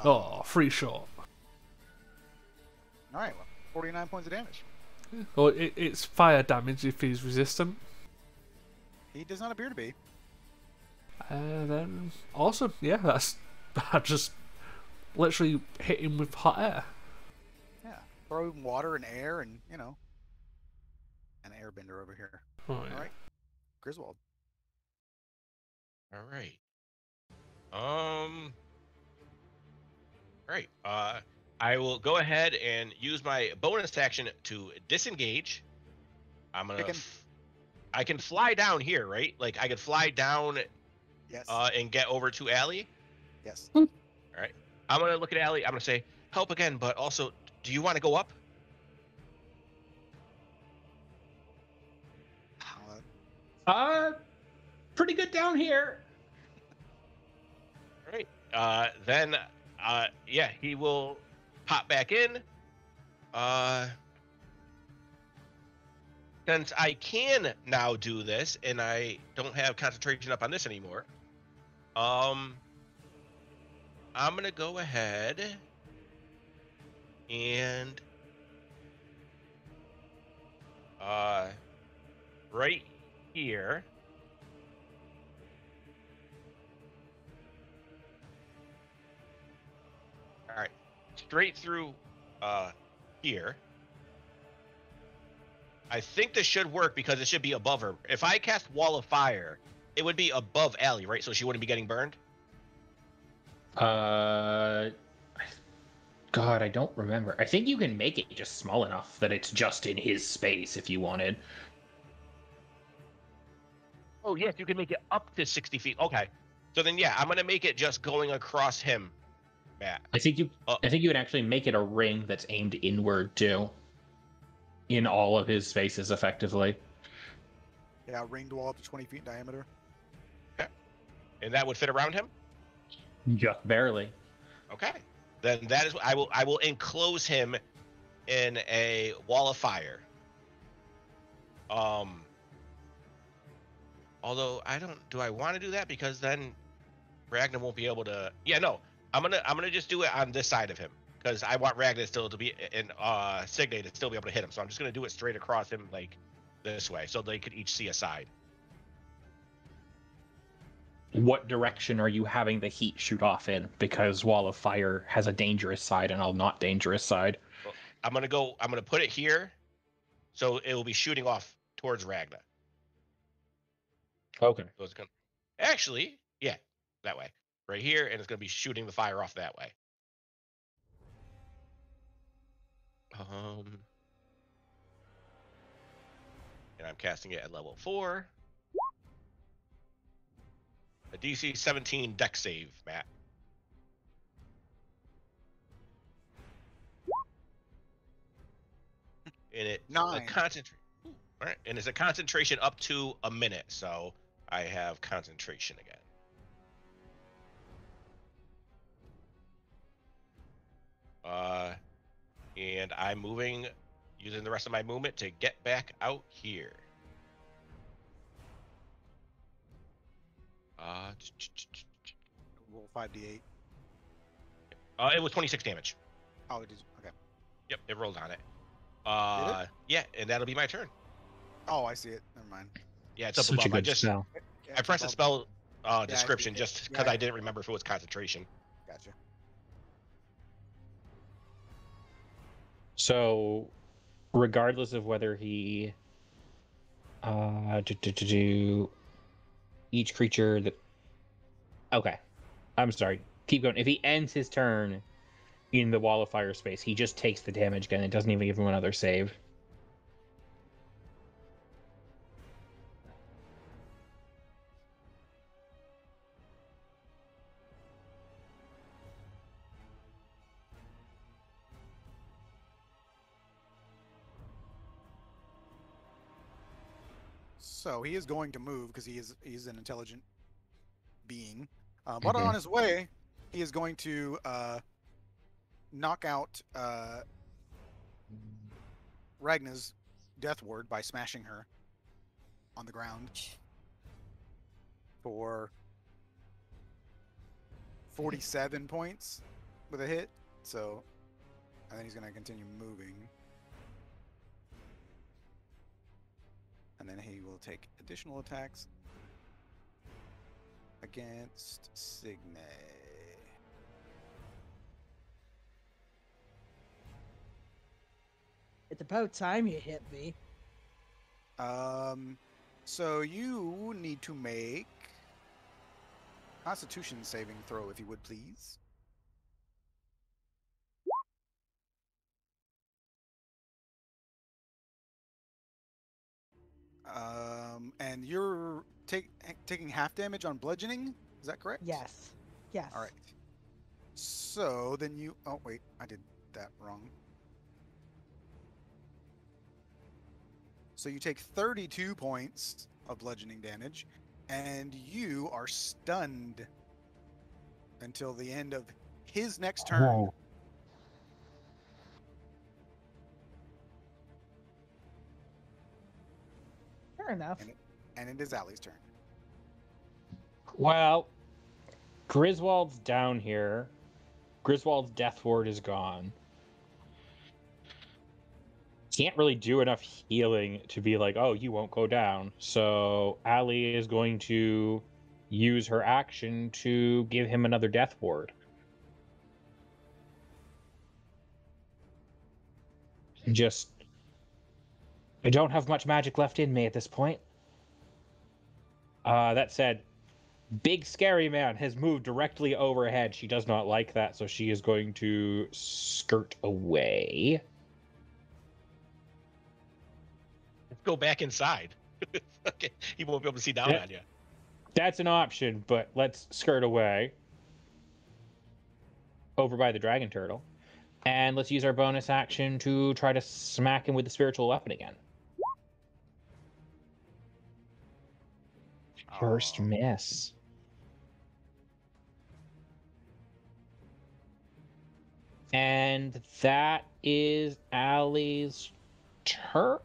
Oh, free shot. Alright, well, 49 points of damage. Well, it's fire damage if he's resistant. He does not appear to be. Then, awesome. Yeah, I just literally hit him with hot air. Yeah. Throw him water and air and, you know, an airbender over here. Oh, yeah. Alright. Griswold. All right. Right. I will go ahead and use my bonus action to disengage. I'm gonna. I can fly down here, right? Like I could fly down. Yes. And get over to Allie. Yes. All right. I'm gonna look at Allie. I'm gonna say, "Help again," but also, do you want to go up? Pretty good down here. All right. Then, yeah, he will pop back in. Since I can now do this, and I don't have concentration up on this anymore, I'm gonna go ahead and right here. All right, straight through here. I think this should work because it should be above her. If I cast Wall of Fire, it would be above Allie, right? So she wouldn't be getting burned? God, I don't remember. I think you can make it just small enough that it's just in his space if you wanted. Oh, yes, you can make it up to 60 feet. Okay. So then, yeah, I'm going to make it just going across him, Matt. I think you would actually make it a ring that's aimed inward, too. In all of his spaces, effectively. Yeah, ringed wall up to 20 feet in diameter. Yeah. And that would fit around him? Just barely. Okay. Then that is I will enclose him in a wall of fire. Although do I want to do that? Because then Ragnar won't be able to. Yeah, no. I'm gonna just do it on this side of him. Because I want Ragnar still to be and Signe to still be able to hit him. So I'm just gonna do it straight across him like this way. So they could each see a side. What direction are you having the heat shoot off in? Because Wall of Fire has a dangerous side and a not dangerous side. Well, I'm gonna put it here, so it will be shooting off towards Ragnar. Okay. So it's gonna actually, yeah, that way. Right here, and it's gonna be shooting the fire off that way. And I'm casting it at level 4. A DC 17 dex save, Matt. And it's 9. a concentrate. All right, and it's a concentration up to a minute, so I have concentration again. And I'm moving, using the rest of my movement to get back out here. Roll 5d8. It was 26 damage. Oh, it is. Okay. Yep, it rolled on it. Did it? Yeah, and that'll be my turn. Oh, I see it. Never mind. Yeah, it's up Such above. a good spell. Yeah, I pressed the above. spell description just because yeah. I didn't remember if it was concentration. Gotcha. So, regardless of whether he do each creature that. Okay, I'm sorry. Keep going. If he ends his turn in the Wall of Fire space, he just takes the damage again. It doesn't even give him another save. So he is going to move because he's an intelligent being. But on his way, he is going to knock out Ragna's death ward by smashing her on the ground for 47 points with a hit. So, and then he's going to continue moving. And then he will take additional attacks against Signe. It's about time you hit me. So you need to make Constitution saving throw, if you would, please. And you're taking half damage on bludgeoning. Is that correct? Yes. Yes. All right. So then you. Oh wait, I did that wrong. So you take 32 points of bludgeoning damage, and you are stunned until the end of his next turn. Oh. Fair enough. And it is Allie's turn. Well, Griswold's down here. Griswold's Death Ward is gone. Can't really do enough healing to be like, oh, you won't go down. So Allie is going to use her action to give him another Death Ward. Just, I don't have much magic left in me at this point. That said, Big Scary Man has moved directly overhead. She does not like that, so she is going to skirt away. Let's go back inside. Okay, he won't be able to see down on you. That's an option, but let's skirt away. Over by the dragon turtle. And let's use our bonus action to try to smack him with the spiritual weapon again. First miss. And that is Allie's turn?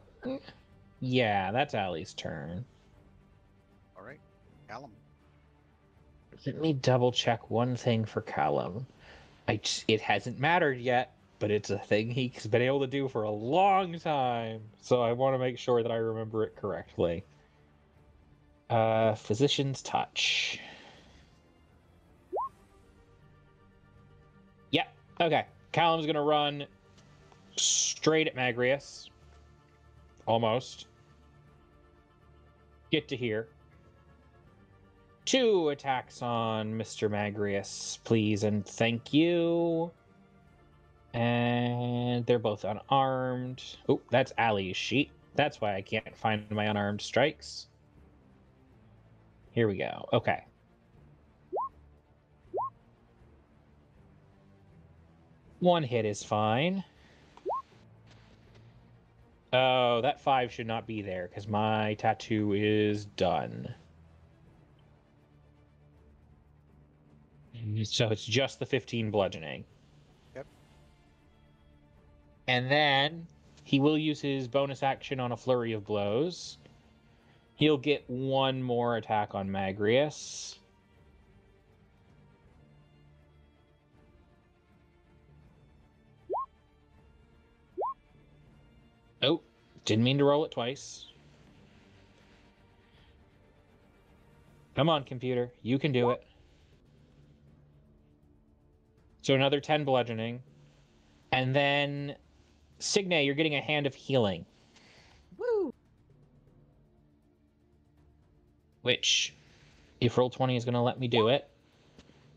Yeah, that's Allie's turn. All right, Callum. Let me double check one thing for Callum. It hasn't mattered yet, but it's a thing he's been able to do for a long time. So I want to make sure that I remember it correctly. Physician's Touch. Yep, okay. Callum's going to run straight at Magreus. Almost. Get to here. 2 attacks on Mr. Magreus, please and thank you. And they're both unarmed. Oh, that's Allie's sheet. That's why I can't find my unarmed strikes. Here we go. Okay. One hit is fine. Oh, that 5 should not be there because my tattoo is done. So it's just the 15 bludgeoning. Yep. And then he will use his bonus action on a flurry of blows. He'll get 1 more attack on Magreus. Oh, didn't mean to roll it twice. Come on, computer. You can do it. So another 10 bludgeoning. And then, Signe, you're getting a hand of healing. Woo! Which, if Roll20 is going to let me do it,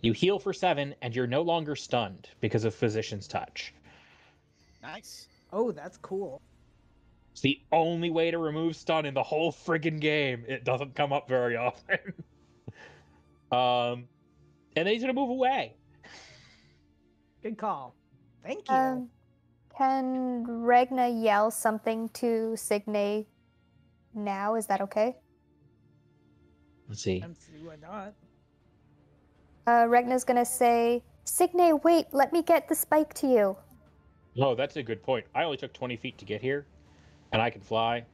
you heal for 7, and you're no longer stunned because of Physician's Touch. Nice. Oh, that's cool. It's the only way to remove stun in the whole friggin' game. It doesn't come up very often. And then he's going to move away. Good call. Thank you. Can Regna yell something to Signe now? Is that okay? Let's see. I'm see why not. Regna's gonna say, Signe, wait, let me get the spike to you. Oh, that's a good point. I only took 20 feet to get here, and I can fly.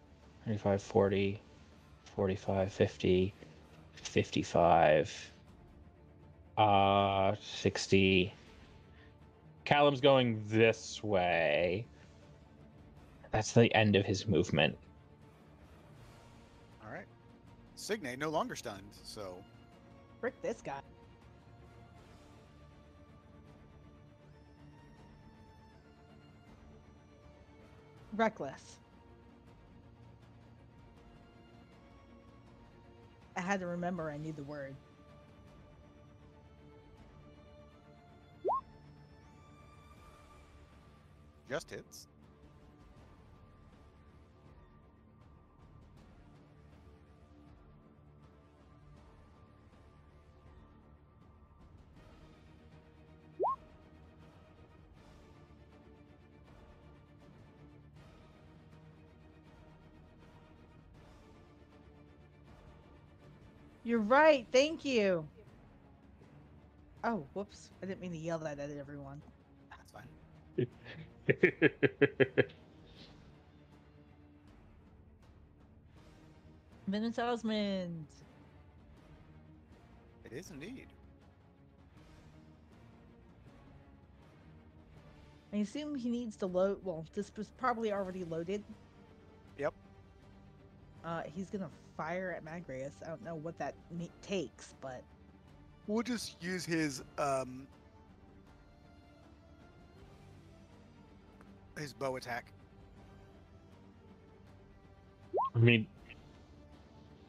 35, 40, 45, 50, 55, 60. Callum's going this way. That's the end of his movement. All right. Signe no longer stunned, so Frick this guy. Reckless. I had to remember I need the word. just hits. You're right. Thank you. Oh, whoops. I didn't mean to yell that at everyone. That's fine. Venom Salesman. It is indeed. I assume he needs to load. Well, this was probably already loaded. Yep. He's gonna fire at Magreus. I don't know what that takes, but We'll just use his bow attack. I mean,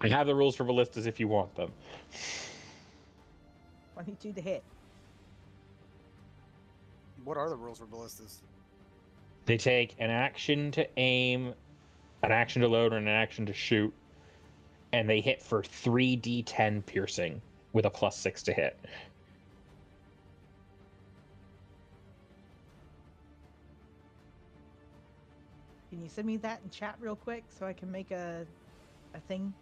I have the rules for ballistas if you want them. 22 to hit. What are the rules for ballistas? They take an action to aim, an action to load, and an action to shoot, and they hit for 3d10 piercing with a +6 to hit. Can you send me that in chat real quick so I can make a thing?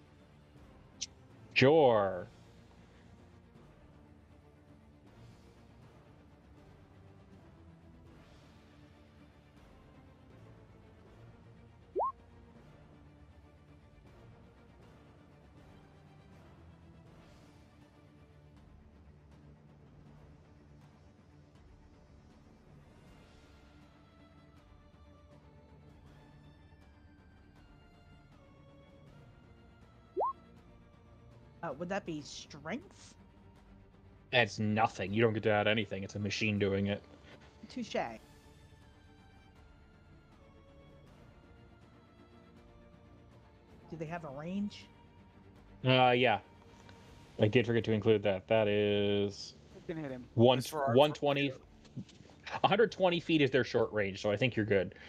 Sure. Would that be strength? It's nothing. You don't get to add anything. It's a machine doing it. Touche. Do they have a range? Yeah. I did forget to include that. That is You can hit him. 120. 120 feet is their short range, so I think you're good. —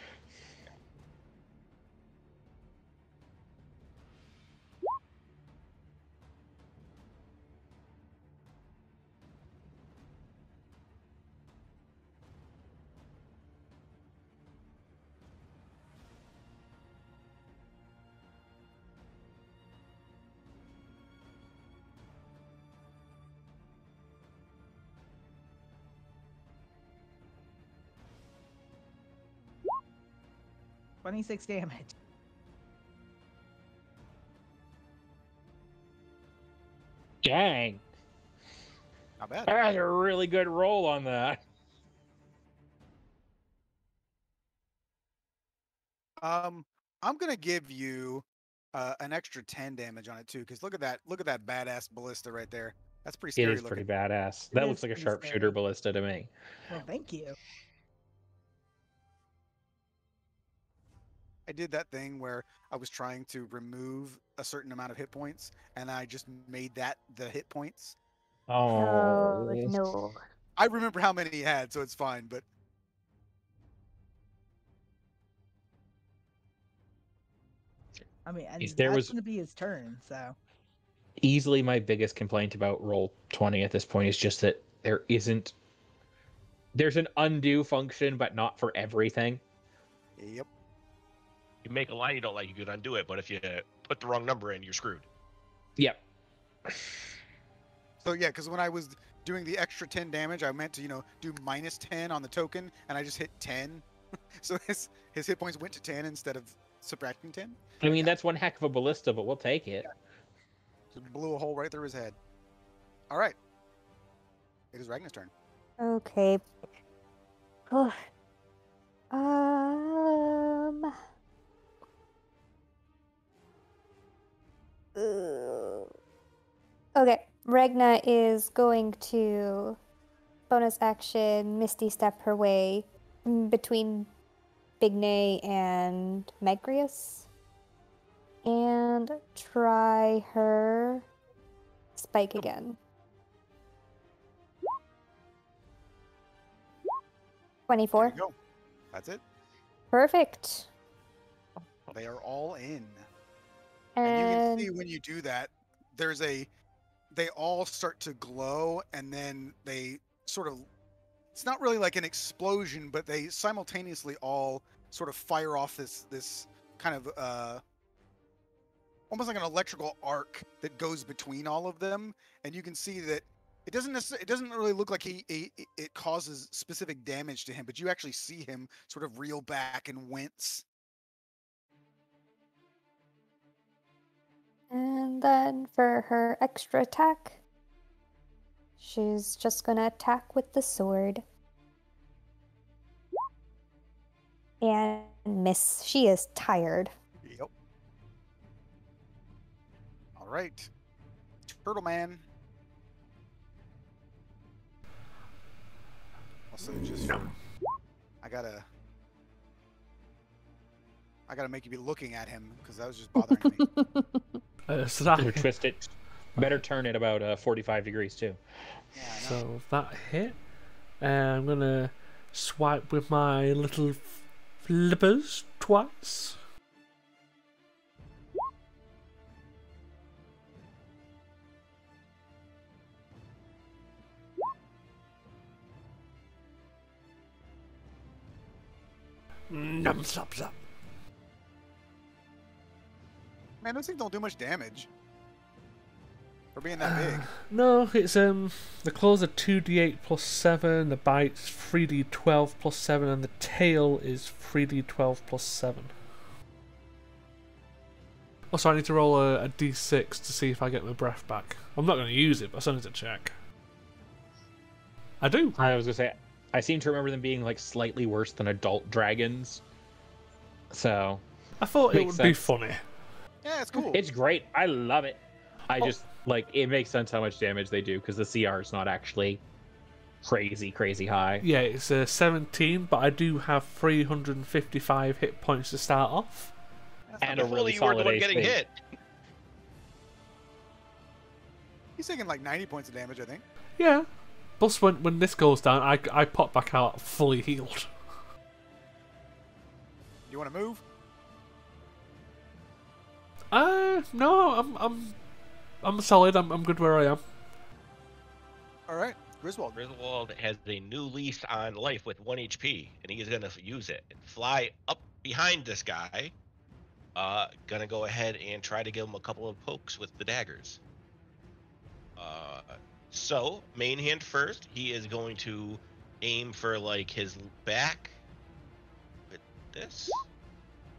26 damage. Dang. Not bad. That's a really good roll on that. I'm gonna give you an extra 10 damage on it too, because look at that badass ballista right there. That's pretty It scary is looking. pretty badass. It That is looks like a pretty sharpshooter scary. ballista to me. Well, thank you. I did that thing where I was trying to remove a certain amount of hit points, and I just made that the hit points. Oh no. I remember how many he had, so it's fine. But I mean, and If there that's was- going to be his turn, so. Easily my biggest complaint about roll 20 at this point is just that there's an undo function, but not for everything. yep. You make a line you don't like, you could undo it, but if you put the wrong number in, you're screwed. Yep. So yeah, because when I was doing the extra 10 damage, I meant to do -10 on the token, and I just hit 10. So his hit points went to 10 instead of subtracting 10. I mean, that's one heck of a ballista, but we'll take it. Just blew a hole right through his head. All right. It is Ragnar's turn. Okay. Oh. Um. Okay. Ragna is going to bonus action Misty Step her way between Bignay and Magreus and try her spike again. 24. There you go. That's it. Perfect. They are all in. And you can And see when you do that, they all start to glow, and then they sort of, it's not really like an explosion, but they simultaneously all sort of fire off this kind of almost like an electrical arc that goes between all of them, and you can see that it doesn't really look like it causes specific damage to him, but you actually see him sort of reel back and wince. And then for her extra attack, she's just gonna attack with the sword. And miss. She is tired. Yep. All right. Turtle Man. Also, just for, I gotta make you be looking at him because that was just bothering me. So that Better twist it. Better turn it about 45 degrees too. Yeah, I know. So that hit. I'm gonna swipe with my little flippers twice. Num slop slop. Man, those things don't do much damage for being that big. No, it's the claws are 2d8 plus 7, the bite's 3d12 plus 7, and the tail is 3d12 plus 7. Also, I need to roll a d6 to see if I get my breath back. I'm not going to use it, but I still need to check. I do. I was gonna say, I seem to remember them being like slightly worse than adult dragons. So I thought it makes would be sense. funny. Yeah, it's cool. It's great. I love it. I Oh. just like it makes sense how much damage they do because the CR is not actually crazy high. Yeah, it's 17, but I do have 355 hit points to start off. And a If only really you weren't the solid one getting AC. hit. He's taking like 90 points of damage, I think. Yeah. Plus, when this goes down, I pop back out fully healed. You want to move? No, I'm solid. I'm good where I am. All right, Griswold. Griswold has a new lease on life with 1 HP, and he is going to use it and fly up behind this guy. Gonna go ahead and try to give him a couple of pokes with the daggers. So, main hand first, he is going to aim for like his back with this.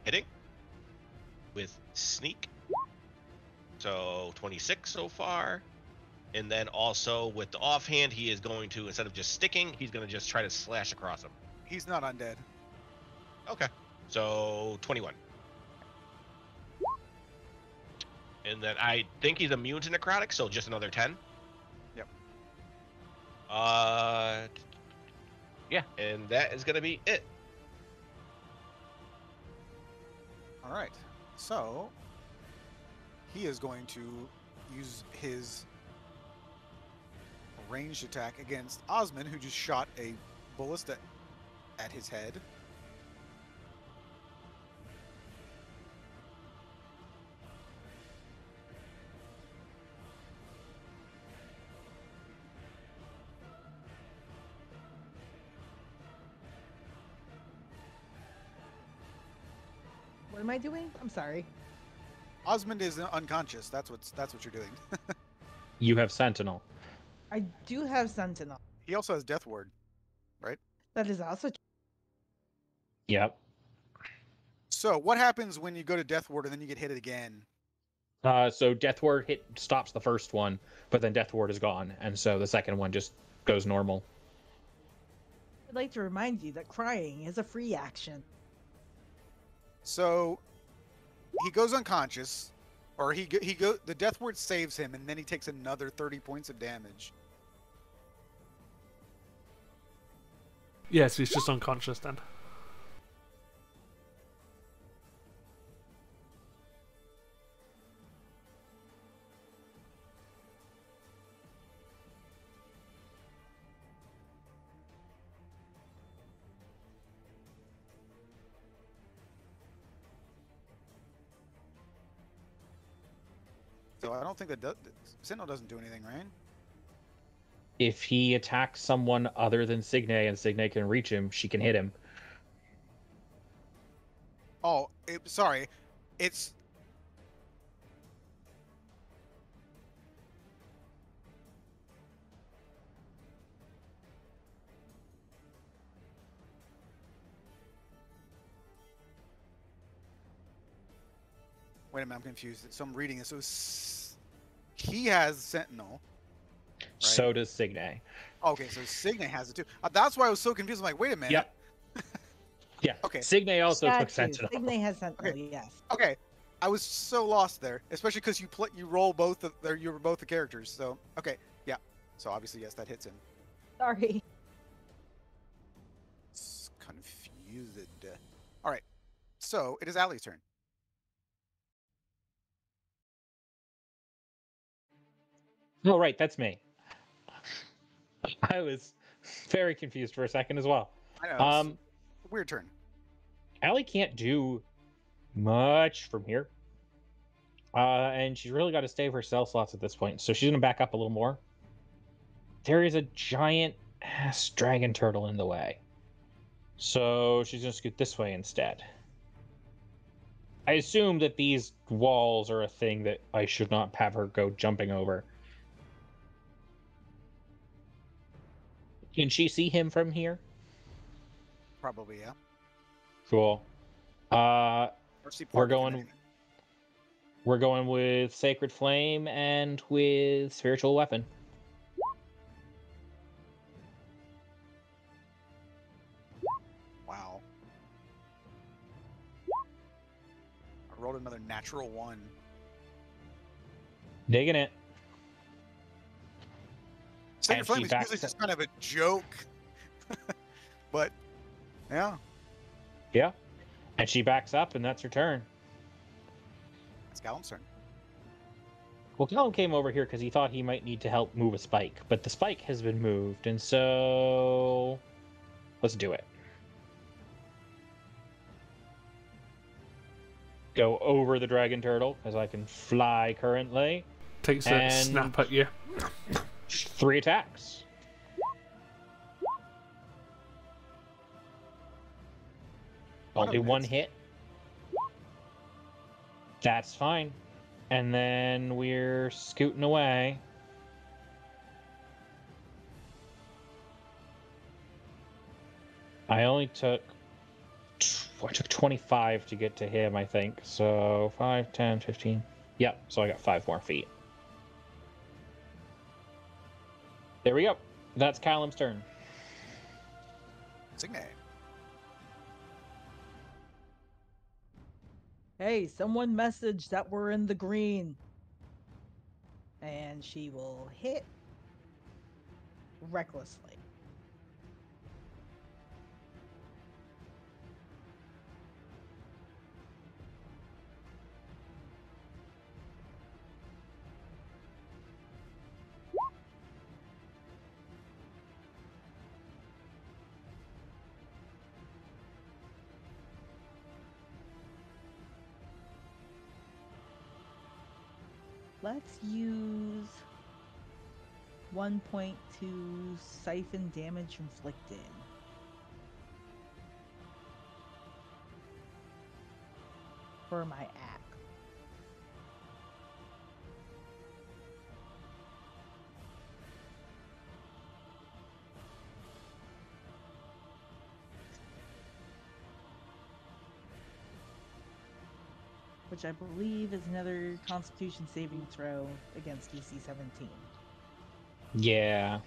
Hitting. With sneak. So, 26 so far. And then also with the offhand, he is going to, instead of just sticking, he's going to just try to slash across him. He's not undead. Okay. So 21. And then I think he's immune to necrotic, so just another 10. Yep. Yeah, and that is going to be it. All right. So he is going to use his ranged attack against Osmond, who just shot a ballista at his head. What am I doing? I'm sorry. Osmond is unconscious. That's what you're doing. You have Sentinel. I do have Sentinel. He also has Death Ward, right? That is also Yep. So what happens when you go to Death Ward and then you get hit again? So Death Ward stops the first one, but then Death Ward is gone, and so the second one just goes normal. I'd like to remind you that crying is a free action. So he goes unconscious, or the Death Ward saves him, and then he takes another 30 points of damage. Yes, he's just unconscious then. So I don't think that Sentinel doesn't do anything, right? If he attacks someone other than Signe and Signe can reach him, she can hit him. Oh, sorry. It's Wait a minute, I'm confused. So I'm reading this. So he has Sentinel. Right? So does Signe. Okay, so Signe has it too. That's why I was so confused. I'm like, wait a minute. Yep. Yeah. Okay. Signe also Got took you. Sentinel. Signe has Sentinel, Okay. yes. Okay. I was so lost there, especially because you roll both of you were both the characters. So okay, yeah. So obviously yes, that hits him. Sorry. It's confused. All right. So it is Allie's turn. Oh, right, that's me. I was very confused for a second as well. I know. It's a weird turn. Allie can't do much from here. And she's really got to save her cell slots at this point, so she's going to back up a little more. There is a giant ass dragon turtle in the way. So she's going to scoot this way instead. I assume that these walls are a thing that I should not have her go jumping over. Can she see him from here? Probably, yeah. Cool. Or see part of him going- anyway. We're going with Sacred Flame and with Spiritual Weapon. Wow. I rolled another natural 1. Digging it. Sacred And Flame she is backs usually up. just kind of a joke. But, yeah. Yeah. And she backs up, and that's her turn. It's Callum's turn. Well, Callum came over here because he thought he might need to help move a spike, but the spike has been moved, and so let's do it. Go over the dragon turtle, as I can fly currently. Takes a And- snap at you. 3 attacks. Only of them 1 hits. hit. That's fine. And then we're scooting away. I only took 25 to get to him, I think. So 5, 10, 15. Yep, so I got 5 more feet. There we go. That's Callum's turn. Signe. Hey, someone messaged that we're in the green. And she will hit recklessly. Let's use 1 point to siphon damage inflicted. For my axe. Which I believe is another Constitution saving throw against DC 17. Yeah.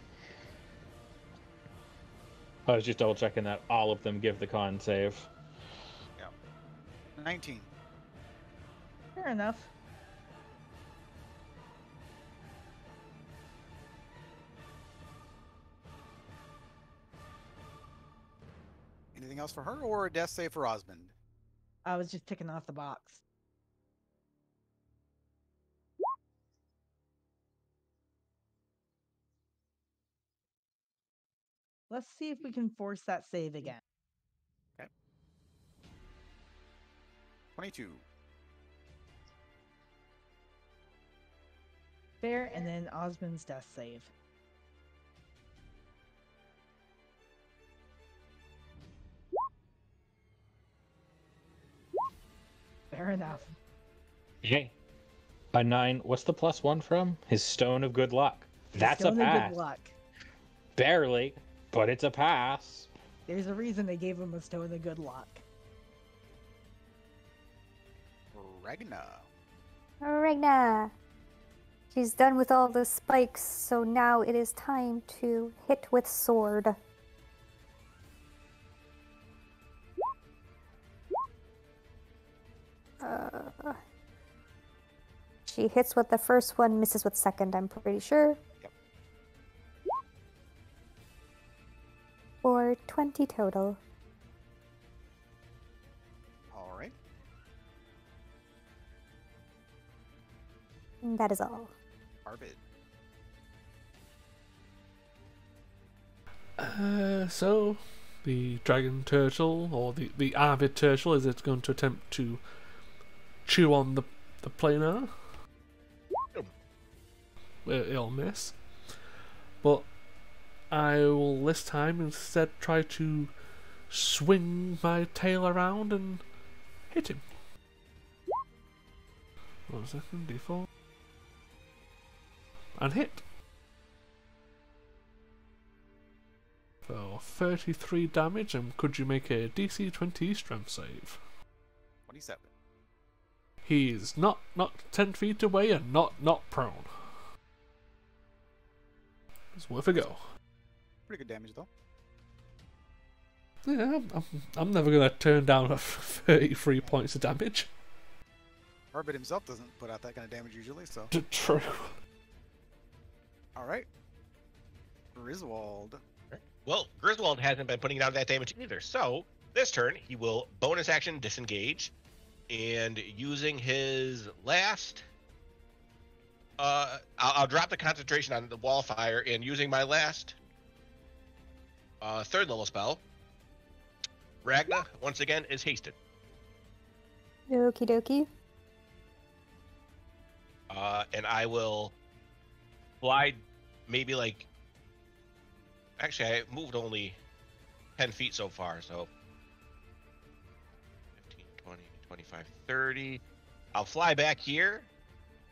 I was just double checking that all of them give the con save. 19. Fair enough. Anything else for her or a death save for Osmond? I was just ticking off the box. Let's see if we can force that save again. 22. Fair, and then Osmond's death save. Fair enough. Okay. A 9. What's the +1 from? His Stone of Good Luck. That's a Stone of pass. Good luck. Barely, but it's a pass. There's a reason they gave him a stone of good luck. Ragna. Regna. She's done with all the spikes, so now it is time to hit with sword. She hits with the first one, misses with second, I'm pretty sure. Yep. For 20 total. All right. And that is all. Arvid. So the dragon turtle, or the avid turtle, is it going to attempt to chew on the planar? It'll miss. But I will this time instead try to swing my tail around and hit him. 1 second, D4. And hit. For 33 damage, and could you make a DC 20 strength save? 27. He's not 10 feet away and not prone. It's worth a go. Pretty good damage, though. Yeah, I'm never going to turn down 33 points of damage. Arvid himself doesn't put out that kind of damage usually, so. True. All right. Griswold. Well, Griswold hasn't been putting down that damage either. So this turn, he will bonus action disengage, and using his last, I'll drop the concentration on the wall fire, and using my last third level spell, Ragna once again is hasted. Okie dokie. And I will fly maybe like. Actually, I moved only 10 feet so far, so 15, 20, 25, 30. I'll fly back here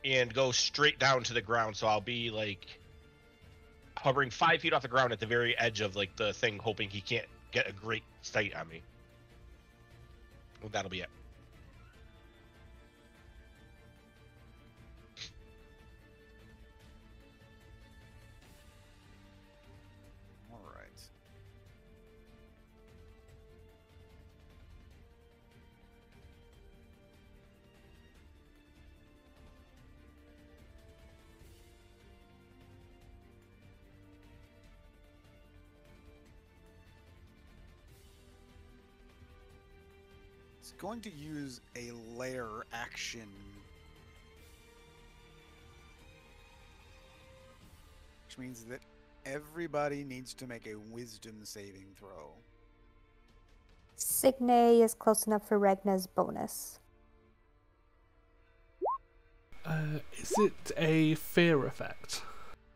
and go straight down to the ground, so I'll be like hovering 5 feet off the ground at the very edge of like the thing, hoping he can't get a great sight on me. Well, that'll be it. All right. It's going to use a lair action. Which means that everybody needs to make a wisdom saving throw. Signe is close enough for Regna's bonus. Is it a fear effect?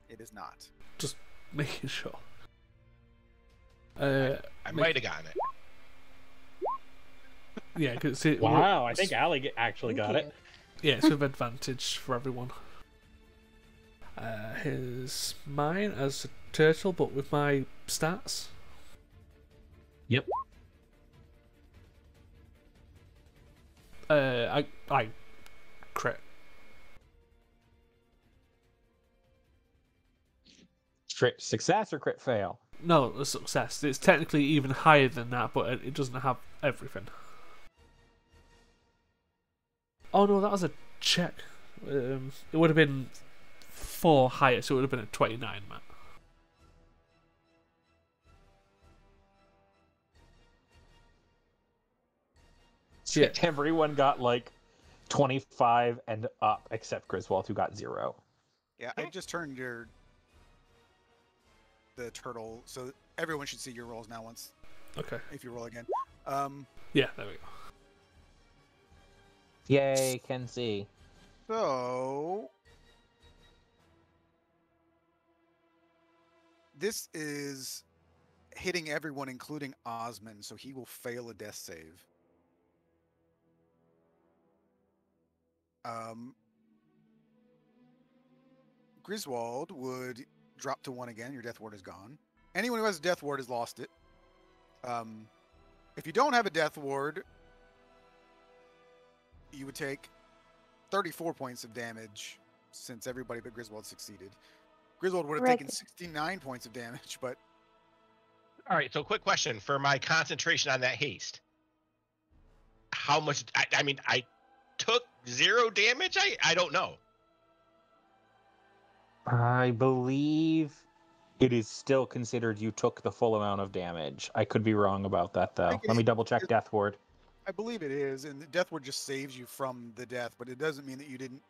It is not. Just making sure. I might have gotten it. Yeah, because it. Wow, I think Allie actually got it. Yeah, it's with advantage for everyone. Here's mine as a turtle, but with my stats. Yep. I crit. Crit success or crit fail? No, a success. It's technically even higher than that, but it doesn't have everything. Oh no, that was a check. It would have been 4 higher, so it would have been a 29, Matt. Yeah. Everyone got like 25 and up, except Griswold, who got 0. Yeah, I just turned the turtle, so everyone should see your rolls now once. Okay. If you roll again. Yeah, there we go. Yay, can see. So this is hitting everyone, including Osmond, so he will fail a death save. Griswold would drop to 1 again. Your death ward is gone. Anyone who has a death ward has lost it. If you don't have a death ward, you would take 34 points of damage since everybody but Griswold succeeded. Griswold would have Right. taken 69 points of damage, but All right, so quick question for my concentration on that haste. How much? I mean, I took 0 damage. I don't know. I believe it is still considered you took the full amount of damage. I could be wrong about that, though. think it Let me is- double check Death Ward. I believe it is, and the Death Ward just saves you from the death, but it doesn't mean that you didn't.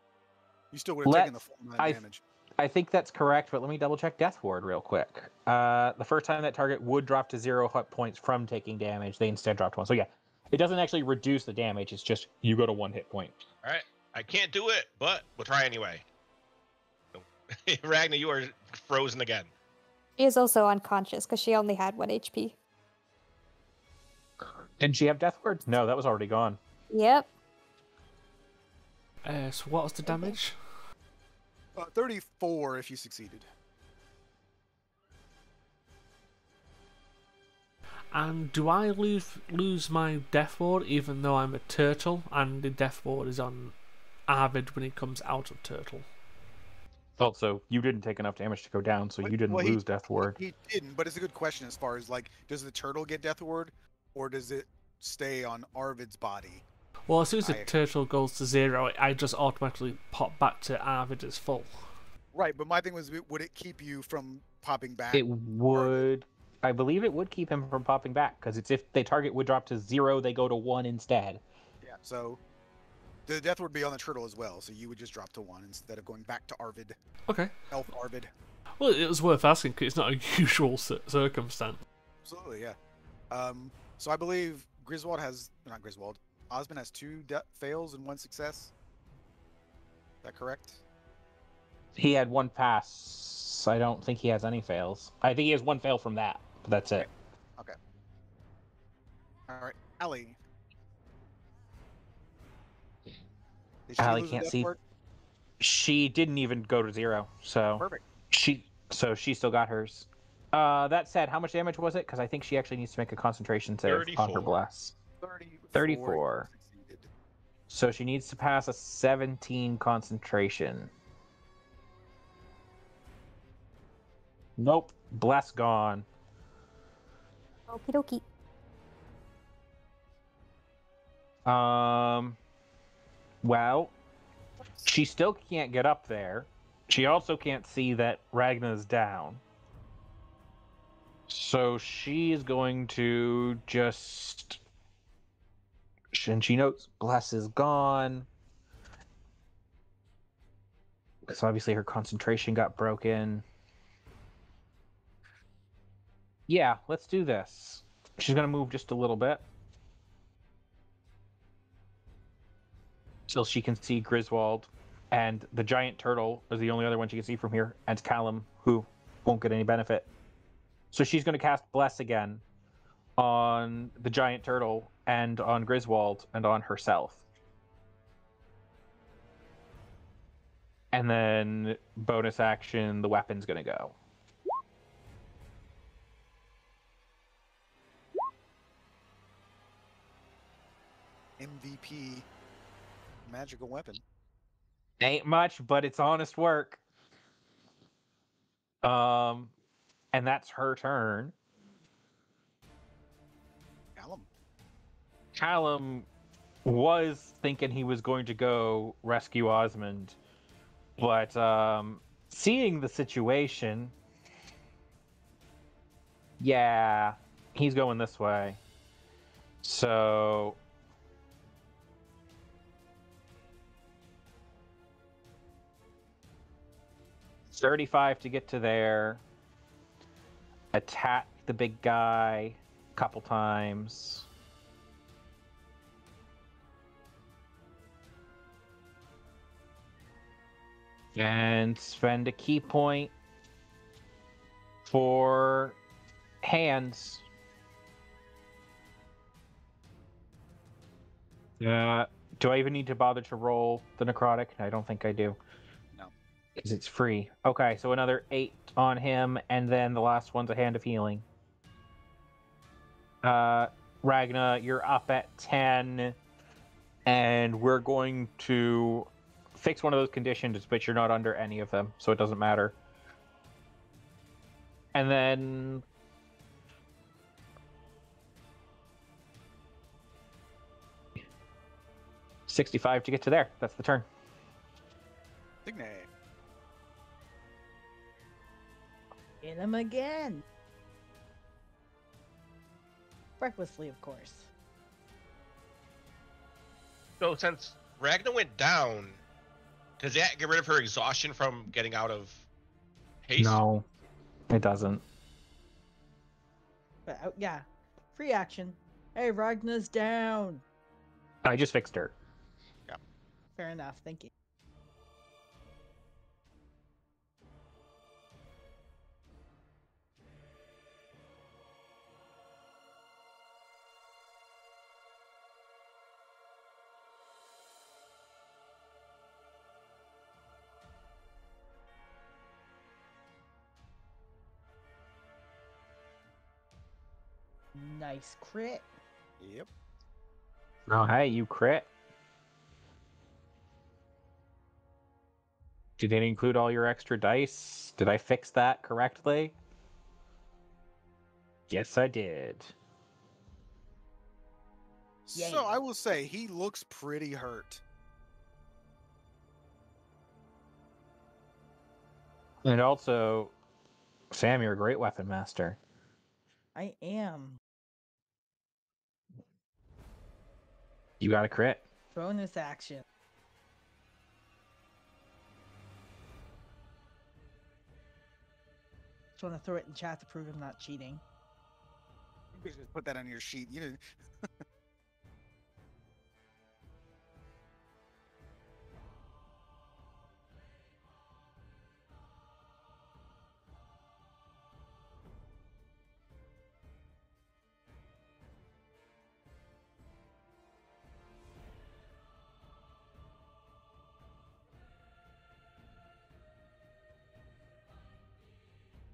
You still would have taken the full amount of damage. I think that's correct, but let me double check Death Ward real quick. The first time that target would drop to 0 hit points from taking damage, they instead dropped 1. So yeah, it doesn't actually reduce the damage. It's just you go to 1 hit point. All right, I can't do it, but we'll try anyway. Ragnar, you are frozen again. She is also unconscious because she only had 1 HP. Didn't she have Death Ward? No, that was already gone. Yep. So what was the damage? 34 if you succeeded. And do I lose my Death Ward even though I'm a turtle and the Death Ward is on Arvid when he comes out of turtle? Also, you didn't take enough damage to go down, so you didn't Well, lose Death Ward. He didn't, but it's a good question as far as like, does the turtle get Death Ward, or does it stay on Arvid's body? Well, as soon as the turtle goes to 0, I just automatically pop back to Arvid as full. Right, but my thing was, would it keep you from popping back? It would. I believe it would keep him from popping back, because it's if the target would drop to 0, they go to 1 instead. Yeah, so the death would be on the turtle as well, so you would just drop to 1 instead of going back to Arvid. Okay. Elf Arvid. Well, it was worth asking because it's not a usual circumstance. Absolutely, yeah. So I believe Griswold has, not Griswold, Osmond has 2 fails and 1 success. Is that correct? He had 1 pass. I don't think he has any fails. I think he has 1 fail from that, but that's it. Okay. All right, Allie. Did she Allie lose a can't death see. ward? She didn't even go to 0, so Perfect. she still got hers. That said, how much damage was it? Because I think she actually needs to make a concentration save on her 34. bless. 34. Succeeded. So she needs to pass a 17 concentration. Nope. Bless gone. Okie dokie. Well, she still can't get up there. She also can't see that Ragna's down. So she is going to just... And she knows Bless is gone. Because obviously her concentration got broken. Yeah, let's do this. She's going to move just a little bit. Till she can see Griswold. And the giant turtle is the only other one she can see from here. And Callum, who won't get any benefit. So she's going to cast Bless again on the giant turtle and on Griswold and on herself. And then bonus action, the weapon's going to go. MVP magical weapon. Ain't much, but it's honest work. And that's her turn. Callum was thinking he was going to go rescue Osmond, but seeing the situation, yeah, he's going this way. So 35 to get to there. Attack the big guy a couple times. And spend a key point for hands. Do I even need to bother to roll the necrotic? I don't think I do. No. Because it's free. Okay, so another 8 on him, and then the last one's a hand of healing. Ragna, you're up at 10, and we're going to fix one of those conditions, but you're not under any of them, so it doesn't matter. And then 65 to get to there. That's the turn. Signe. Hit him again. Recklessly, of course. So since Ragna went down, does that get rid of her exhaustion from getting out of haste? No, it doesn't. But yeah, free action. Hey, Ragna's down. I just fixed her. Fair enough. Thank you. Nice crit. Yep. Oh, hey, you crit. Did it include all your extra dice? Did I fix that correctly? Yes, I did. Yay. So I will say he looks pretty hurt. And also, Sam, you're a great weapon master. I am. You got a crit. Bonus action. Just want to throw it in chat to prove I'm not cheating. You could just put that on your sheet. You didn't.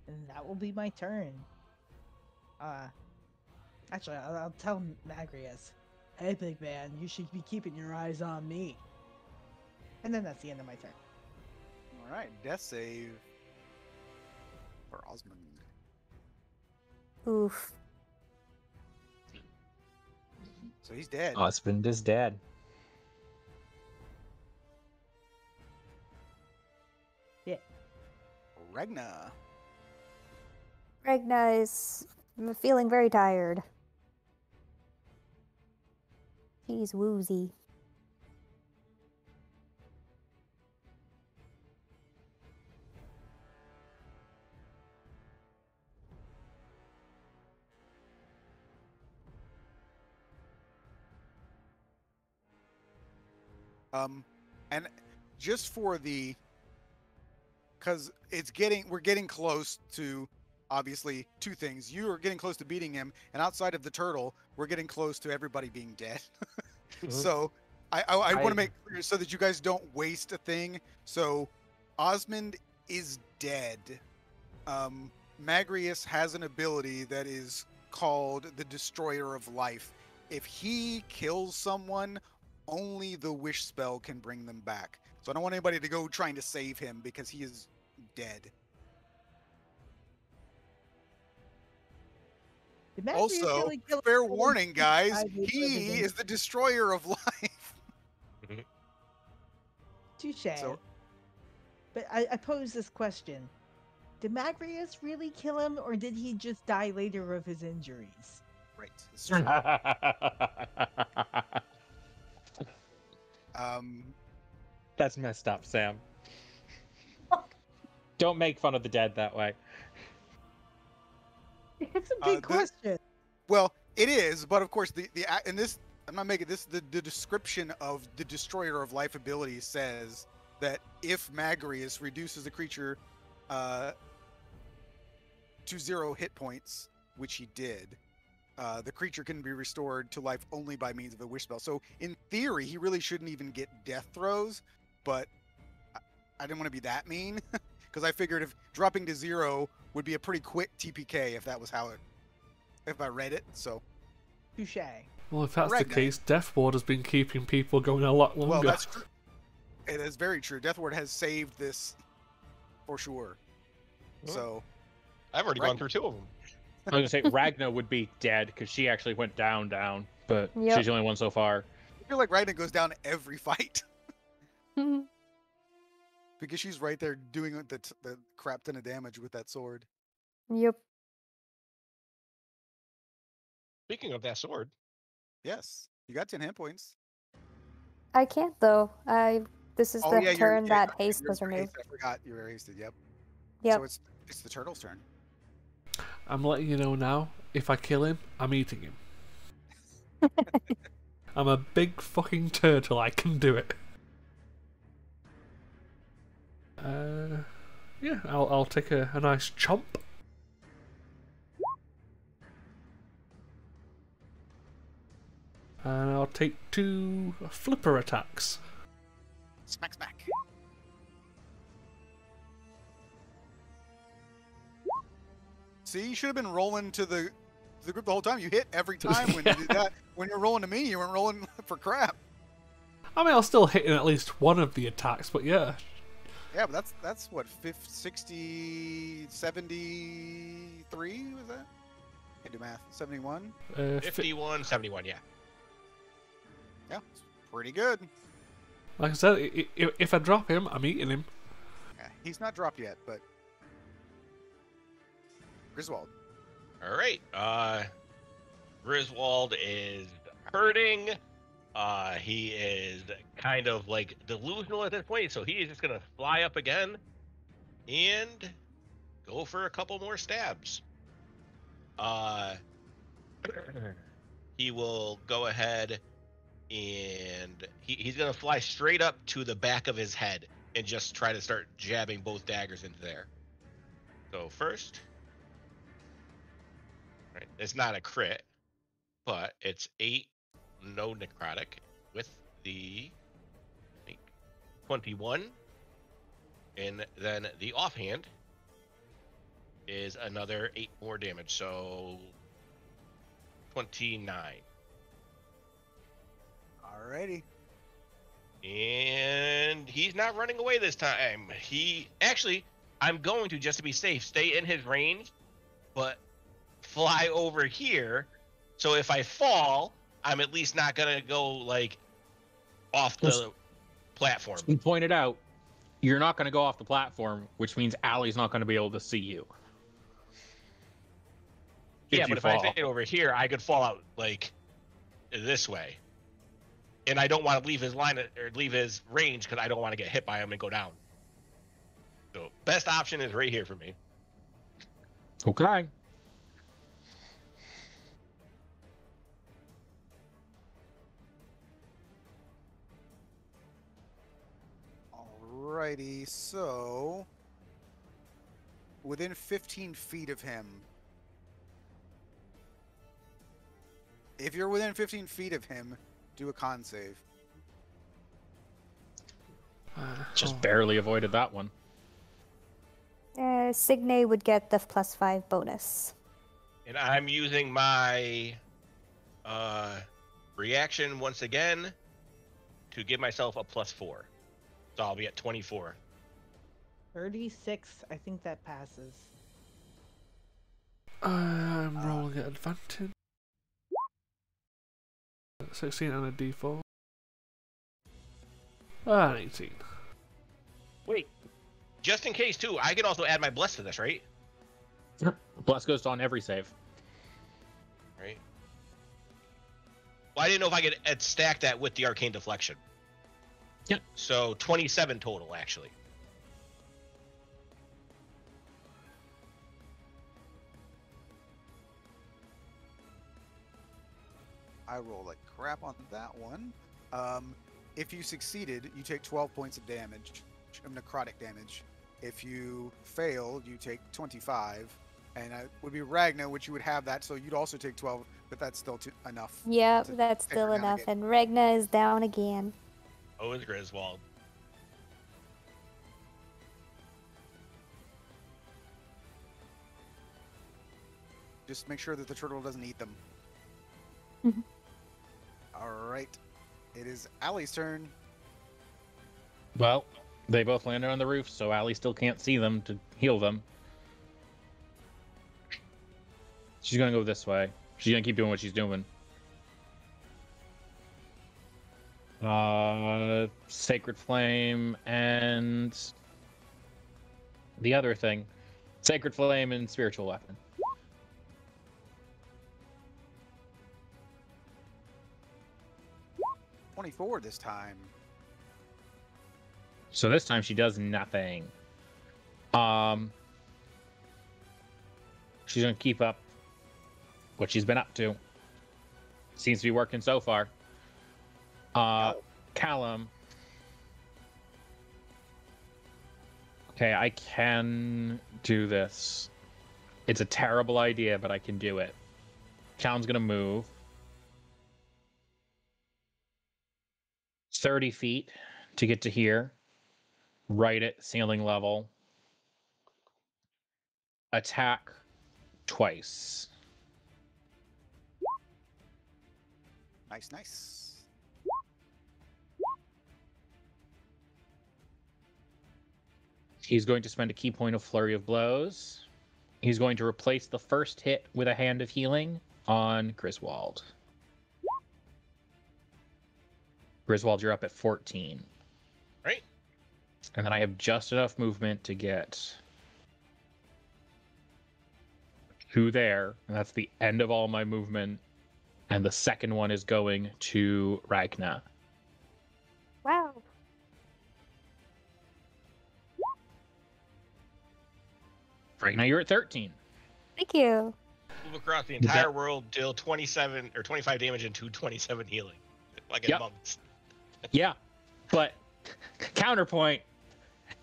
And that will be my turn. Actually, I'll tell Magreus, hey, big man, you should be keeping your eyes on me. And then that's the end of my turn. All right, death save for Osmond. Oof. So he's dead. Husband is dead. Ragna. Ragna is feeling very tired. She's woozy. And just for the, because we're getting close to, obviously, two things. You are getting close to beating him, and outside of the turtle, we're getting close to everybody being dead. So I want to make clear so that you guys don't waste a thing. So Osmond is dead. Magreus has an ability that is called the Destroyer of Life. If he kills someone, only the wish spell can bring them back. So I don't want anybody to go trying to save him because he is dead. Did Magreus Also, really kill fair someone warning, guys, inside the he building? is the Destroyer of Life. Touche. So- But I pose this question. Did Magreus really kill him, or did he just die later of his injuries? Right. It's true. That's messed up, Sam. Don't make fun of the dead that way. It's a big question. Well, it is, but of course and this, I'm not making this, the description of the Destroyer of Life ability says that if Magreus reduces the creature to 0 hit points, which he did, the creature can be restored to life only by means of a wish spell. So in theory, he really shouldn't even get death throws, but I didn't want to be that mean because I figured if dropping to 0 would be a pretty quick TPK if that was how if I read it. So Touche. Well, if that's Ragnar. the case, Death Ward has been keeping people going a lot longer. well, that's true. It is very true. Death Ward has saved this for sure. So I've already gone through 2 of them. I was gonna say Ragna would be dead because she actually went down, but Yep. she's the only one so far. I feel like Ragnar goes down every fight because she's right there doing the crap ton of damage with that sword. Yep. Speaking of that sword, Yes, you got 10 hit points. I can't though. This is Oh, the yeah, turn that you're- haste was you're removed. hasted. I forgot you were hasted. Yep. Yep. So it's the turtle's turn. I'm letting you know now, if I kill him, I'm eating him. I'm a big fucking turtle, I can do it. Yeah, I'll take a nice chomp. And I'll take 2 flipper attacks. Smack, smack. See, you should have been rolling to the group the whole time. You hit every time when you did that. When you're rolling to me, you weren't rolling for crap. I mean, I'll still hit in at least one of the attacks, but yeah. Yeah, but that's what 60, 73 was that? Can't do math. 71. 51, 71, yeah. Yeah, it's pretty good. Like I said, if I drop him, I'm eating him. Yeah, he's not dropped yet, but Griswold. All right. Griswold is hurting. He is kind of like delusional at this point, so he is just gonna fly up again and go for a couple more stabs. He will go ahead and he's gonna fly straight up to the back of his head and just try to start jabbing both daggers into there. So first, right, it's not a crit, but it's 8 no necrotic with the 21, and then the offhand is another 8 more damage, so 29. Alrighty. And he's not running away this time. He actually, I'm going to, just to be safe, stay in his range, but fly over here. So if I fall, I'm at least not gonna go like off the platform. You pointed out, you're not going to go off the platform, which means Allie's not going to be able to see you. Yeah, but if I stayed over here, I could fall out like this way, and I don't want to leave his line or leave his range because I don't want to get hit by him and go down. So best option is right here for me. Okay. Alrighty, so within 15 feet of him. If you're within 15 feet of him, do a con save. Just barely avoided that one. Signe would get the +5 bonus. And I'm using my reaction once again to give myself a +4. So I'll be at 24. 36, I think that passes. I'm rolling at advantage. 16 and a d4. And 18. Wait, just in case too, I can also add my bless to this, right? Bless goes on every save. Right. Well, I didn't know if I could stack that with the arcane deflection. Yep. So 27 total, actually. I roll like crap on that one. If you succeeded, you take 12 points of damage, of necrotic damage. If you failed, you take 25. And it would be Ragna, which you would have that, so you'd also take 12, but that's still enough. Yep, to that's take her still down enough. again. And Regna is down again. Oh, it's Griswold. Just make sure that the turtle doesn't eat them. Mhm. All right. It is Allie's turn. Well, they both landed on the roof, so Allie still can't see them to heal them. She's gonna go this way. She's gonna keep doing what she's doing. Sacred Flame and the other thing. Sacred Flame and Spiritual Weapon. "24 this time." So this time she does nothing. She's gonna keep up what she's been up to. Seems to be working so far. Callum. Okay, I can do this. It's a terrible idea, but I can do it. Callum's gonna move 30 feet to get to here. Right at ceiling level. Attack twice. Nice, nice. He's going to spend a key point of Flurry of Blows. He's going to replace the first hit with a Hand of Healing on Griswold. Griswold, you're up at 14. Right. And then I have just enough movement to get to there. And that's the end of all my movement. And the second one is going to Ragna. Wow. Now you're at 13. Thank you. Move across the entire world, deal 27 or 25 damage and 227 healing. Like in months. Yeah. But counterpoint,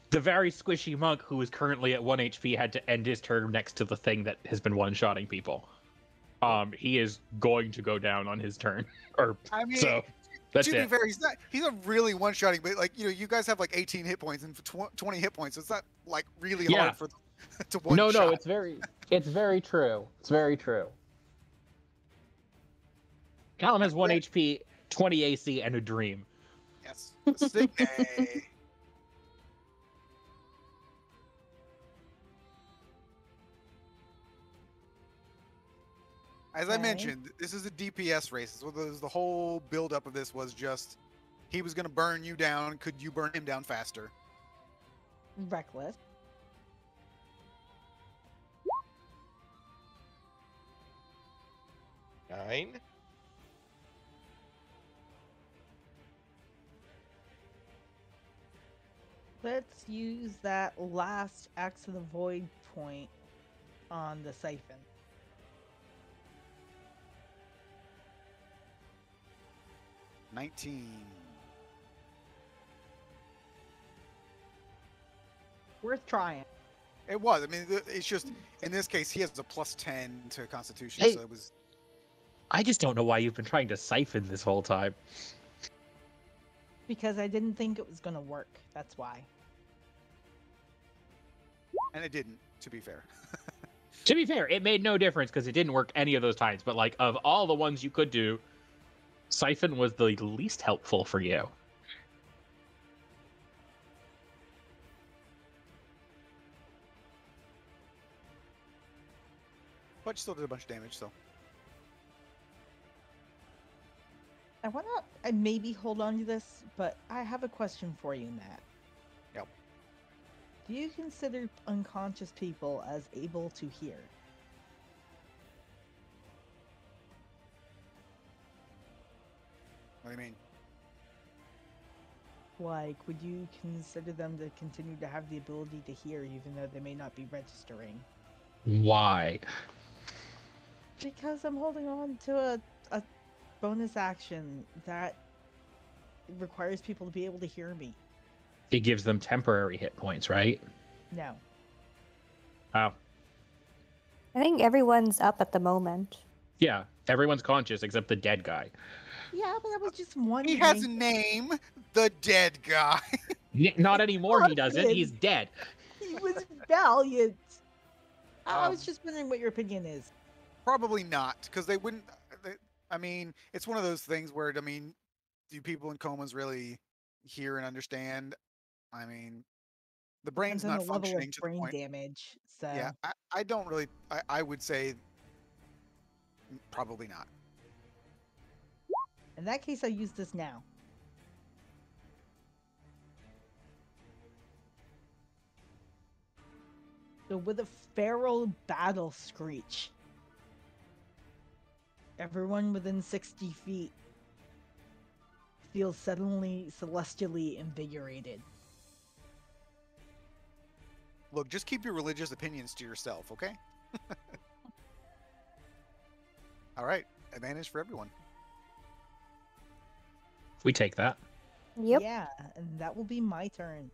the very squishy monk who is currently at 1 HP had to end his turn next to the thing that has been one-shotting people. He is going to go down on his turn. I mean, so that's to be it. fair, he's not really one-shotting, but like, you guys have like 18 hit points and 20 hit points, so it's not like really hard for to one shot. No, it's very true. It's very true. Callum has 1 HP, 20 AC, and a dream. Yes. Sick day. As I mentioned, this is a DPS race. So the whole build-up of this was just he was going to burn you down. Could you burn him down faster? Reckless. Nine. Let's use that last Axe of the Void point on the siphon. $19. Worth trying. It was. I mean, it's just in this case he has a +10 to Constitution, Hey. so it was. I just don't know why you've been trying to siphon this whole time. Because I didn't think it was going to work. That's why. And it didn't, to be fair. To be fair, it made no difference because it didn't work any of those times. But like, of all the ones you could do, siphon was the least helpful for you. But you still did a bunch of damage, so. I want to maybe hold on to this, but I have a question for you, Matt. Yep. Do you consider unconscious people as able to hear? What do you mean? Like, would you consider them to continue to have the ability to hear even though they may not be registering? Why? Because I'm holding on to a bonus action that requires people to be able to hear me. It gives them temporary hit points, right? No. Oh. I think everyone's up at the moment. Yeah, everyone's conscious except the dead guy. Yeah, but I was just wondering. He has a name, the dead guy. Not anymore, he doesn't. He's dead. He was valiant. I was just wondering what your opinion is. Probably not, because they wouldn't. I mean, it's one of those things where, I mean, do people in comas really hear and understand? I mean, the brain's Depends on not the level of functioning to the brain point. damage. So Yeah, I don't really. I would say probably not. in that case, I'll use this now. So with a feral battle screech, everyone within 60 feet feels suddenly celestially invigorated. Look, just keep your religious opinions to yourself, okay? All right, advantage for everyone. We take that. Yep. Yeah, and that will be my turn.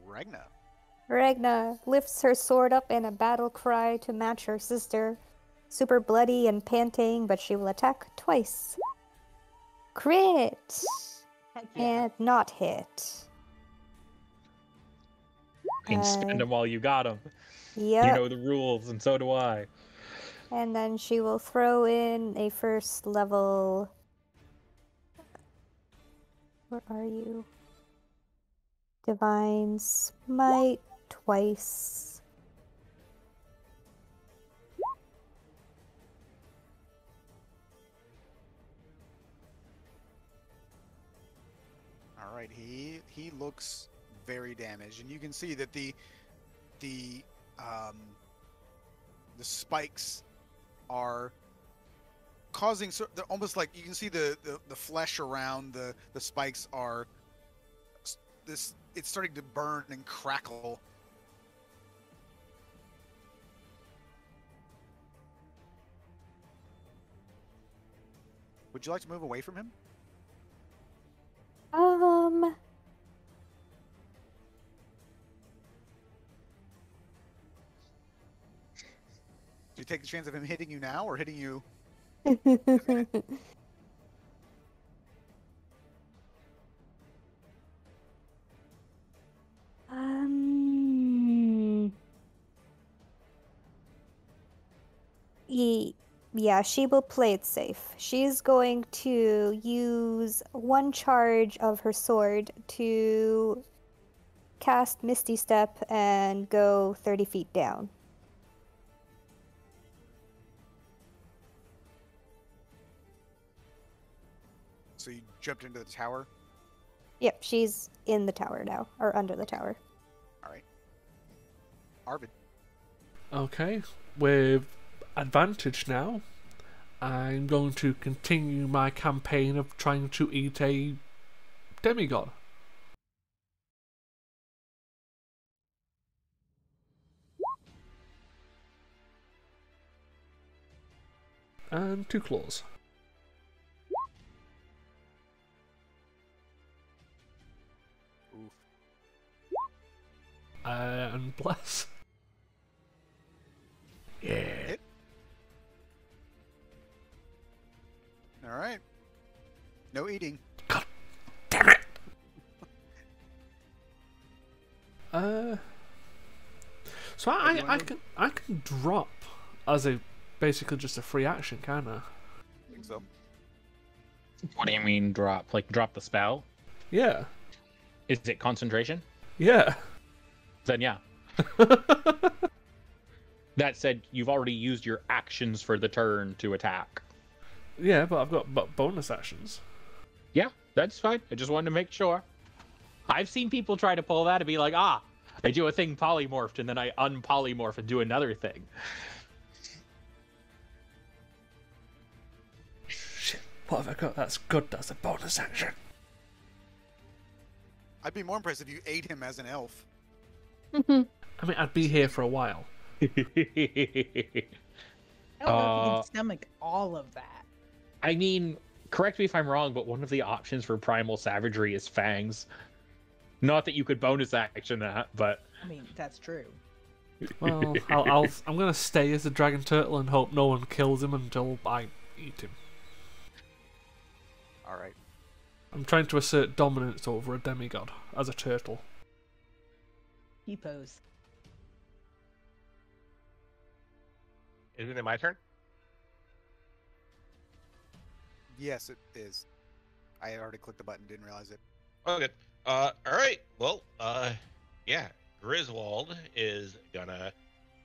Ragna. Ragna lifts her sword up in a battle cry to match her sister. Super bloody and panting, but she will attack twice. Crit! Heck yeah. And not hit. You can spend them while you got them. Yep. You know the rules, and so do I. And then she will throw in a first level. Where are you? Divine Smite twice. All right, he looks very damaged, and you can see that the spikes are causing they're almost like you can see the flesh around the spikes are it's starting to burn and crackle. Would you like to move away from him? Do you take the chance of him hitting you now or hitting you? Yeah, she will play it safe. She's going to use one charge of her sword to cast Misty Step and go 30 feet down. So you jumped into the tower? Yep, she's in the tower now, or under the tower. All right. Arvid. Okay, with advantage now, I'm going to continue my campaign of trying to eat a demigod. And 2 claws. Oof. And bless. Yeah. Hit. All right. No eating. God damn it! So I can drop as a basically just a free action, can I? I think so. What do you mean drop? Like drop the spell? Yeah. Is it concentration? Yeah. Then yeah. That said, you've already used your actions for the turn to attack. Yeah, but I've got bonus actions. Yeah, that's fine. I just wanted to make sure. I've seen people try to pull that and be like, I do a thing polymorphed and then I unpolymorph and do another thing. Shit, what have I got that's good? That's a bonus action. I'd be more impressed if you ate him as an elf. I mean, I'd be here for a while. I don't know if you can stomach all of that. I mean, correct me if I'm wrong, but one of the options for primal savagery is fangs. Not that you could bonus action that, but I mean, that's true. Well, I'm gonna stay as a dragon turtle and hope no one kills him until I eat him. All right. I'm trying to assert dominance over a demigod as a turtle. T-pose. Isn't it my turn? Yes, it is. I already clicked the button, didn't realize it. Oh, good. All right. Well, Griswold is gonna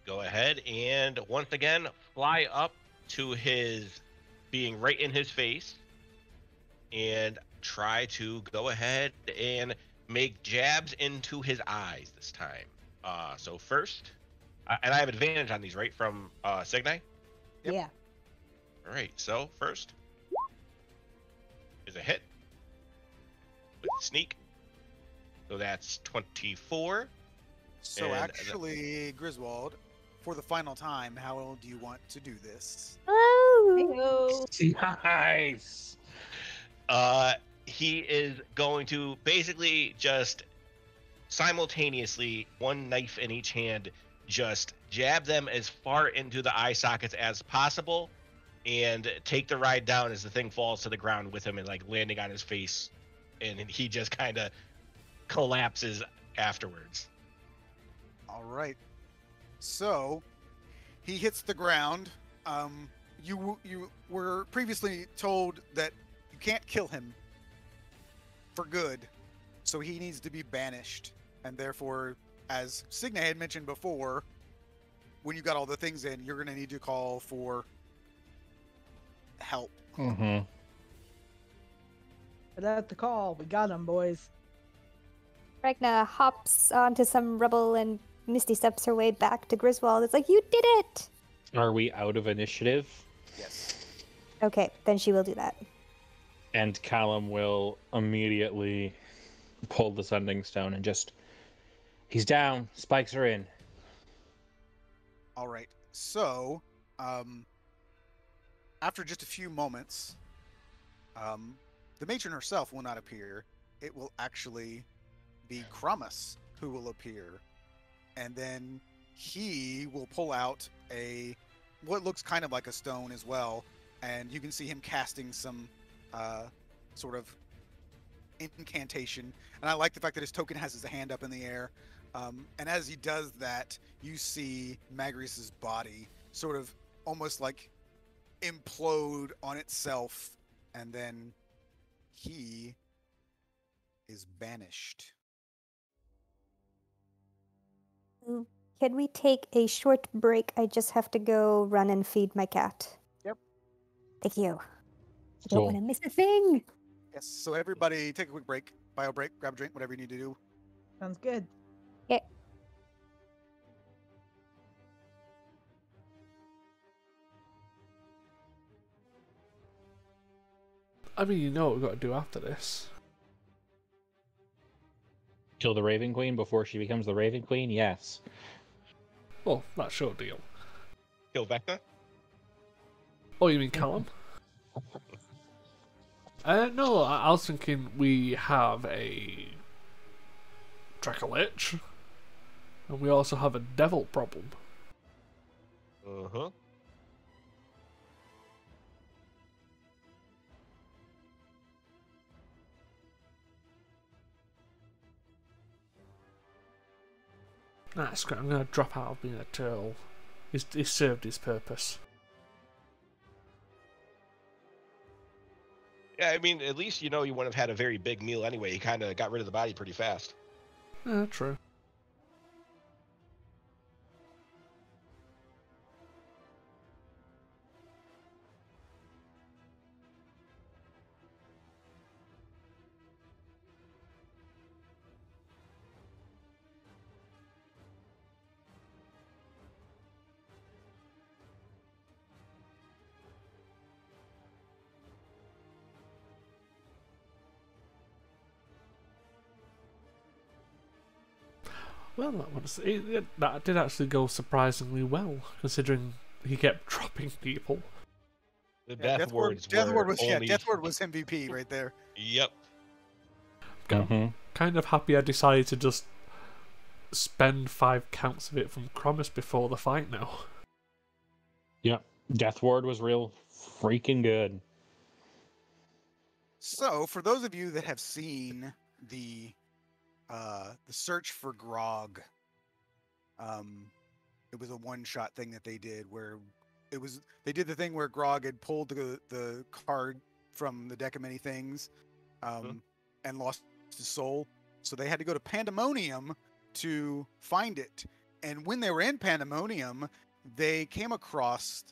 go ahead and once again fly up to his being right in his face and try to go ahead and make jabs into his eyes this time. So first, and I have advantage on these, right, from Signai? Yep. Yeah. All right, so first is a hit with sneak. So that's 24. So And actually, Griswold, for the final time, how do you want to do this? Oh, Heyo. Nice. He is going to basically just simultaneously, one knife in each hand, just jab them as far into the eye sockets as possible and take the ride down as the thing falls to the ground with him and like landing on his face, and he just kind of collapses afterwards. All right. So he hits the ground. You were previously told that you can't kill him for good, so he needs to be banished. And therefore, as Signe had mentioned before, when you got all the things in, you're going to need to call for help. Mm-hmm. Without the call, we got him, boys. Ragna hops onto some rubble and Misty steps her way back to Griswold. It's like, you did it! Are we out of initiative? Yes. Okay, then she will do that. And Callum will immediately pull the sending stone and just... He's down. Spikes are in. All right. So, after just a few moments, the matron herself will not appear. It will actually be Kramus who will appear. And then he will pull out what looks kind of like a stone as well. And you can see him casting some sort of incantation. And I like the fact that his token has his hand up in the air. And as he does that, you see Magreus's body sort of almost like implode on itself. And then he is banished. Can we take a short break? I just have to go run and feed my cat. Yep. Thank you. I don't want to miss a thing. Yes, so everybody take a quick break, bio break, grab a drink, whatever you need to do. Sounds good. Yeah. I mean, you know what we've got to do after this. Kill the Raven Queen before she becomes the Raven Queen? Yes. Well, that's your deal. Kill Vecna? Oh, you mean Callum? No, I was thinking we have a Dracolich, and we also have a devil problem. Uh-huh. That's great. I'm going to drop out of being a turtle. He's served his purpose. Yeah, I mean, at least you know you wouldn't have had a very big meal anyway. He kind of got rid of the body pretty fast. True. Well, that did actually go surprisingly well, considering he kept dropping people. The Yeah, death words Deathward were was only... Deathward was MVP right there. Yep. Kind of happy I decided to just spend 5 counts of it from Kramus before the fight now. Yep. Death Ward was real freaking good. So, for those of you that have seen the search for Grog, it was a one-shot thing that they did where they did the thing where Grog had pulled the card from the deck of many things and lost his soul. So they had to go to Pandemonium to find it. And when they were in Pandemonium, they came across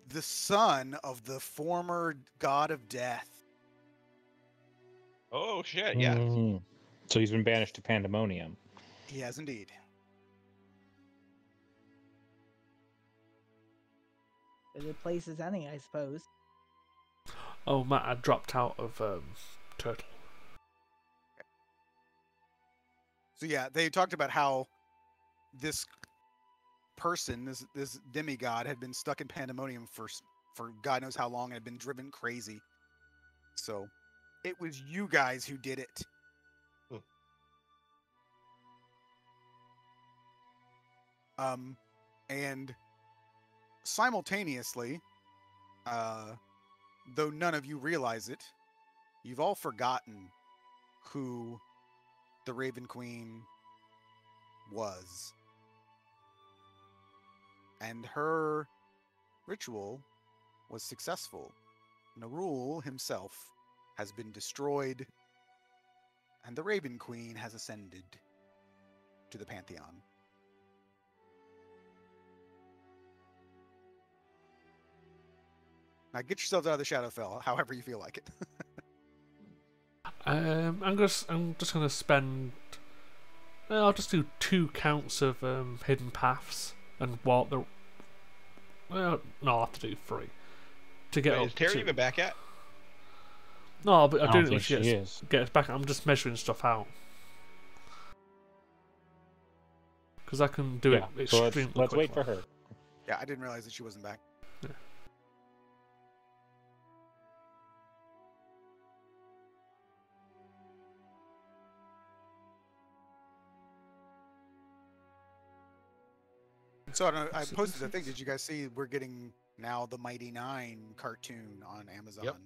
the son of the former god of death. Oh shit! Yeah. Mhm. So he's been banished to Pandemonium. He has indeed. The place is ending, I suppose. Oh, Matt, I dropped out of Turtle. So yeah, they talked about how this person, this demigod, had been stuck in Pandemonium for God knows how long, and had been driven crazy. So it was you guys who did it. And simultaneously, though none of you realize it, you've all forgotten who the Raven Queen was. And her ritual was successful. Nerul himself has been destroyed, and the Raven Queen has ascended to the Pantheon. Now get yourselves out of the Shadowfell, however you feel like it. I'm just gonna spend. I'll just do 2 counts of hidden paths and walk the. Well, no, I'll have to do 3 to get Wait, up. is Terry to... even back yet? No, but I I don't do it when think she she gets, is. gets back. I'm just measuring stuff out because I can do it So extremely let's wait quickly. for her. Yeah, I didn't realize that she wasn't back. Yeah. So I don't know, I So posted this the thing. is- Did you guys see we're getting now the Mighty Nine cartoon on Amazon? Yep.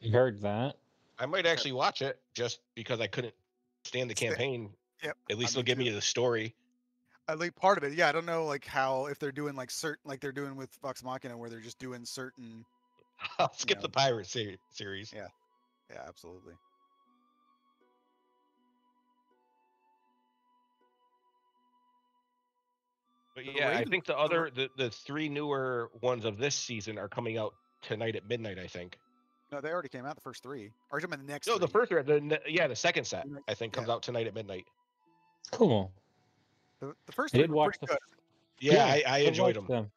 You heard that? I might actually watch it just because I couldn't stand the campaign. Yep. At least me they'll give me too. the story. At least part of it. Yeah, I don't know like how if they're doing like certain like they're doing with Vox Machina where they're just doing certain. I'll skip know. the pirate series. Yeah. Yeah, absolutely. But The yeah, I Raven- think the 3 newer ones of this season are coming out tonight at midnight. I think. No, they already came out. The first 3. Or the next. No, 3. the first the second set I think comes Yeah. out tonight at midnight. Cool. The first I 3 did were watch pretty good. Yeah, I enjoyed liked them.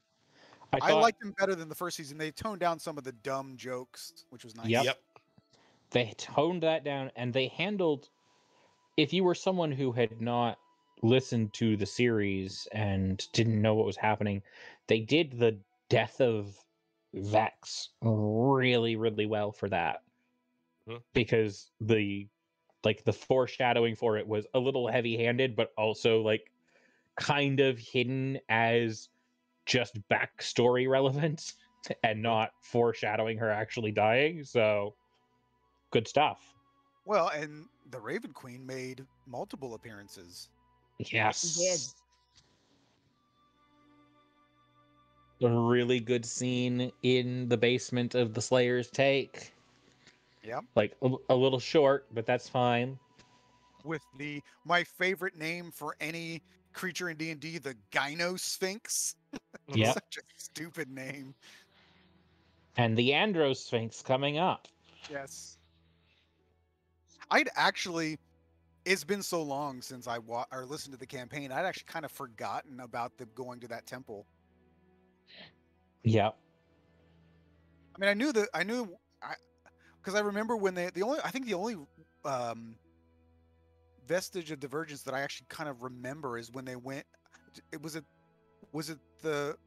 I liked them better than the first season. They toned down some of the dumb jokes, which was nice. Yep. They toned that down, and they handled. If you were someone who had not listened to the series and didn't know what was happening, they did the death of Vex really, really well for that. Because the foreshadowing for it was a little heavy-handed, but also like kind of hidden as just backstory relevant and not foreshadowing her actually dying. So good stuff. Well, and the Raven Queen made multiple appearances. Yes. A really good scene in the basement of the Slayer's Take. Yep. Like a little short, but that's fine. With my favorite name for any creature in D&D, the Gyno Sphinx. Yep. Such a stupid name. And the Andro Sphinx coming up. Yes. I'd actually, it's been so long since I or listened to the campaign. I'd actually kind of forgotten about them going to that temple. Yep. I mean, because I remember when the only vestige of divergence that I actually kind of remember is when they went. Was it the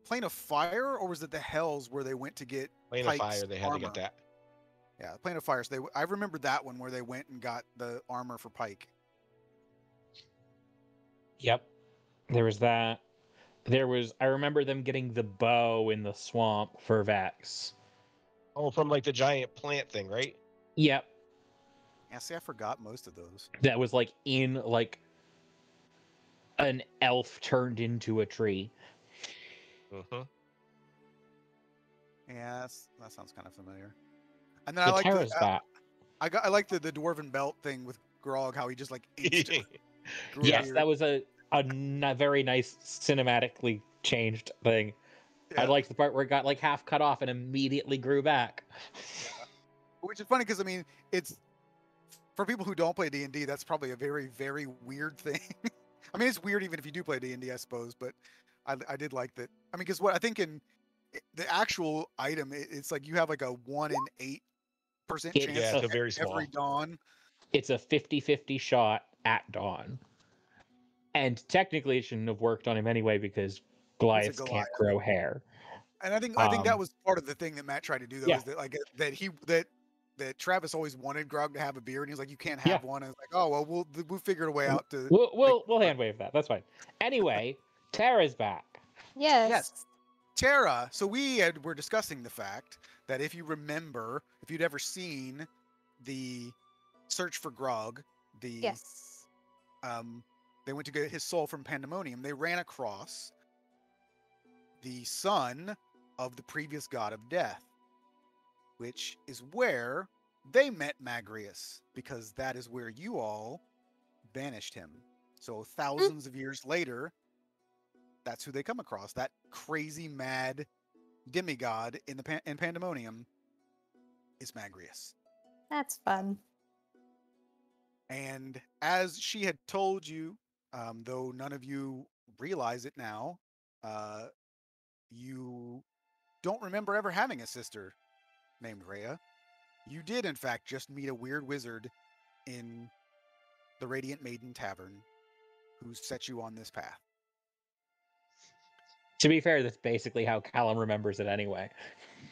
Plane of Fire, or was it the Hells where they went to get Plane of Pike's Fire? They had armor? to get that. Yeah, Plane of Fire. So I remember that one where they went and got the armor for Pike. Yep. There was that. I remember them getting the bow in the swamp for Vex. Oh, from like the giant plant thing, right? Yep. Yeah, see, I forgot most of those. That was like in like an elf turned into a tree. Mm-hmm. Yeah, that sounds kind of familiar. And then The Terra's back. I like the dwarven belt thing with Grog, how he just like instantly grew a Yes, beard. that was a very nice cinematically changed thing. I Yeah. liked the part where it got like half cut off and immediately grew back. Which is funny because I mean, it's for people who don't play D&D, that's probably a very, very weird thing. I mean, it's weird even if you do play D&D, I suppose, but I did like that. I mean, because what I think in the actual item, it's like you have like a 1 in 8% It's chance Yeah, it's a very every small. dawn. it's a 50-50 shot at dawn. And technically it shouldn't have worked on him anyway because Goliaths can't Goliath. grow hair. And I think that was part of the thing that Matt tried to do though, Yeah. is that like that Travis always wanted Grog to have a beard, and he's like, you can't have one. And it's like, oh well, we'll figure a way out to. We'll hand wave that. That's fine. Anyway, Tara's back. Yes. Tara. So were discussing the fact that if you remember, if you'd ever seen the search for Grog, Yes. they went to get his soul from Pandemonium. They ran across the son of the previous god of death, which is where they met Magreus, because that is where you all banished him. So thousands of years later, that's who they come across. That crazy, mad demigod in Pandemonium is Magreus. That's fun. And as she had told you, though none of you realize it now, you don't remember ever having a sister named Rhea. You did, in fact, just meet a weird wizard in the Radiant Maiden Tavern who set you on this path. To be fair, that's basically how Callum remembers it anyway.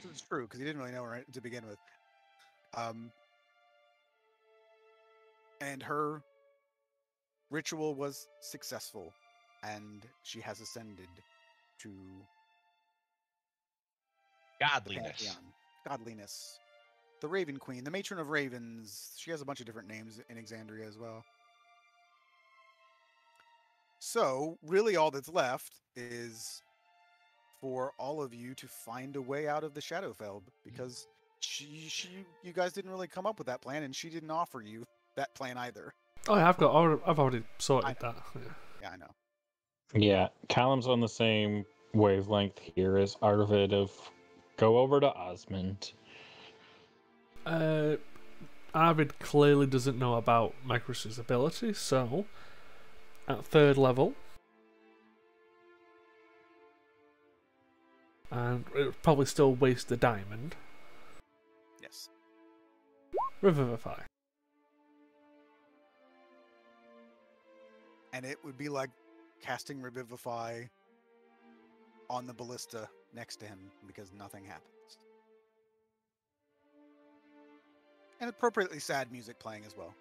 So it's true, because he didn't really know her to begin with. And her ritual was successful, and she has ascended to Godliness. Godliness. The Raven Queen, the Matron of Ravens. She has a bunch of different names in Exandria as well. So, really all that's left is for all of you to find a way out of the Shadowfell, because you guys didn't really come up with that plan, and she didn't offer you that plan either. Oh yeah, I've already sorted that. Yeah, I know. Yeah, Callum's on the same wavelength here as Arvid of go over to Osmond. Arvid clearly doesn't know about Magreus' ability, so at 3rd level, and it would probably still waste the diamond. Yes. Revivify. And it would be like casting Revivify on the ballista next to him, because nothing happens. And appropriately sad music playing as well.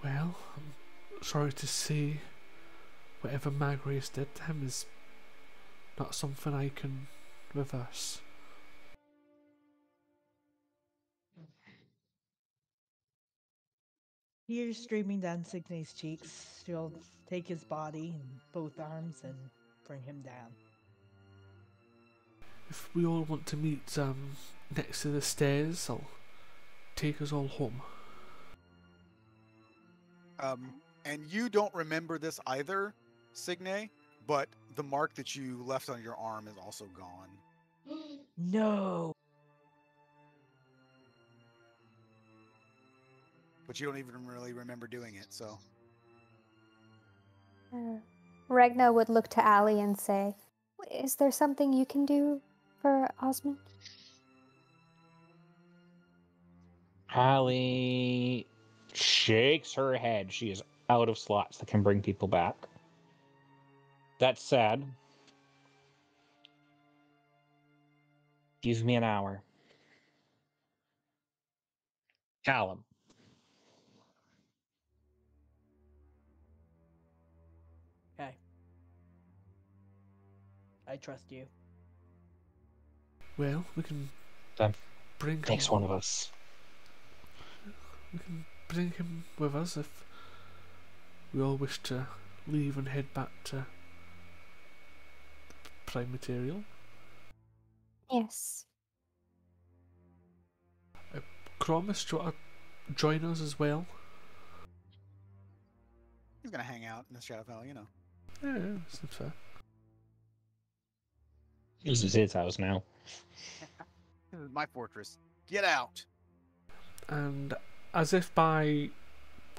Well, I'm sorry to see whatever Magreus did to him is not something I can reverse. Tears streaming down Signe's cheeks. She'll take his body in both arms and bring him down. If we all want to meet next to the stairs, I'll take us all home. And you don't remember this either, Signe, but the mark that you left on your arm is also gone. No. But you don't even really remember doing it, so. Ragnar would look to Allie and say, "Is there something you can do for Osmond?" Hallie shakes her head. She is out of slots that can bring people back. That's sad. Give me an hour. Callum. Okay. I trust you. Well, we can Then bring takes him. one of us. We can bring him with us if we all wish to leave and head back to Prime Material. Yes. Cromis, do you want to join us as well? He's gonna hang out in the Shadowfell, you know. Yeah, seems fair. This is his house now. This is my fortress. Get out. And as if by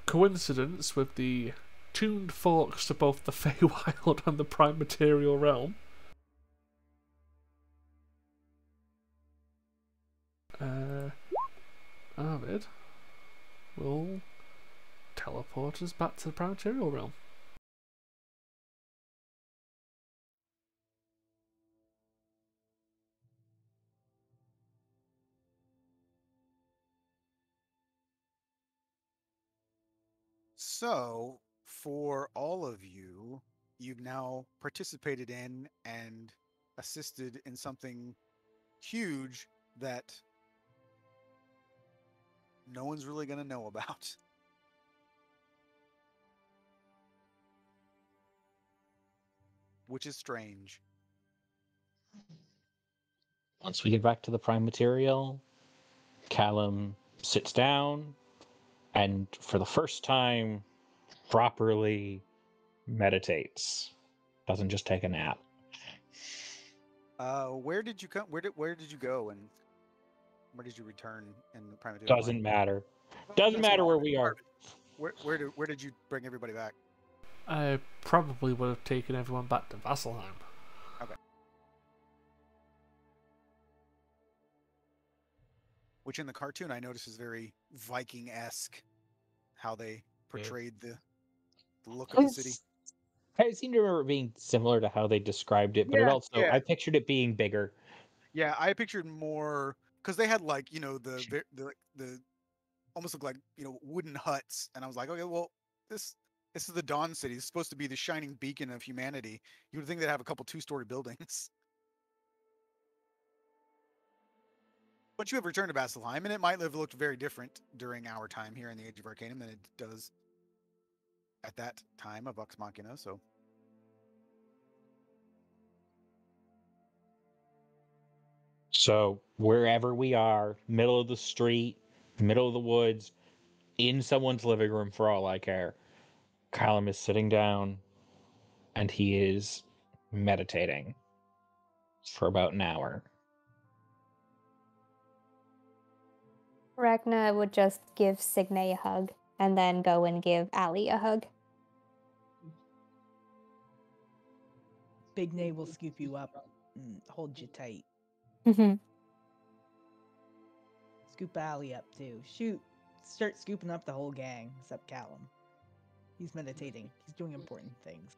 coincidence with the tuned forks to both the Feywild and the Prime Material realm, Arvid will teleport us back to the Prime Material realm. So, for all of you, you've now participated in and assisted in something huge that no one's really going to know about. Which is strange. Once we get back to the Prime Material, Callum sits down and, for the first time, properly meditates. Doesn't just take a nap. Where did you come? Where did you go, and where did you return in the Prime Material? Doesn't matter. Doesn't matter where we are. Where did you bring everybody back? I probably would have taken everyone back to Vasselheim. Okay. Which in the cartoon I notice is very Viking-esque, how they portrayed the look of the city. I seem to remember it being similar to how they described it, but it also I pictured it being bigger. Yeah, I pictured more because they had like the almost look like wooden huts, and I was like, okay, well this is the Dawn City. It's supposed to be the shining beacon of humanity. You would think they'd have a couple 2-story buildings. But you have returned to Vasselheim, and it might have looked very different during our time here in the Age of Arcanum than it does at that time of Vox Machina, so. So wherever we are, middle of the street, middle of the woods, in someone's living room for all I care, Callum is sitting down and he is meditating for about an hour. Ragna would just give Signe a hug and then go and give Ali a hug. Big Nay will scoop you up and hold you tight. Scoop Ali up too. Start scooping up the whole gang, except Callum. He's meditating. He's doing important things.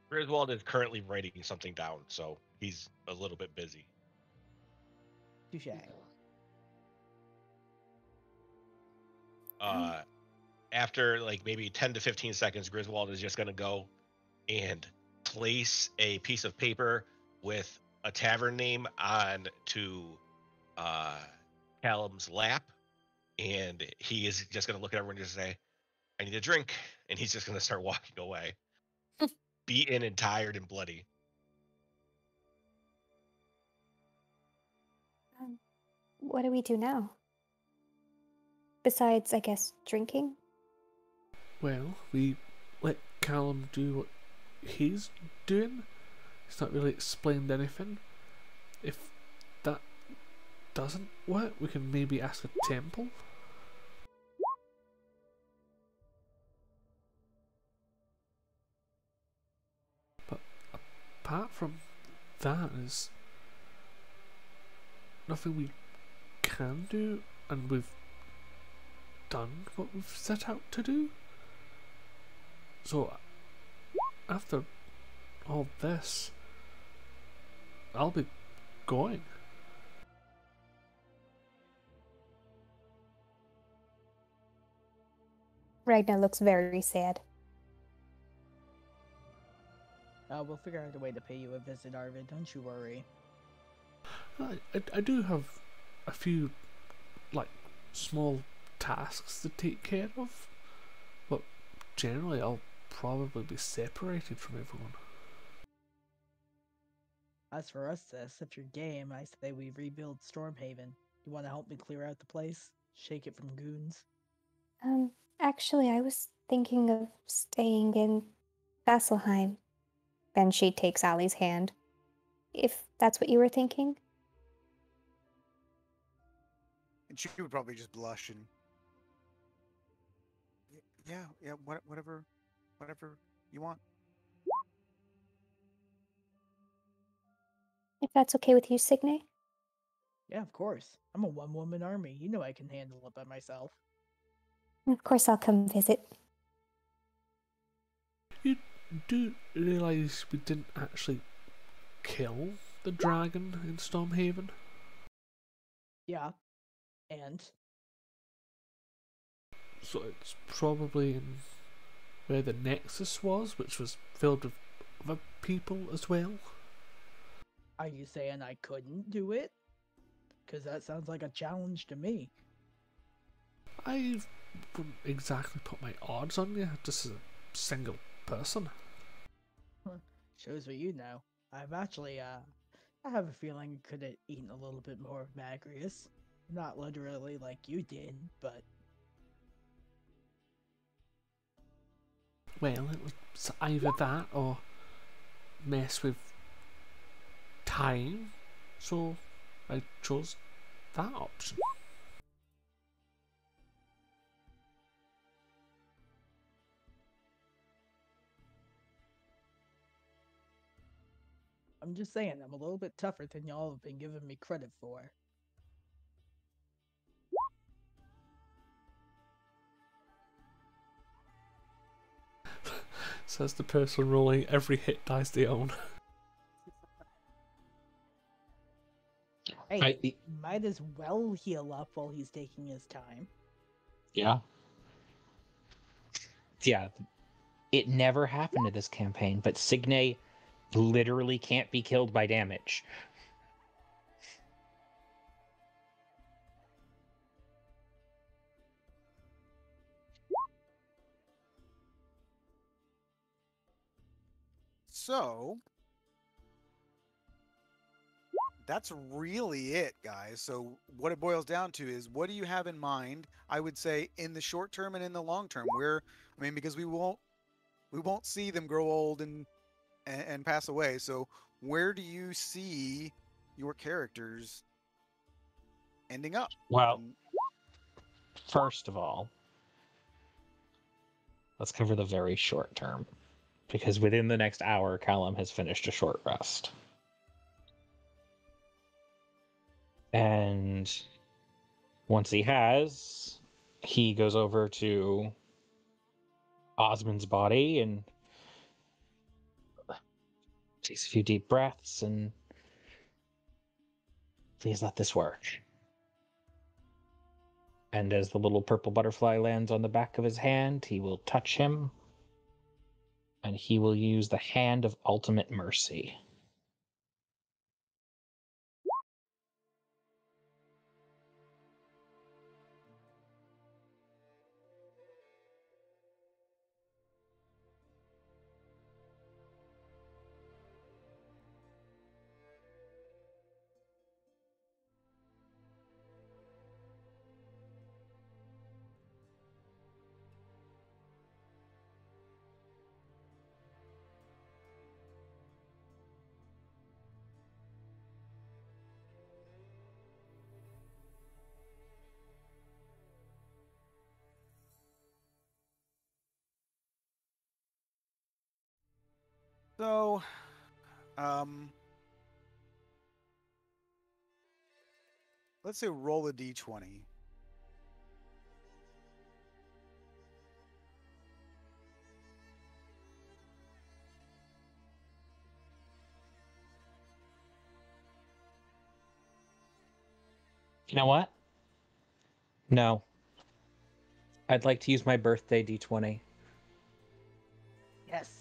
Griswold is currently writing something down, so he's a little bit busy. Touche. After like maybe 10 to 15 seconds, Griswold is just going to go and place a piece of paper with a tavern name on to Callum's lap, and he is just going to look at everyone and just say, I need a drink, and he's just going to start walking away. Beaten and tired and bloody. What do we do now? Besides, I guess, drinking? Well, we let Callum do what he's doing. He's not really explained anything. If that doesn't work, we can maybe ask a temple. But apart from that, there's nothing we can do, and we've done what we've set out to do. So after all this, I'll be going. Ragnar looks very sad. We'll figure out a way to pay you a visit, Arvid. Don't you worry. I do have a few, like, small tasks to take care of, but generally I'll probably be separated from everyone. As for us, sis, if you're game, I say we rebuild Stormhaven. You want to help me clear out the place? shake it from goons. Actually, I was thinking of staying in Vasselheim. Then she takes Allie's hand. If that's what you were thinking. And she would probably just blush and yeah, whatever you want. If that's okay with you, Signe. Yeah, of course. I'm a one-woman army. You know I can handle it by myself. Of course, I'll come visit. You do realise we didn't actually kill the dragon in Stormhaven? Yeah. And? So it's probably in where the Nexus was, which was filled with other people as well. Are you saying I couldn't do it? Because that sounds like a challenge to me. I wouldn't exactly put my odds on you, just as a single person. Shows what you know. I've actually, I have a feeling I could have eaten a little bit more of Magreus. Not literally like you did, but... Well, it was either that or mess with time, so I chose that option. I'm just saying, I'm a little bit tougher than y'all have been giving me credit for. Says the person rolling every hit dice they own. Hey, might as well heal up while he's taking his time. Yeah. Yeah. It never happened in this campaign, but Signe literally can't be killed by damage. So that's really it, guys. So what it boils down to is, what do you have in mind? I would say in the short term and in the long term. Because we won't see them grow old and pass away. So where do you see your characters ending up? Well, first of all, let's cover the very short term. Because within the next hour, Callum has finished a short rest. And once he has, he goes over to Osmond's body and takes a few deep breaths and please let this work. And as the little purple butterfly lands on the back of his hand, he will touch him and he will use the hand of ultimate mercy. So, let's say roll a d20. You know what? No. I'd like to use my birthday d20. Yes.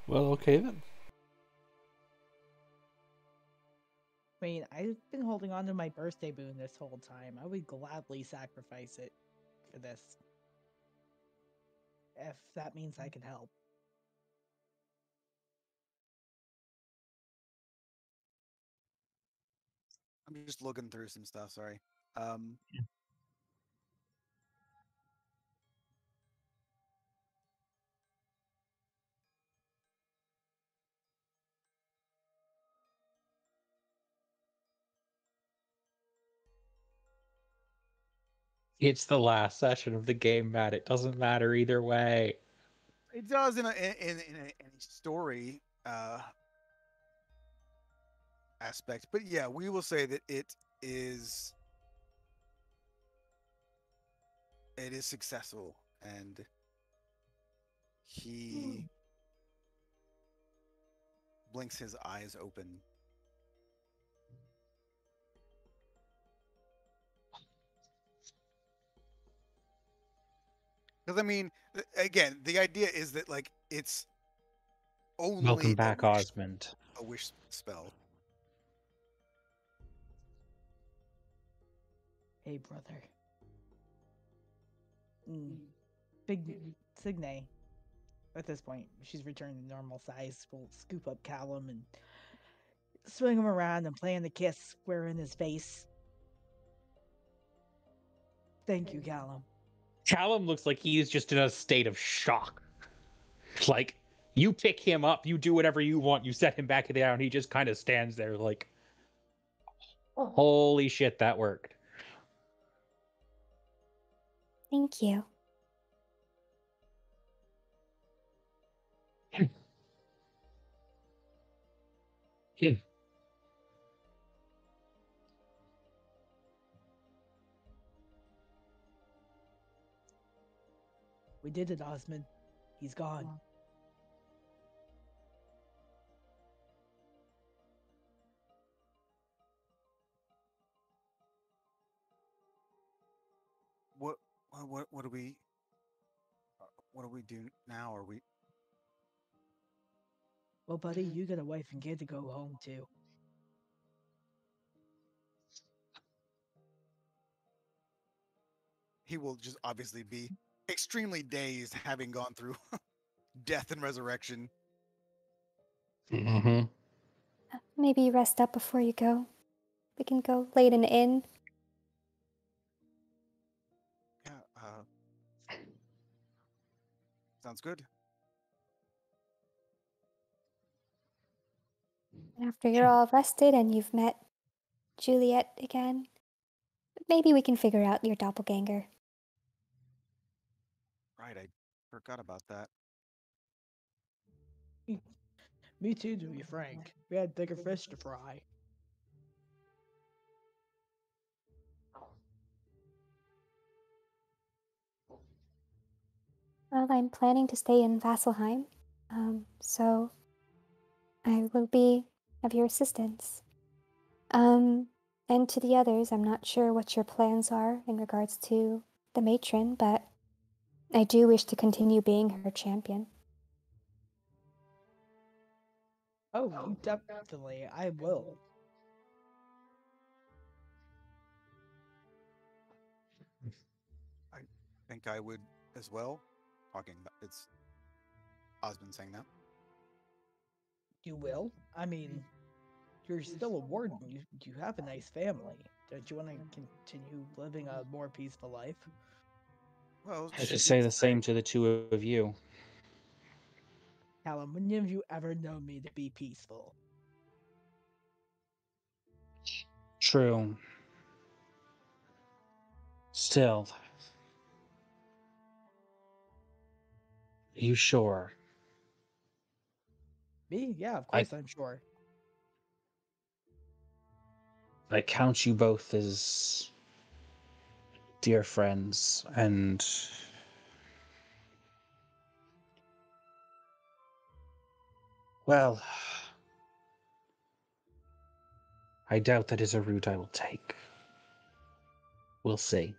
Well, okay then. I mean, I've been holding on to my birthday boon this whole time. I would gladly sacrifice it for this. If that means I can help. I'm just looking through some stuff. Sorry. It's the last session of the game, Matt. It doesn't matter either way. It does in a story aspect, but yeah, we will say that is it is successful, and he blinks his eyes open. Because I mean, again, the idea is that like it's only Welcome back, Osmond. a wish spell. Hey, brother. Big Signe. At this point, she's returned to normal size. We'll scoop up Callum and swing him around and plant a kiss square in his face. Thank you, Callum. Callum looks like he is just in a state of shock. Like, you pick him up, you do whatever you want, you set him back down, he just kind of stands there like, holy shit, that worked. Thank you. We did it, Osmond. He's gone. What do we do now? Are we? Well, buddy, you got a wife and kid to go home to. He will just obviously be extremely dazed, having gone through death and resurrection. Mm-hmm. Maybe rest up before you go. We can go late in the inn. Yeah, sounds good. After you're all rested and you've met Juliet again, maybe we can figure out your doppelganger. Right, I forgot about that. Me too, to be frank. We had bigger fish to fry. Well, I'm planning to stay in Vasselheim, so I will be of your assistance. And to the others, I'm not sure what your plans are in regards to the matron, but I do wish to continue being her champion. Oh, definitely, I will. I think I would as well. It's Osmond saying that. You will? I mean, you're still a warden. You have a nice family. Don't you want to continue living a more peaceful life? Well, I she should did say the same to the two of you. Callum, when have you ever known me to be peaceful? True. Still. Are you sure? Me? Yeah, of course I'm sure. I count you both as dear friends, and well, I doubt that is a route I will take. We'll see.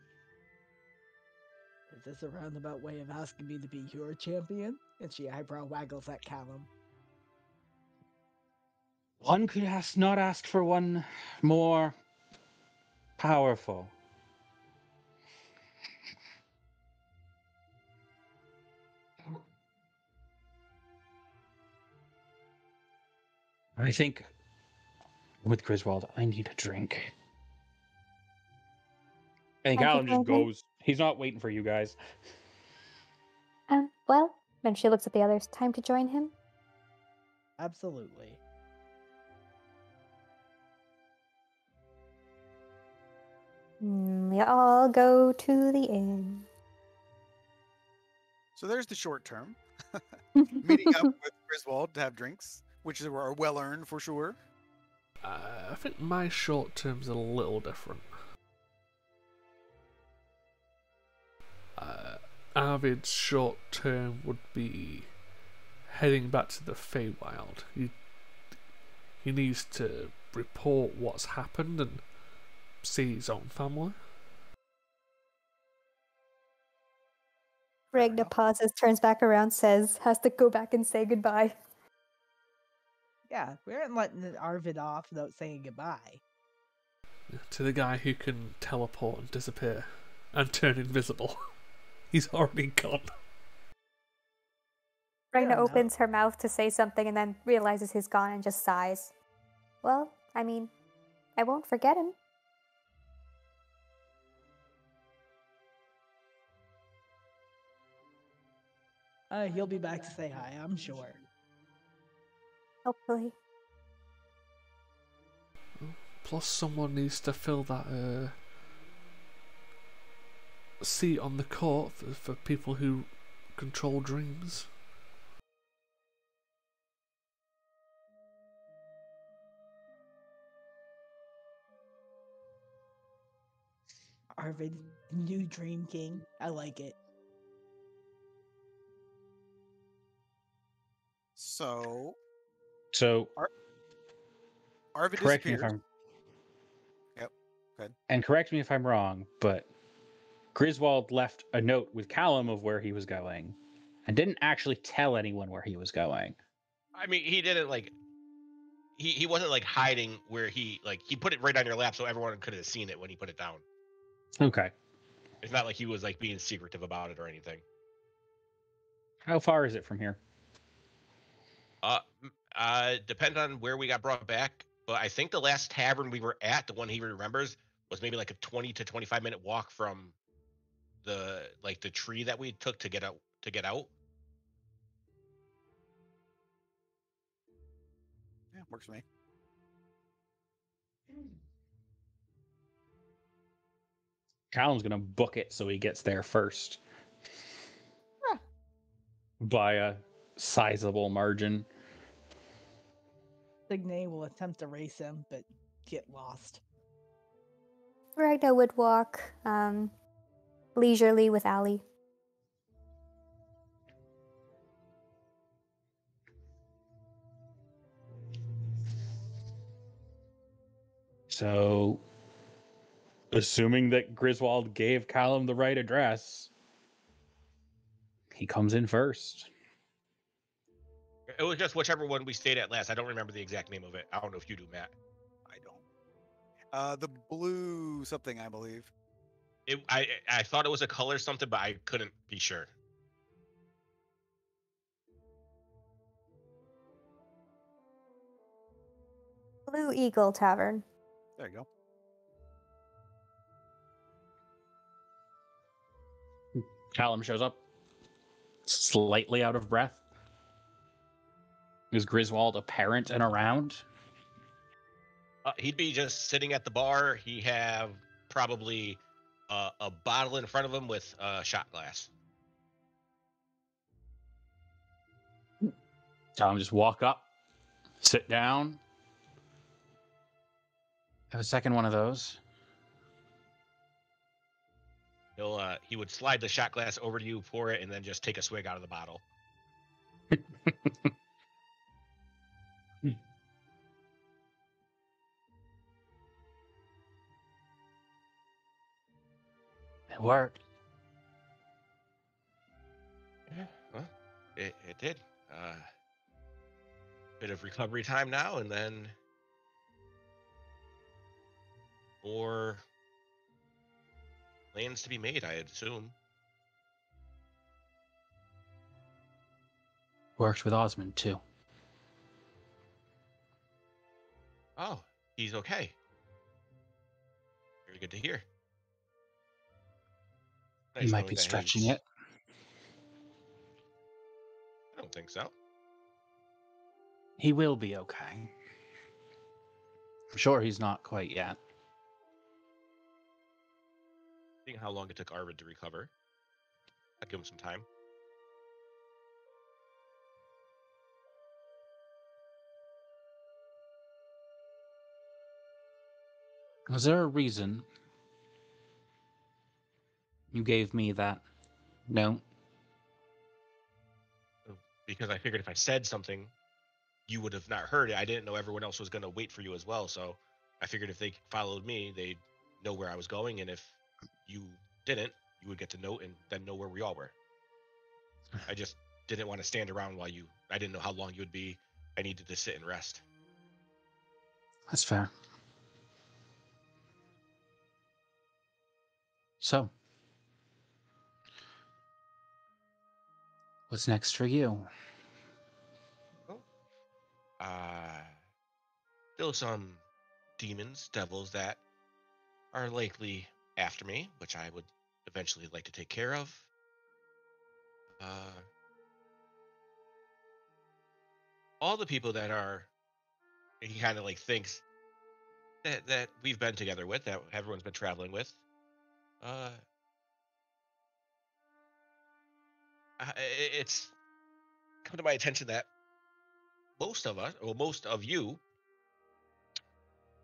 Is this a roundabout way of asking me to be your champion? And she eyebrow waggles at Callum. One could not ask for one more powerful. I think with Griswold, I need a drink. And Thank you, Callum just Caitlin. goes. He's not waiting for you guys. Well, then she looks at the others. Time to join him? Absolutely. We all go to the inn. So there's the short term. Meeting up with Griswold to have drinks, which are well earned for sure. I think my short term's a little different. Arvid's short term would be heading back to the Feywild. He needs to report what's happened and see his own family. Ragna pauses, turns back around, says, has to go back and say goodbye. Yeah, we aren't letting Arvid off without saying goodbye. To the guy who can teleport and disappear and turn invisible. He's already gone. Ragna don't know. opens her mouth to say something and then realizes he's gone and just sighs. Well, I mean, I won't forget him. He'll be back to say hi, I'm sure. Hopefully. Plus someone needs to fill that seat on the court for people who control dreams. Arvid, new Dream King. I like it. So So, Arvid correct me if disappears. I'm Yep. Good. and correct me if I'm wrong, but Griswold left a note with Callum of where he was going, and didn't actually tell anyone where he was going. I mean, he didn't like. He wasn't like hiding where he put it right on your lap so everyone could have seen it when he put it down. Okay. It's not like he was like being secretive about it or anything. How far is it from here? Depends on where we got brought back, but I think the last tavern we were at, the one he remembers, was maybe like a 20 to 25-minute walk from the tree that we took to get out. Yeah, works for me. Callum's gonna book it so he gets there first. Huh. By a sizable margin. Signe will attempt to race him, but get lost. Ragna would walk leisurely with Allie. So, assuming that Griswold gave Callum the right address, he comes in first. It was just whichever one we stayed at last. I don't remember the exact name of it. I don't know if you do, Matt. I don't. The blue something, I believe. I thought it was a color something, but I couldn't be sure. Blue Eagle Tavern. There you go. Callum shows up, slightly out of breath. Is Griswold apparent and around? He'd be just sitting at the bar. He have probably a bottle in front of him with a shot glass. Callum just walk up, sit down. Have a second one of those. He would slide the shot glass over to you, pour it, and then just take a swig out of the bottle. It worked. Yeah, well, it did. bit of recovery time now, and then more lands to be made, I assume. Worked with Osmond too. Oh, he's okay. Very good to hear. He Nice might knowing be that stretching his... it. I don't think so. He will be okay. I'm sure he's not quite yet. Seeing how long it took Arvid to recover, I'd give him some time. Was there a reason you gave me that note? Because I figured if I said something, you would have not heard it. I didn't know everyone else was going to wait for you as well, so I figured if they followed me, they'd know where I was going, and if you didn't, you would get to know and then know where we all were. I just didn't want to stand around while I didn't know how long you would be. I needed to sit and rest. That's fair. So, what's next for you? Still some demons, devils that are likely after me, which I would eventually like to take care of. All the people that are, he kind of like thinks that we've been together with, that everyone's been traveling with. It's come to my attention that most of us, or most of you,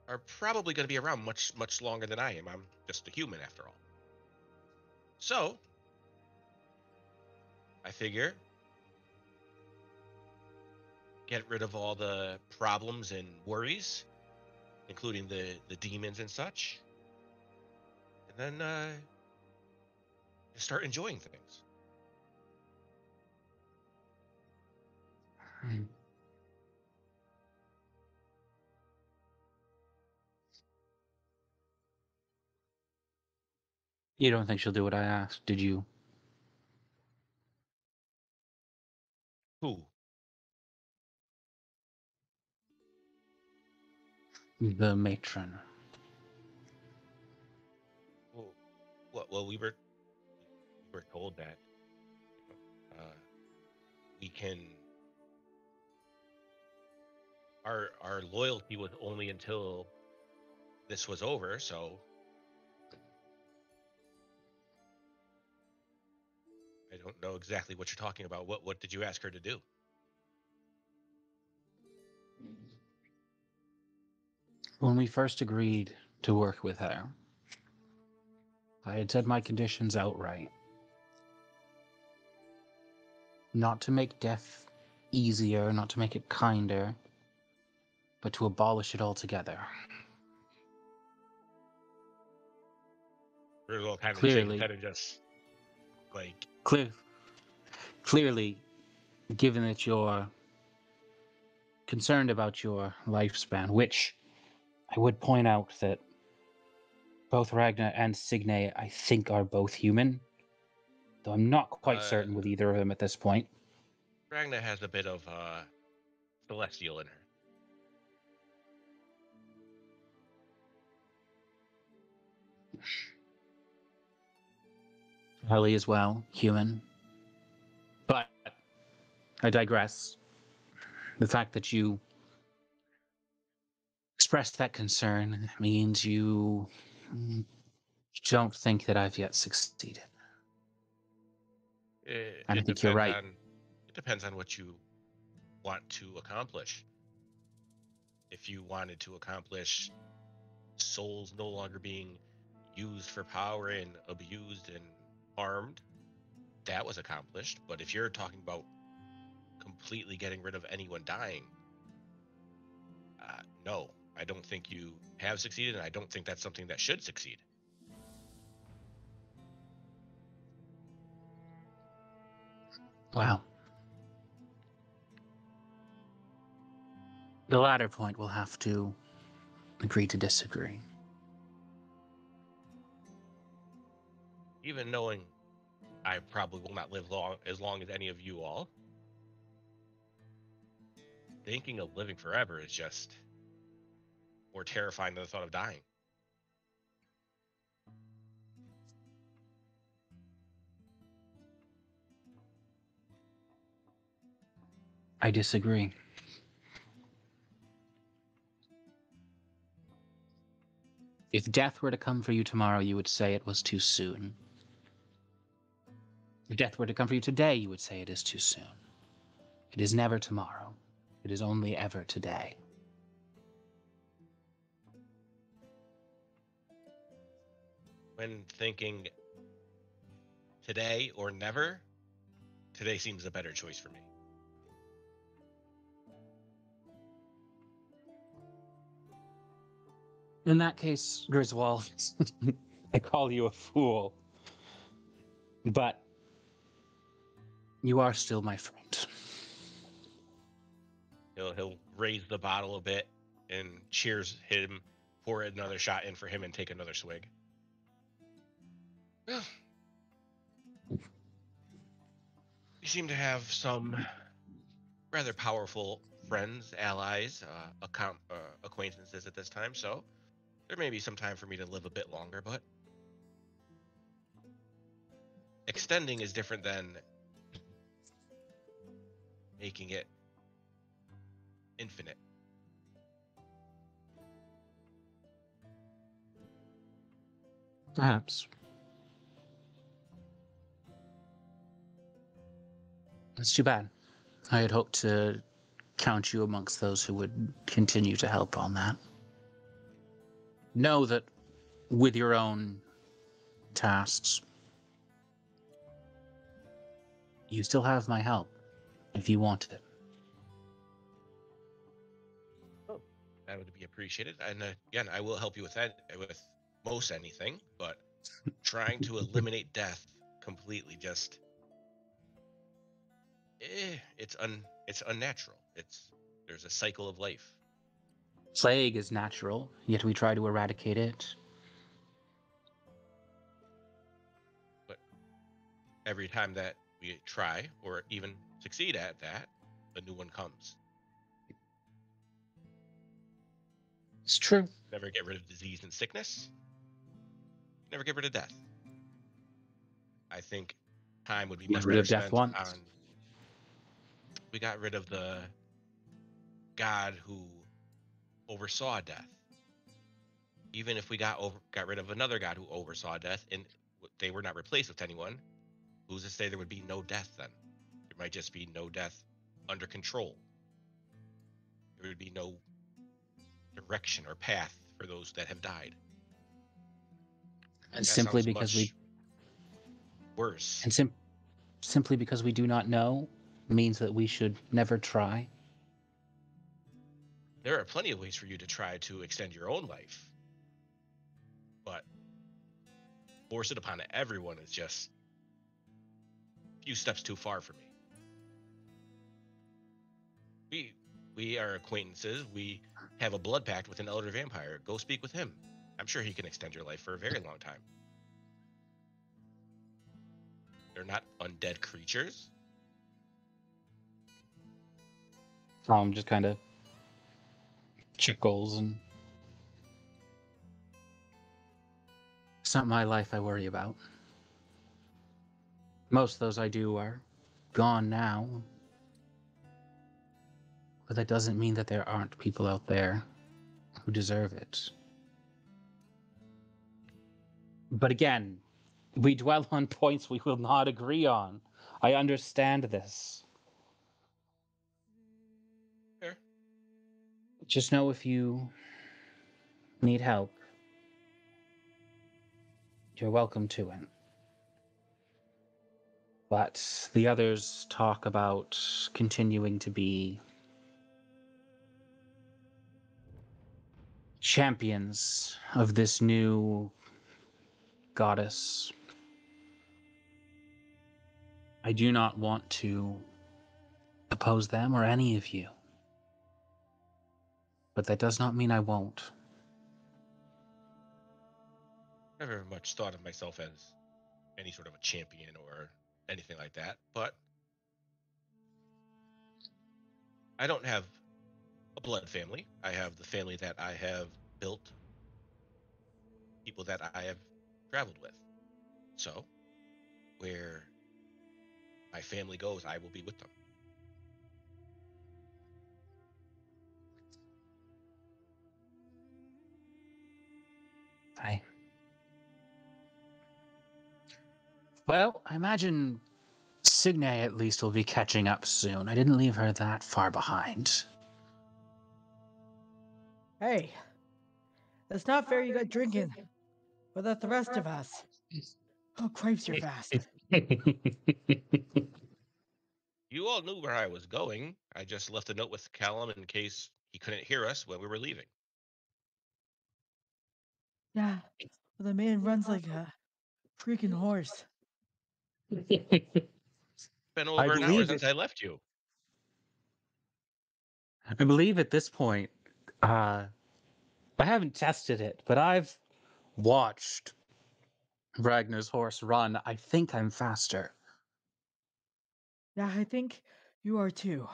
are probably going to be around much longer than I am. I'm just a human after all. So, I figure get rid of all the problems and worries, including the demons and such, and then just start enjoying things. You don't think she'll do what I asked, did you? Who? The matron. Well, we were told that we can. Our loyalty was only until this was over, so I don't know exactly what you're talking about. What did you ask her to do? When we first agreed to work with her, I had said my conditions outright. Not to make death easier, not to make it kinder, but to abolish it altogether. We're kind of shaking Clearly, his head and just like, clearly, given that you're concerned about your lifespan, which I would point out that both Ragnar and Signe, I think, are both human, though I'm not quite certain with either of them at this point. Ragna has a bit of celestial in her. Ellie as well, human. But I digress. The fact that you expressed that concern means you don't think that I've yet succeeded. I think you're right. It depends on what you want to accomplish. If you wanted to accomplish souls no longer being used for power and abused and harmed, that was accomplished. But if you're talking about completely getting rid of anyone dying, no, I don't think you have succeeded, and I don't think that's something that should succeed. Wow. The latter point will have to agree to disagree. Even knowing I probably will not live as long as any of you all, thinking of living forever is just more terrifying than the thought of dying. I disagree. If death were to come for you tomorrow, you would say it was too soon. If death were to come for you today, you would say it is too soon. It is never tomorrow. It is only ever today. When thinking today or never, today seems a better choice for me. In that case, Griswold, I call you a fool. But you are still my friend. He'll raise the bottle a bit and cheers him, pour another shot in for him, and take another swig. Well, you seem to have some rather powerful friends, allies, acquaintances at this time, so there may be some time for me to live a bit longer, but extending is different than making it infinite. Perhaps. It's too bad. I had hoped to count you amongst those who would continue to help on that. Know that with your own tasks, you still have my help if you wanted it. Oh, that would be appreciated. And again, I will help you with that, with most anything, but trying to eliminate death completely just it's unnatural. There's a cycle of life. Plague is natural, yet we try to eradicate it. But every time that we try or even succeed at that, a new one comes. It's true. Never get rid of disease and sickness. Never get rid of death. I think time would be Get best rid better of death spent once. on. We got rid of the god who oversaw death. Even if we got rid of another god who oversaw death, and they were not replaced with anyone, who's to say there would be no death then? There might just be no death under control. There would be no direction or path for those that have died. And That simply sounds because much worse. And simply because we do not know means that we should never try. There are plenty of ways for you to try to extend your own life, but force it upon everyone is just a few steps too far for me. We are acquaintances. We have a blood pact with an elder vampire. Go speak with him. I'm sure he can extend your life for a very long time. They're not undead creatures. Tom just kind of chuckles, and it's not my life I worry about. Most of those I do are gone now. But that doesn't mean that there aren't people out there who deserve it. But again, we dwell on points we will not agree on. I understand this. Fair. Just know if you need help, you're welcome to it. But the others talk about continuing to be champions of this new goddess. I do not want to oppose them or any of you. but that does not mean I won't. Never much thought of myself as any sort of a champion or anything like that, but I don't have a blood family. I have the family that I have built, people that I have traveled with. So, where my family goes, I will be with them. Well, I imagine Signe at least will be catching up soon. I didn't leave her that far behind. Hey, that's not fair. You got drinking without the rest of us. Oh, cripes, you're fast. You all knew where I was going. I just left a note with Callum in case he couldn't hear us when we were leaving. Yeah, well, the man runs like a freaking horse. Been I over an hour believe since it. I left you. I believe at this point, I haven't tested it, but I've watched Ragnar's horse run. I think I'm faster. Yeah, I think you are too.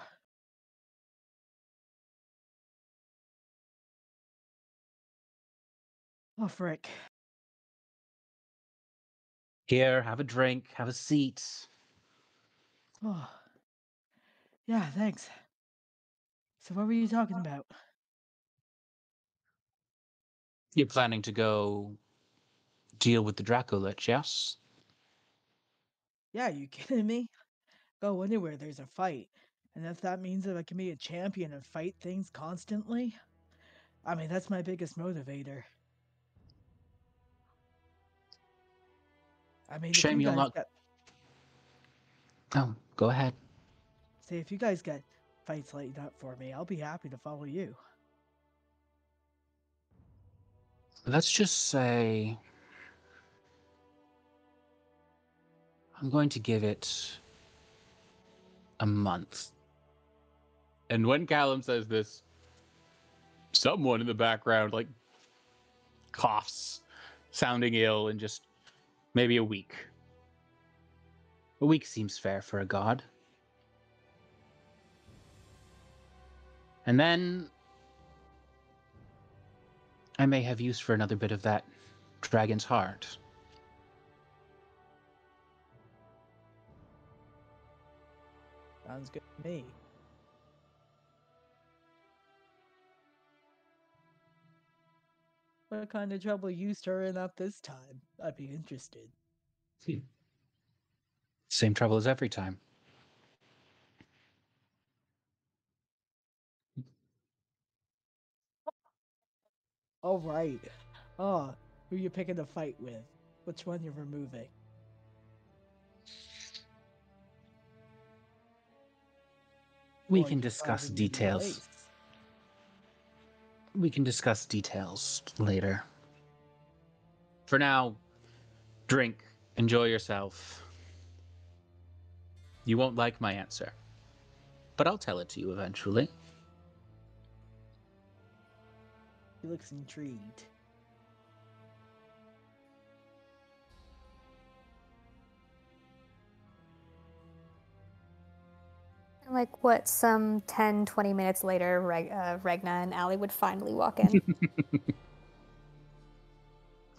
Oh, frick. Here, have a drink, have a seat. Oh, yeah, thanks. So, what were you talking about? You're planning to go deal with the Dracolich, yes? Yeah, you kidding me? Go anywhere there's a fight. And if that means that I can be a champion and fight things constantly, I mean, that's my biggest motivator. I mean, if Shame you you'll guys not. got, Oh, go ahead. say, if you guys got fights lined up for me, I'll be happy to follow you. Let's just say I'm going to give it a month. And when Callum says this, someone in the background like coughs, sounding ill, and just maybe a week. A week seems fair for a god. And then I may have use for another bit of that dragon's heart. Sounds good to me. What kind of trouble you stirring up this time? I'd be interested. Same trouble as every time. All right. Oh, who you picking a fight with? Which one you're removing? We Or can you discuss driving me to your details. race? We can discuss details later. For now, drink, enjoy yourself. You won't like my answer, but I'll tell it to you eventually. He looks intrigued. Like, what, some 10, 20 minutes later, Regna and Allie would finally walk in.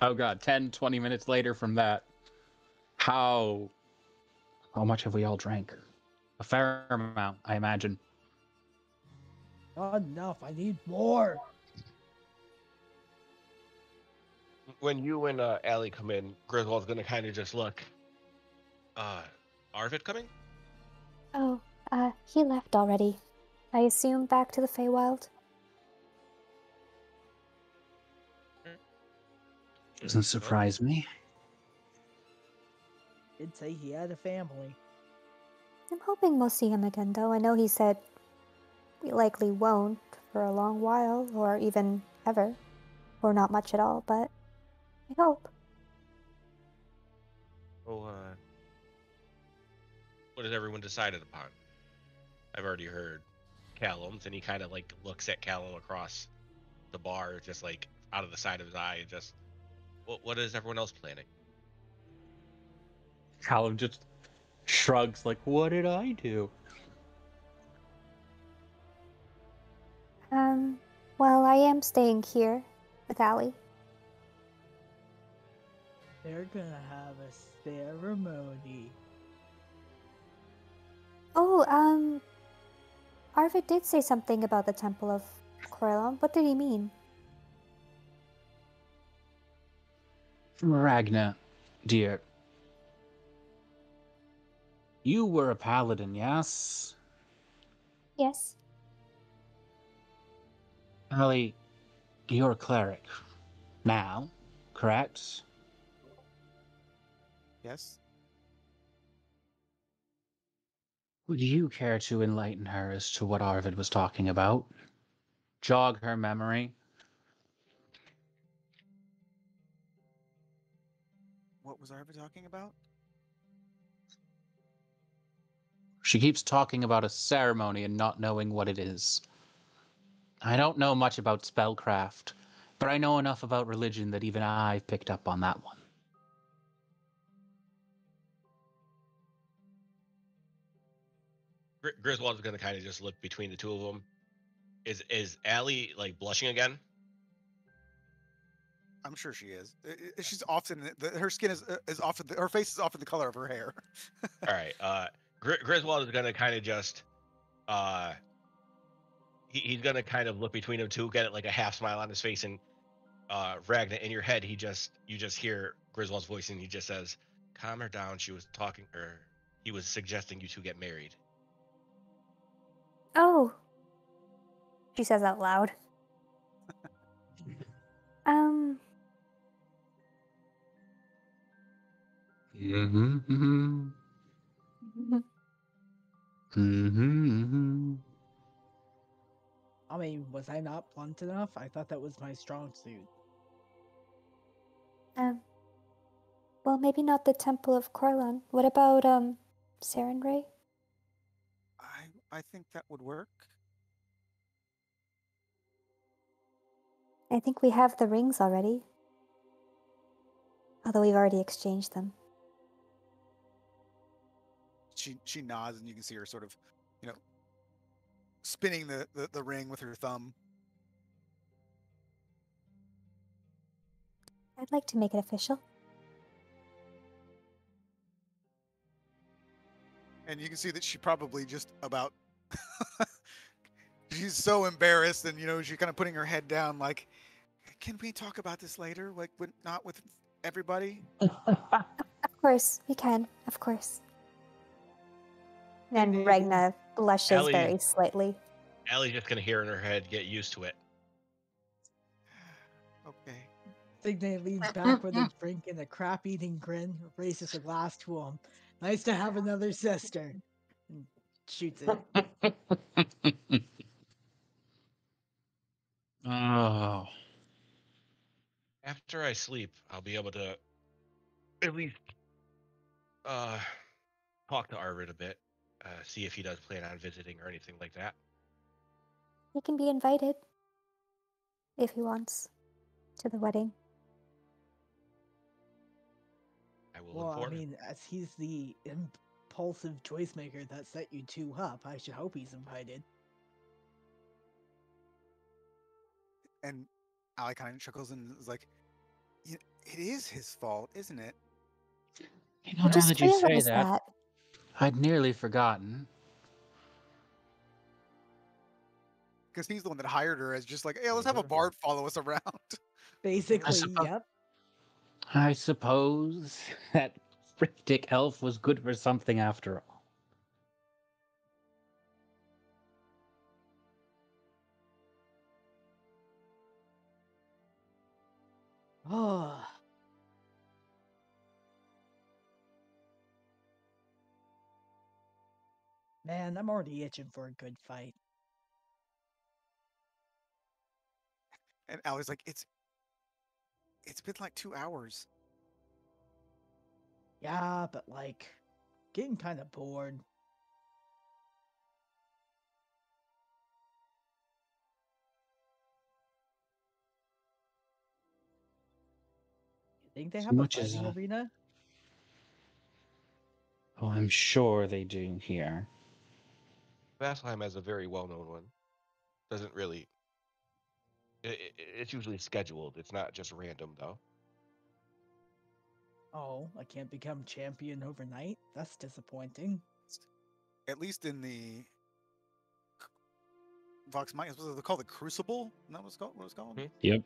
Oh god, 10, 20 minutes later from that. How much have we all drank? A fair amount, I imagine. Not enough. I need more. When you and Allie come in, Griswold's gonna kind of just look. Arvid coming? Oh, he left already. I assume back to the Feywild. Doesn't surprise me. Did say he had a family. I'm hoping we'll see him again, though. I know he said we likely won't for a long while, or even ever, or not much at all, but I hope. Oh, what has everyone decided upon? I've already heard Callum's, and he kind of like looks at Callum across the bar, just like out of the side of his eye, and just, what is everyone else planning? Callum just shrugs, like, what did I do? Well, I am staying here with Allie. They're gonna have a ceremony. Oh, Arvid did say something about the Temple of Corellon. What did he mean? Ragna, dear. You were a paladin, yes? Yes. Allie, you're a cleric. Now, correct? Yes. Would you care to enlighten her as to what Arvid was talking about? Jog her memory? What was Arvid talking about? She keeps talking about a ceremony and not knowing what it is. I don't know much about spellcraft, but I know enough about religion that even I've picked up on that one. Griswold's gonna kind of just look between the two of them. Is Allie like blushing again? I'm sure she is. She's often her skin is often her face is often the color of her hair. All right. Griswold is gonna kind of just he's gonna kind of look between them two, get like a half smile on his face, and Ragna, in your head, you just hear Griswold's voice, and he just says, "Calm her down. She was talking, or he was suggesting you two get married." Oh. She says out loud. Um. Mm-hmm. Mm-hmm. I mean, was I not blunt enough? I thought that was my strong suit. Well, maybe not the Temple of Corellon. What about Sarenrae? I think that would work. I think we have the rings already. Although we've already exchanged them. She nods, and you can see her sort of, spinning the ring with her thumb. I'd like to make it official. And you can see that she probably just about she's so embarrassed, and she's kind of putting her head down, like, can we talk about this later, like, not with everybody? Of course, we can. Of course. And Ragna blushes Allie- very slightly. Allie's just gonna hear in her head, "Get used to it." Okay. Signe leans back with a drink and a crap-eating grin, raises a glass to him. Nice to have another sister. And shoots it. Oh. After I sleep, I'll be able to at least talk to Arvid a bit, see if he does plan on visiting or anything like that. He can be invited. If he wants. To the wedding. I will Well, inform I him. mean, as he's the impulsive choice maker that set you two up, I should hope he's invited. And Allie kind of chuckles and is like, it is his fault, isn't it? You know, I now just that you say realized that, I'd nearly forgotten. Because he's the one that hired her as just like, hey, let's have a bard follow us around. Basically, yep. I suppose that cryptic elf was good for something after all. Oh. Man, I'm already itching for a good fight. And Allie's like, it's been like 2 hours. Yeah, but like, getting kind of bored. Think they As have a much as, fighting arena? oh, I'm sure they do here. Vasselheim has a very well-known one. Doesn't really. It's usually scheduled. It's not just random though. Oh, I can't become champion overnight? That's disappointing. At least in the Vox Machina, was it called the Crucible? Isn't that what it's called? Hmm. Yep.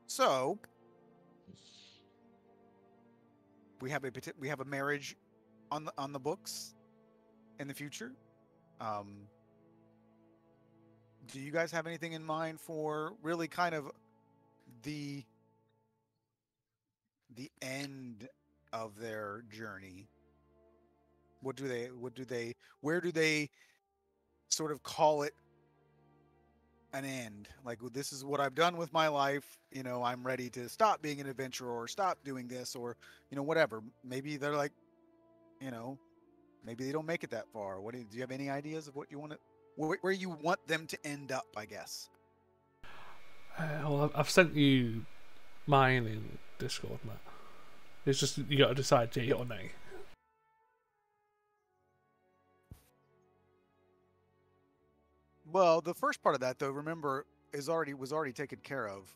So we have a marriage on the books in the future. Do you guys have anything in mind for really kind of the end of their journey? Where do they sort of call it an end? Like, this is what I've done with my life. I'm ready to stop being an adventurer or stop doing this or, whatever. Maybe they're like, maybe they don't make it that far. Do you have any ideas of what you want to, where you want them to end up, I guess? Well, I've sent you mine in Discord, Matt. It's just you got to decide yay or nay. Well, the first part of that, though, remember, was already taken care of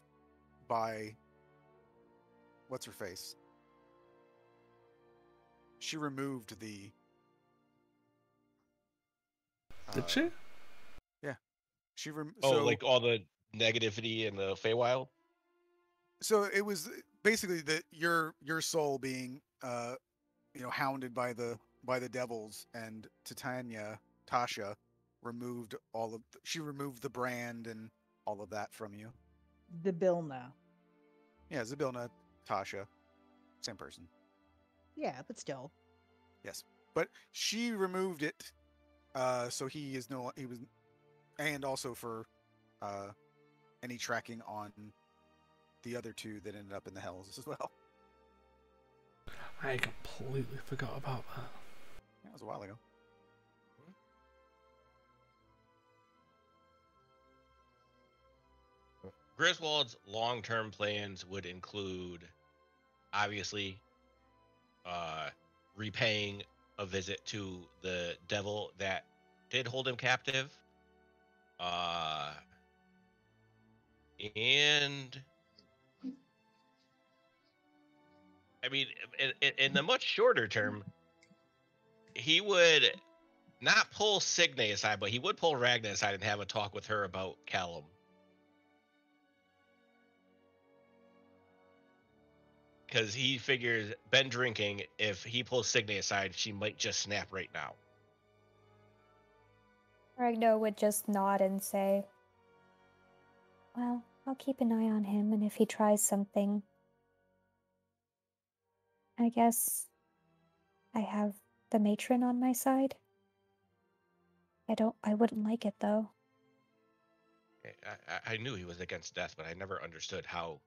by what's her face. She removed the. Did she? Yeah, she. Like all the negativity in the Feywild. So it was basically your soul being hounded by the devils, and Tasha removed she removed the brand and all of that from you. Zabilna. Yeah, Zabilna, Tasha, same person. Yeah, but still. Yes, but she removed it, so he was, and also for any tracking on the other two that ended up in the hells as well. I completely forgot about that. That was a while ago. Griswold's long-term plans would include, obviously, repaying a visit to the devil that did hold him captive, and I mean, in the much shorter term, he would not pull Signe aside, but he would pull Ragna aside and have a talk with her about Callum. Because he figures been drinking, if he pulls Signe aside, she might just snap right now. Ragnar would just nod and say, well, I'll keep an eye on him, and if he tries something, I guess I have the matron on my side. I wouldn't like it, though. I knew he was against death, but I never understood how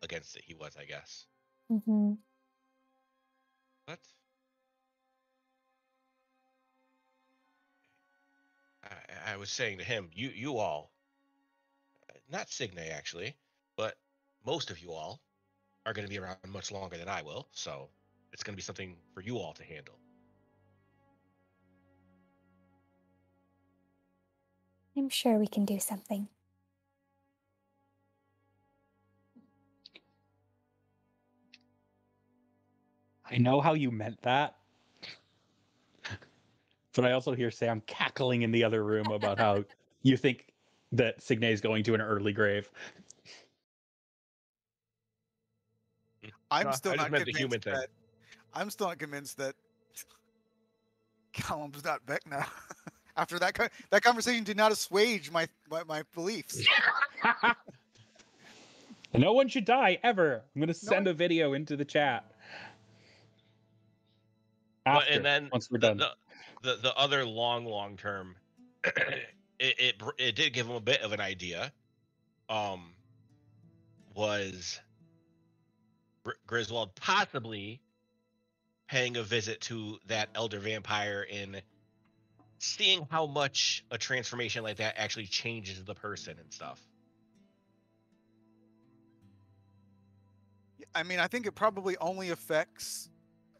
against it he was, I guess. Mm-hmm. But I was saying to him, you all, not Signe actually, but most of you all are going to be around much longer than I will, so it's going to be something for you all to handle. I'm sure we can do something. I know how you meant that. But I also hear Sam cackling in the other room about how you think that Signe is going to an early grave. I'm No, still I just not meant the human convinced thing. I'm still not convinced that Callum's not Vecna. After that conversation did not assuage my beliefs. No one should die ever. I'm going to send a video into the chat. After, and then once we're done. The other long term, it did give him a bit of an idea. Was Griswold possibly paying a visit to that elder vampire in seeing how much a transformation like that actually changes the person and stuff. I mean, I think it probably only affects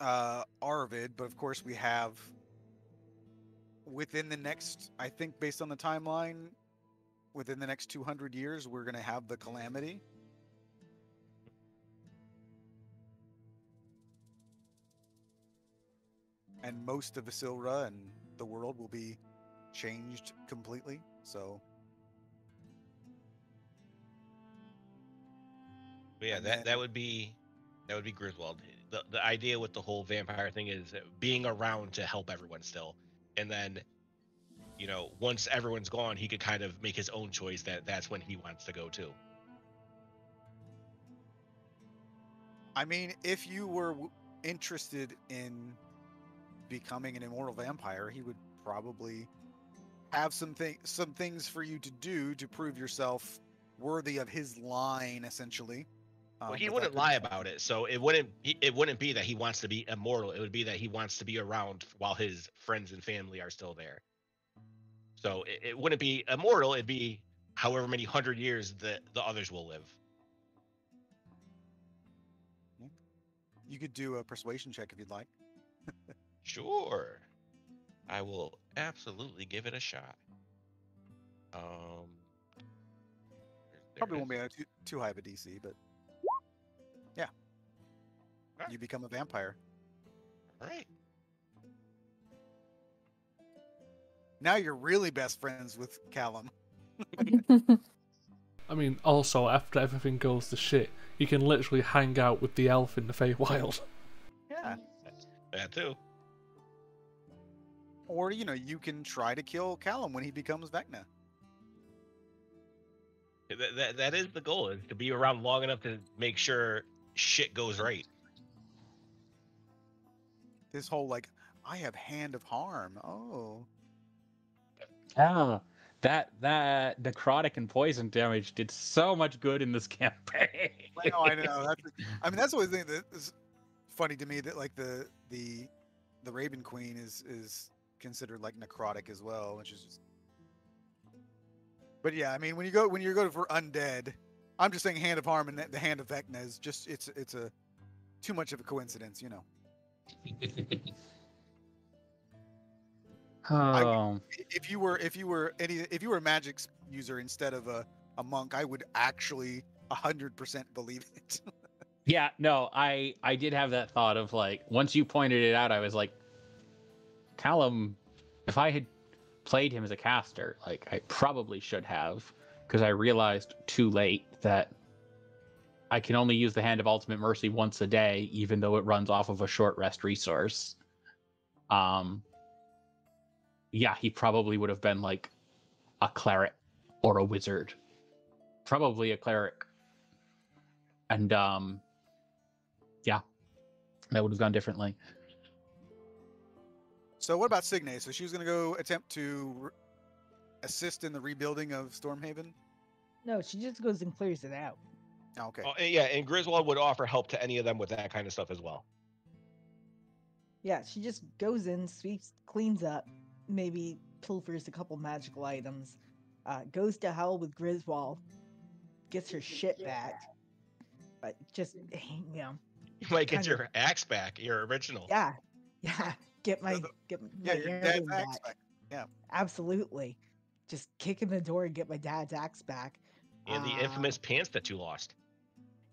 Arvid, but of course we have within the next, I think based on the timeline, within the next 200 years, we're going to have the Calamity. And most of Isilra and the world will be changed completely. So But yeah, that would be Griswold. The idea with the whole vampire thing is being around to help everyone still, and then, you know, once everyone's gone, he could kind of make his own choice. That's when he wants to go too. I mean, if you were interested in becoming an immortal vampire, he would probably have some things for you to do to prove yourself worthy of his line, essentially. Well, he wouldn't lie about it, so it wouldn't be that he wants to be immortal. It would be that he wants to be around while his friends and family are still there. So it wouldn't be immortal. It'd be however many 100 years that the others will live. You could do a persuasion check if you'd like. Sure, I will absolutely give it a shot. Probably won't be too high of a DC, but yeah, you become a vampire. All right. Now you're really best friends with Callum. I mean, also, after everything goes to shit, you can literally hang out with the elf in the Feywild. Yeah. That too. Or, you know, you can try to kill Callum when he becomes Vecna. That is the goal, is to be around long enough to make sure shit goes right. This whole, like, I have Hand of Harm. Oh. Ah, that necrotic and poison damage did so much good in this campaign. I know. That's always the thing that is funny to me, that like the Raven Queen is considered like necrotic as well, which is just. But yeah, I mean, when you go for undead, I'm just saying Hand of Harm and the Hand of Vecna is just it's a too much of a coincidence, you know. Oh. If you were a magic user instead of a monk, I would actually 100% believe it. Yeah, no, I did have that thought of, like, once you pointed it out, I was like, Callum, if I had played him as a caster, like, I probably should have, because I realized too late that I can only use the Hand of Ultimate Mercy once a day, even though it runs off of a short rest resource. Yeah, he probably would have been like a cleric or a wizard. Probably a cleric. And yeah, that would have gone differently. So what about Signe? So she was going to go attempt to assist in the rebuilding of Stormhaven? No, she just goes and clears it out. Oh, okay. Oh, yeah, and Griswold would offer help to any of them with that kind of stuff as well. Yeah, she just goes in, sweeps, cleans up, maybe pilfers a couple magical items, goes to hell with Griswold, gets her shit back, but just, you know. You might get your axe back, your original. Yeah, get my your heirloom dad's back. axe back. Yeah, absolutely. Just kick in the door and get my dad's axe back. And the infamous pants that you lost.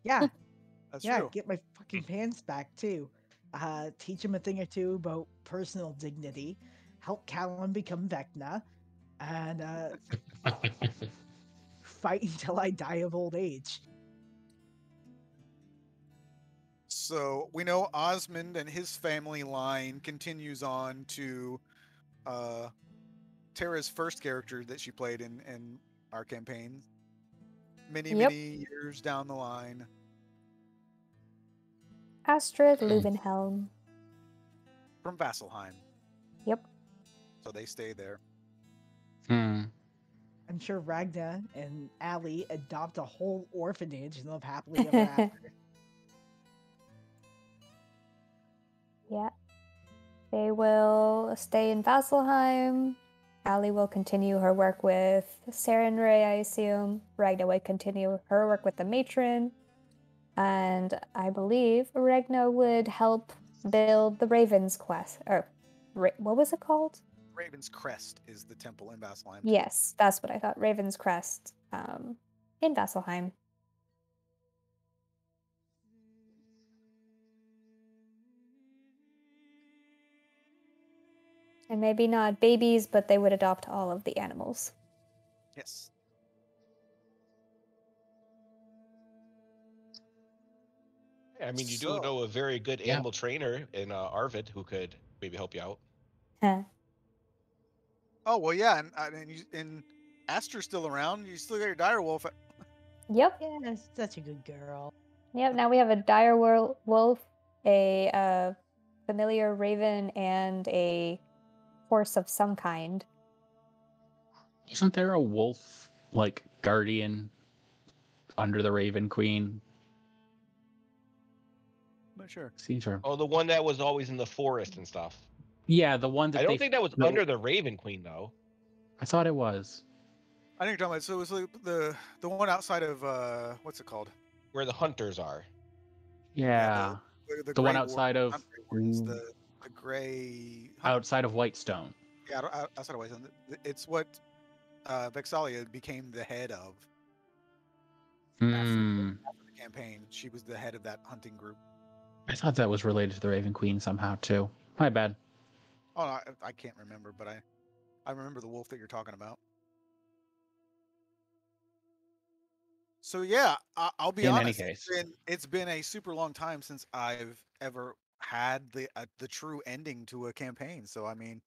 Yeah, that's true. Get my fucking pants back too. Teach him a thing or two about personal dignity. Help Callum become Vecna, and fight until I die of old age. So we know Osmond and his family line continues on to Tara's first character that she played in our campaign. Many years down the line. Astrid Luvenhelm. From Vasselheim. Yep. So they stay there. I'm sure Ragna and Allie adopt a whole orphanage and live happily ever after. Yeah. They will stay in Vasselheim. Allie will continue her work with Sarenrae, I assume. Ragna will continue her work with the matron. And I believe Ragna would help build the Raven's Quest. Or, what was it called? Raven's Crest is the temple in Vasselheim. Yes, that's what I thought. Raven's Crest in Vasselheim. And maybe not babies, but they would adopt all of the animals. Yes. I mean, you do So- know a very good Yeah. animal trainer in Arvid who could maybe help you out. Huh. Oh well, yeah, and Aster's still around. You still got your direwolf. Yep. Yes, such a good girl. Yep, now we have a dire wolf, a familiar raven, and a horse of some kind. Isn't there a wolf, like, guardian under the Raven Queen? Not sure. Seems right. Oh, the one that was always in the forest and stuff. Yeah, the one that I don't think that was no, under the Raven Queen though. I thought it was. I think you're talking about. So it was like the one outside of what's it called? Where the hunters are. Yeah, The the one Grey outside War- of not Grey Wardens, the Gray. outside of Whitestone. Yeah, outside of Whitestone. It's what Vexalia became the head of Hmm. after the campaign. She was the head of that hunting group. I thought that was related to the Raven Queen somehow too. My bad. Oh, no, I can't remember, but I remember the wolf that you're talking about. So yeah, I'll be In any honest. case. It's been a super long time since I've ever had the true ending to a campaign. So I mean,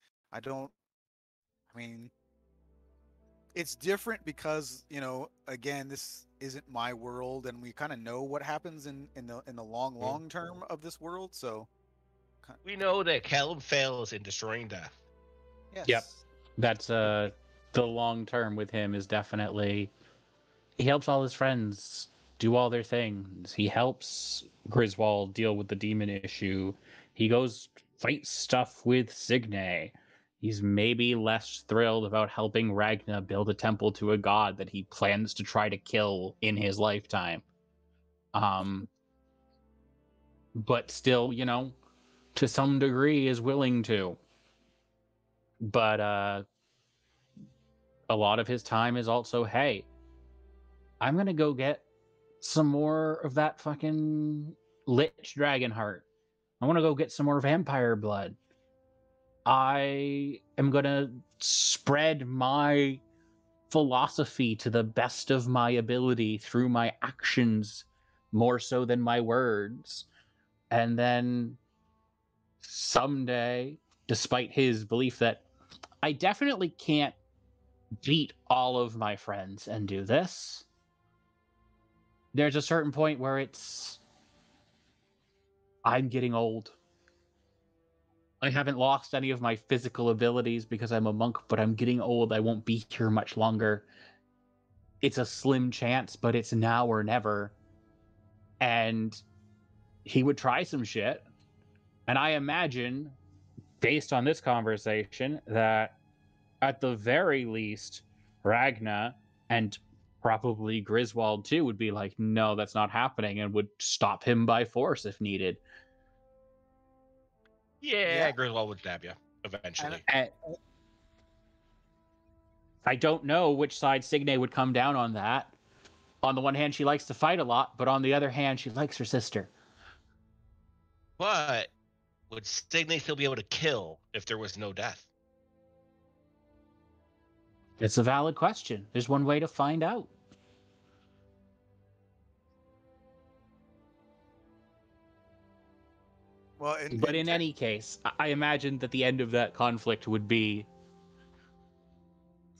it's different because again, this isn't my world, and we kind of know what happens in the long term of this world. So We know that Callum fails in destroying death. yes. Yep. That's the long term with him is definitely he helps all his friends do all their things. He helps Griswold deal with the demon issue. He goes fight stuff with Signe. He's maybe less thrilled about helping Ragna build a temple to a god that he plans to try to kill in his lifetime. But still, to some degree is willing to. But a lot of his time is also, hey, I'm gonna go get some more of that fucking Lich Dragon Heart. I want to go get some more vampire blood. I am gonna spread my philosophy to the best of my ability through my actions more so than my words. And then someday, despite his belief that I definitely can't beat all of my friends and do this, there's a certain point where I'm getting old. I haven't lost any of my physical abilities because I'm a monk, but I'm getting old. I won't be here much longer. It's a slim chance, but it's now or never. And he would try some shit. And I imagine, based on this conversation, that at the very least, Ragna and probably Griswold too would be like, no, that's not happening, and would stop him by force if needed. Yeah, Griswold would stab you eventually. I don't know which side Signe would come down on that. On the one hand, she likes to fight a lot, but on the other hand, she likes her sister. But would Signe still be able to kill if there was no death? It's a valid question. There's one way to find out. Well, But in any case, I imagine that the end of that conflict would be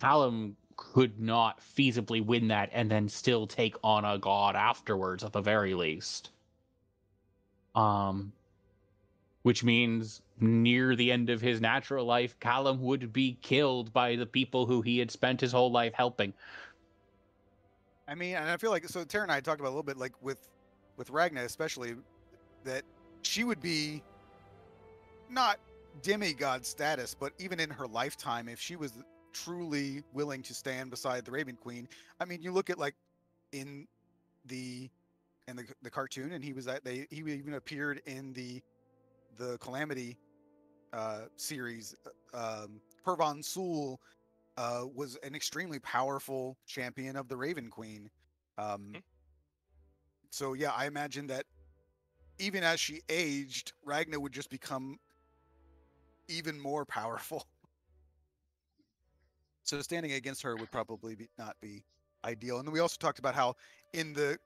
Callum could not feasibly win that and then still take on a god afterwards, at the very least. Which means near the end of his natural life, Callum would be killed by the people who he had spent his whole life helping. I mean, and I feel like so Tara and I talked about a little bit, like with Ragna especially, that she would be not demigod status, but even in her lifetime, if she was truly willing to stand beside the Raven Queen, I mean, you look at like in the the cartoon, and he was at he even appeared in the Calamity series. Pervon Sul was an extremely powerful champion of the Raven Queen. So yeah, I imagine that even as she aged, Ragna would just become even more powerful. So standing against her would probably not be ideal. And then we also talked about how in the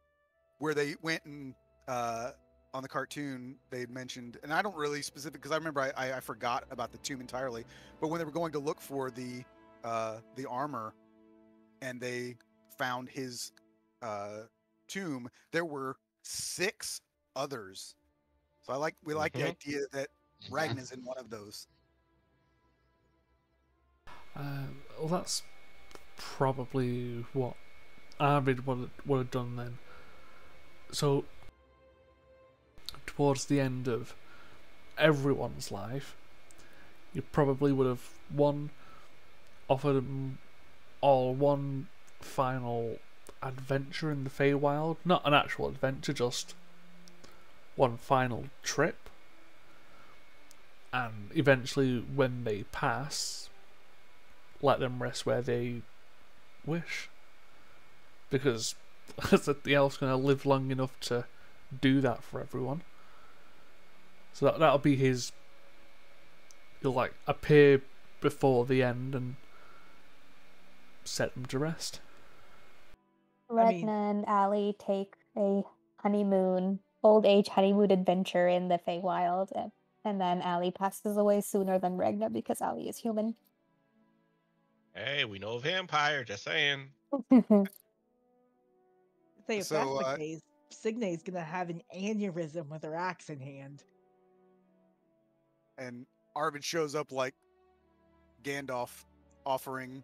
where they went and on the cartoon they mentioned, and I don't really specific because I remember I forgot about the tomb entirely. But when they were going to look for the armor, and they found his tomb, there were 6 others. So we like the idea that Ragna's in one of those. Well, that's probably what Arvid would have done then. So, towards the end of everyone's life, you probably would have offered them all one final adventure in the Feywild. Not an actual adventure, just one final trip. And eventually, when they pass, let them rest where they wish. Because the elf's going to live long enough to do that for everyone. So that'll be his... He'll like appear before the end and set them to rest. Ragna and Ali take a old age honeymoon adventure in the Feywild, and then Ali passes away sooner than Ragna because Ali is human. Hey, we know a vampire. Just saying. Say if that's the case, Signe's gonna have an aneurysm with her axe in hand. And Arvid shows up like Gandalf, offering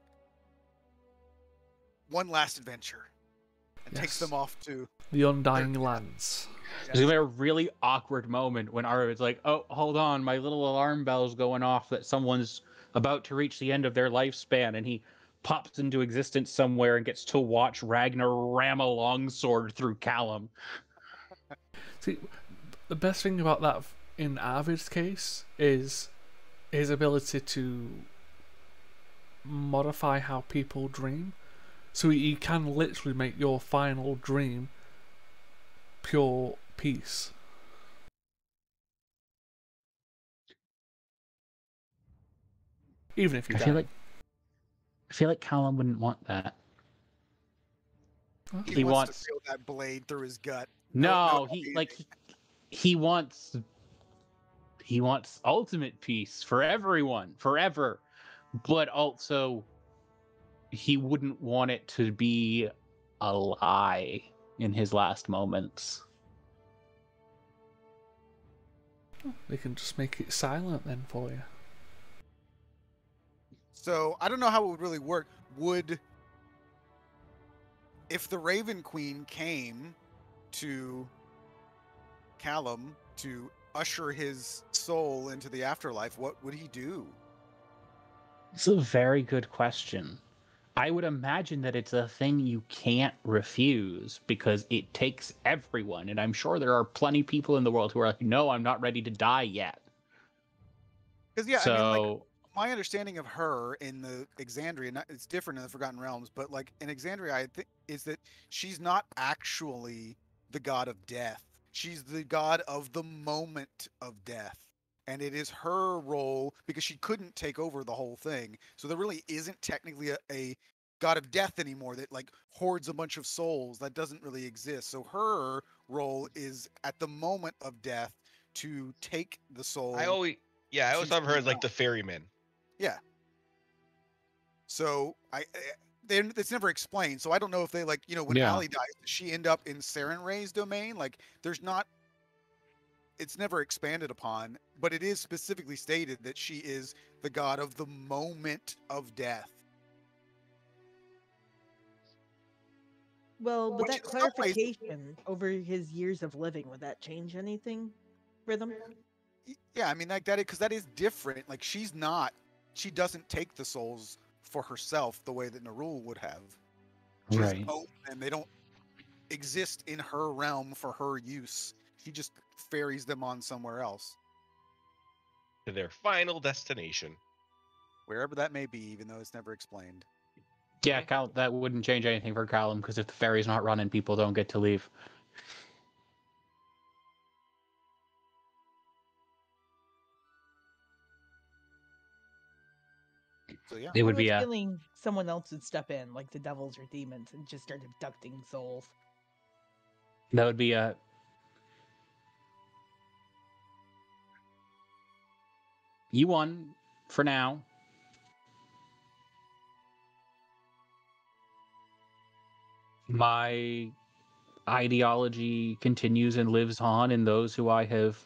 one last adventure, and takes them off to the Undying Lands. There's gonna be a really awkward moment when Arvid's like, "Oh, hold on, my little alarm bell's going off that someone's about to reach the end of their lifespan," and he pops into existence somewhere and gets to watch Ragnar ram a longsword through Callum. See, the best thing about that in Arvid's case is his ability to modify how people dream. So he can literally make your final dream pure peace. Even if you die. I feel like Callum wouldn't want that. He wants to feel that blade through his gut. No, he wants ultimate peace for everyone, forever. But also he wouldn't want it to be a lie in his last moments. They can just make it silent then for you. So I don't know how it would really work. If the Raven Queen came to Callum to usher his soul into the afterlife, what would he do? It's a very good question. I would imagine that it's a thing you can't refuse because it takes everyone. And I'm sure there are plenty of people in the world who are like, no, I'm not ready to die yet. Because, yeah, I mean, like, my understanding of her in the Exandria, it's different in the Forgotten Realms, but like in Exandria, I think is that she's not actually the god of death. She's the god of the moment of death. And it is her role because she couldn't take over the whole thing. So there really isn't technically a god of death anymore that like hoards a bunch of souls. That doesn't really exist. So her role is at the moment of death to take the soul. I always thought of her as like the ferryman. Yeah. So it's never explained. So I don't know if they like, when Ali dies, does she end up in Sarenrae's domain? Like it's never expanded upon, but it is specifically stated that she is the god of the moment of death. Well, but that clarification over his years of living, would that change anything for them? Yeah, I mean, like that, because that is different. Like she doesn't take the souls for herself the way that Narul would have. She doesn't Right. own them. They don't exist in her realm for her use. She just ferries them on somewhere else, To their final destination. wherever that may be, even though it's never explained. Yeah, Cal, that wouldn't change anything for Callum because if the ferry's not running, people don't get to leave. So yeah, It I would have be a a feeling someone else would step in, like the devils or demons, and just start abducting souls. that would be a you won for now. My ideology continues and lives on in those who I have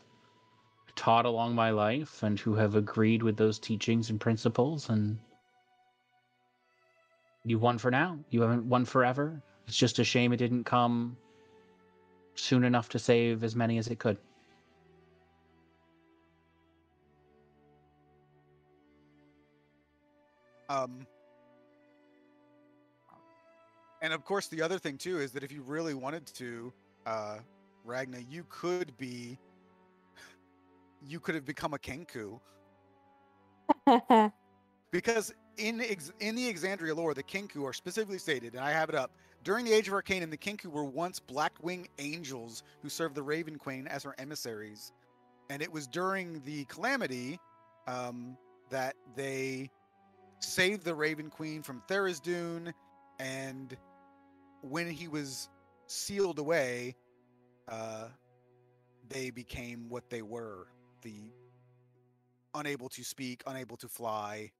taught along my life and who have agreed with those teachings and principles, and you won for now. You haven't won forever. It's just a shame it didn't come soon enough to save as many as it could. um, and of course the other thing too is that if you really wanted to, Ragna, you could have become a Kenku. Because in the Exandria lore, the Kenku are specifically stated, and I have it up. During the Age of Arcanum, the Kenku were once Blackwing angels who served the Raven Queen as her emissaries. And it was during the Calamity that they saved the Raven Queen from Tharizdun, and when he was sealed away, they became what they were: the unable to speak, unable to fly,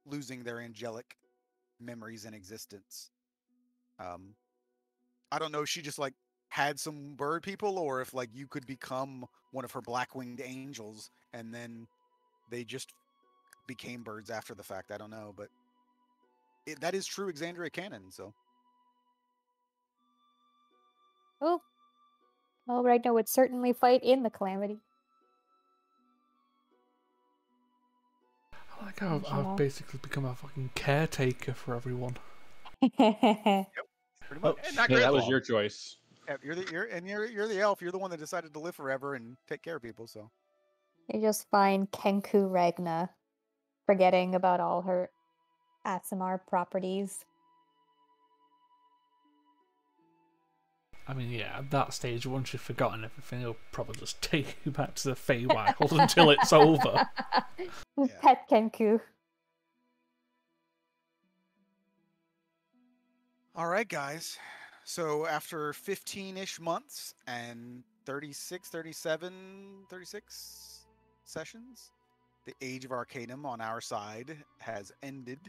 losing their angelic memories and existence. Um, I don't know if she just like had some bird people, or if like you could become one of her black winged angels, and then they just became birds after the fact. I don't know, but that is true Exandria canon. So Oh, well, Ragnar would certainly fight in the calamity. I like how I've Yeah. basically become a fucking caretaker for everyone. pretty much. And not Hey, that was Gridlow. your choice. Yeah, you're the elf. You're the one that decided to live forever and take care of people. So You just find Kenku Ragna forgetting about all her Asimar properties. I mean, yeah, at that stage, once you've forgotten everything, he'll probably just take you back to the Feywild until it's over. Yeah. Pet Kenku. all right, guys. So after 15-ish months and 36, 37, 36 sessions, the Age of Arcanum on our side has ended.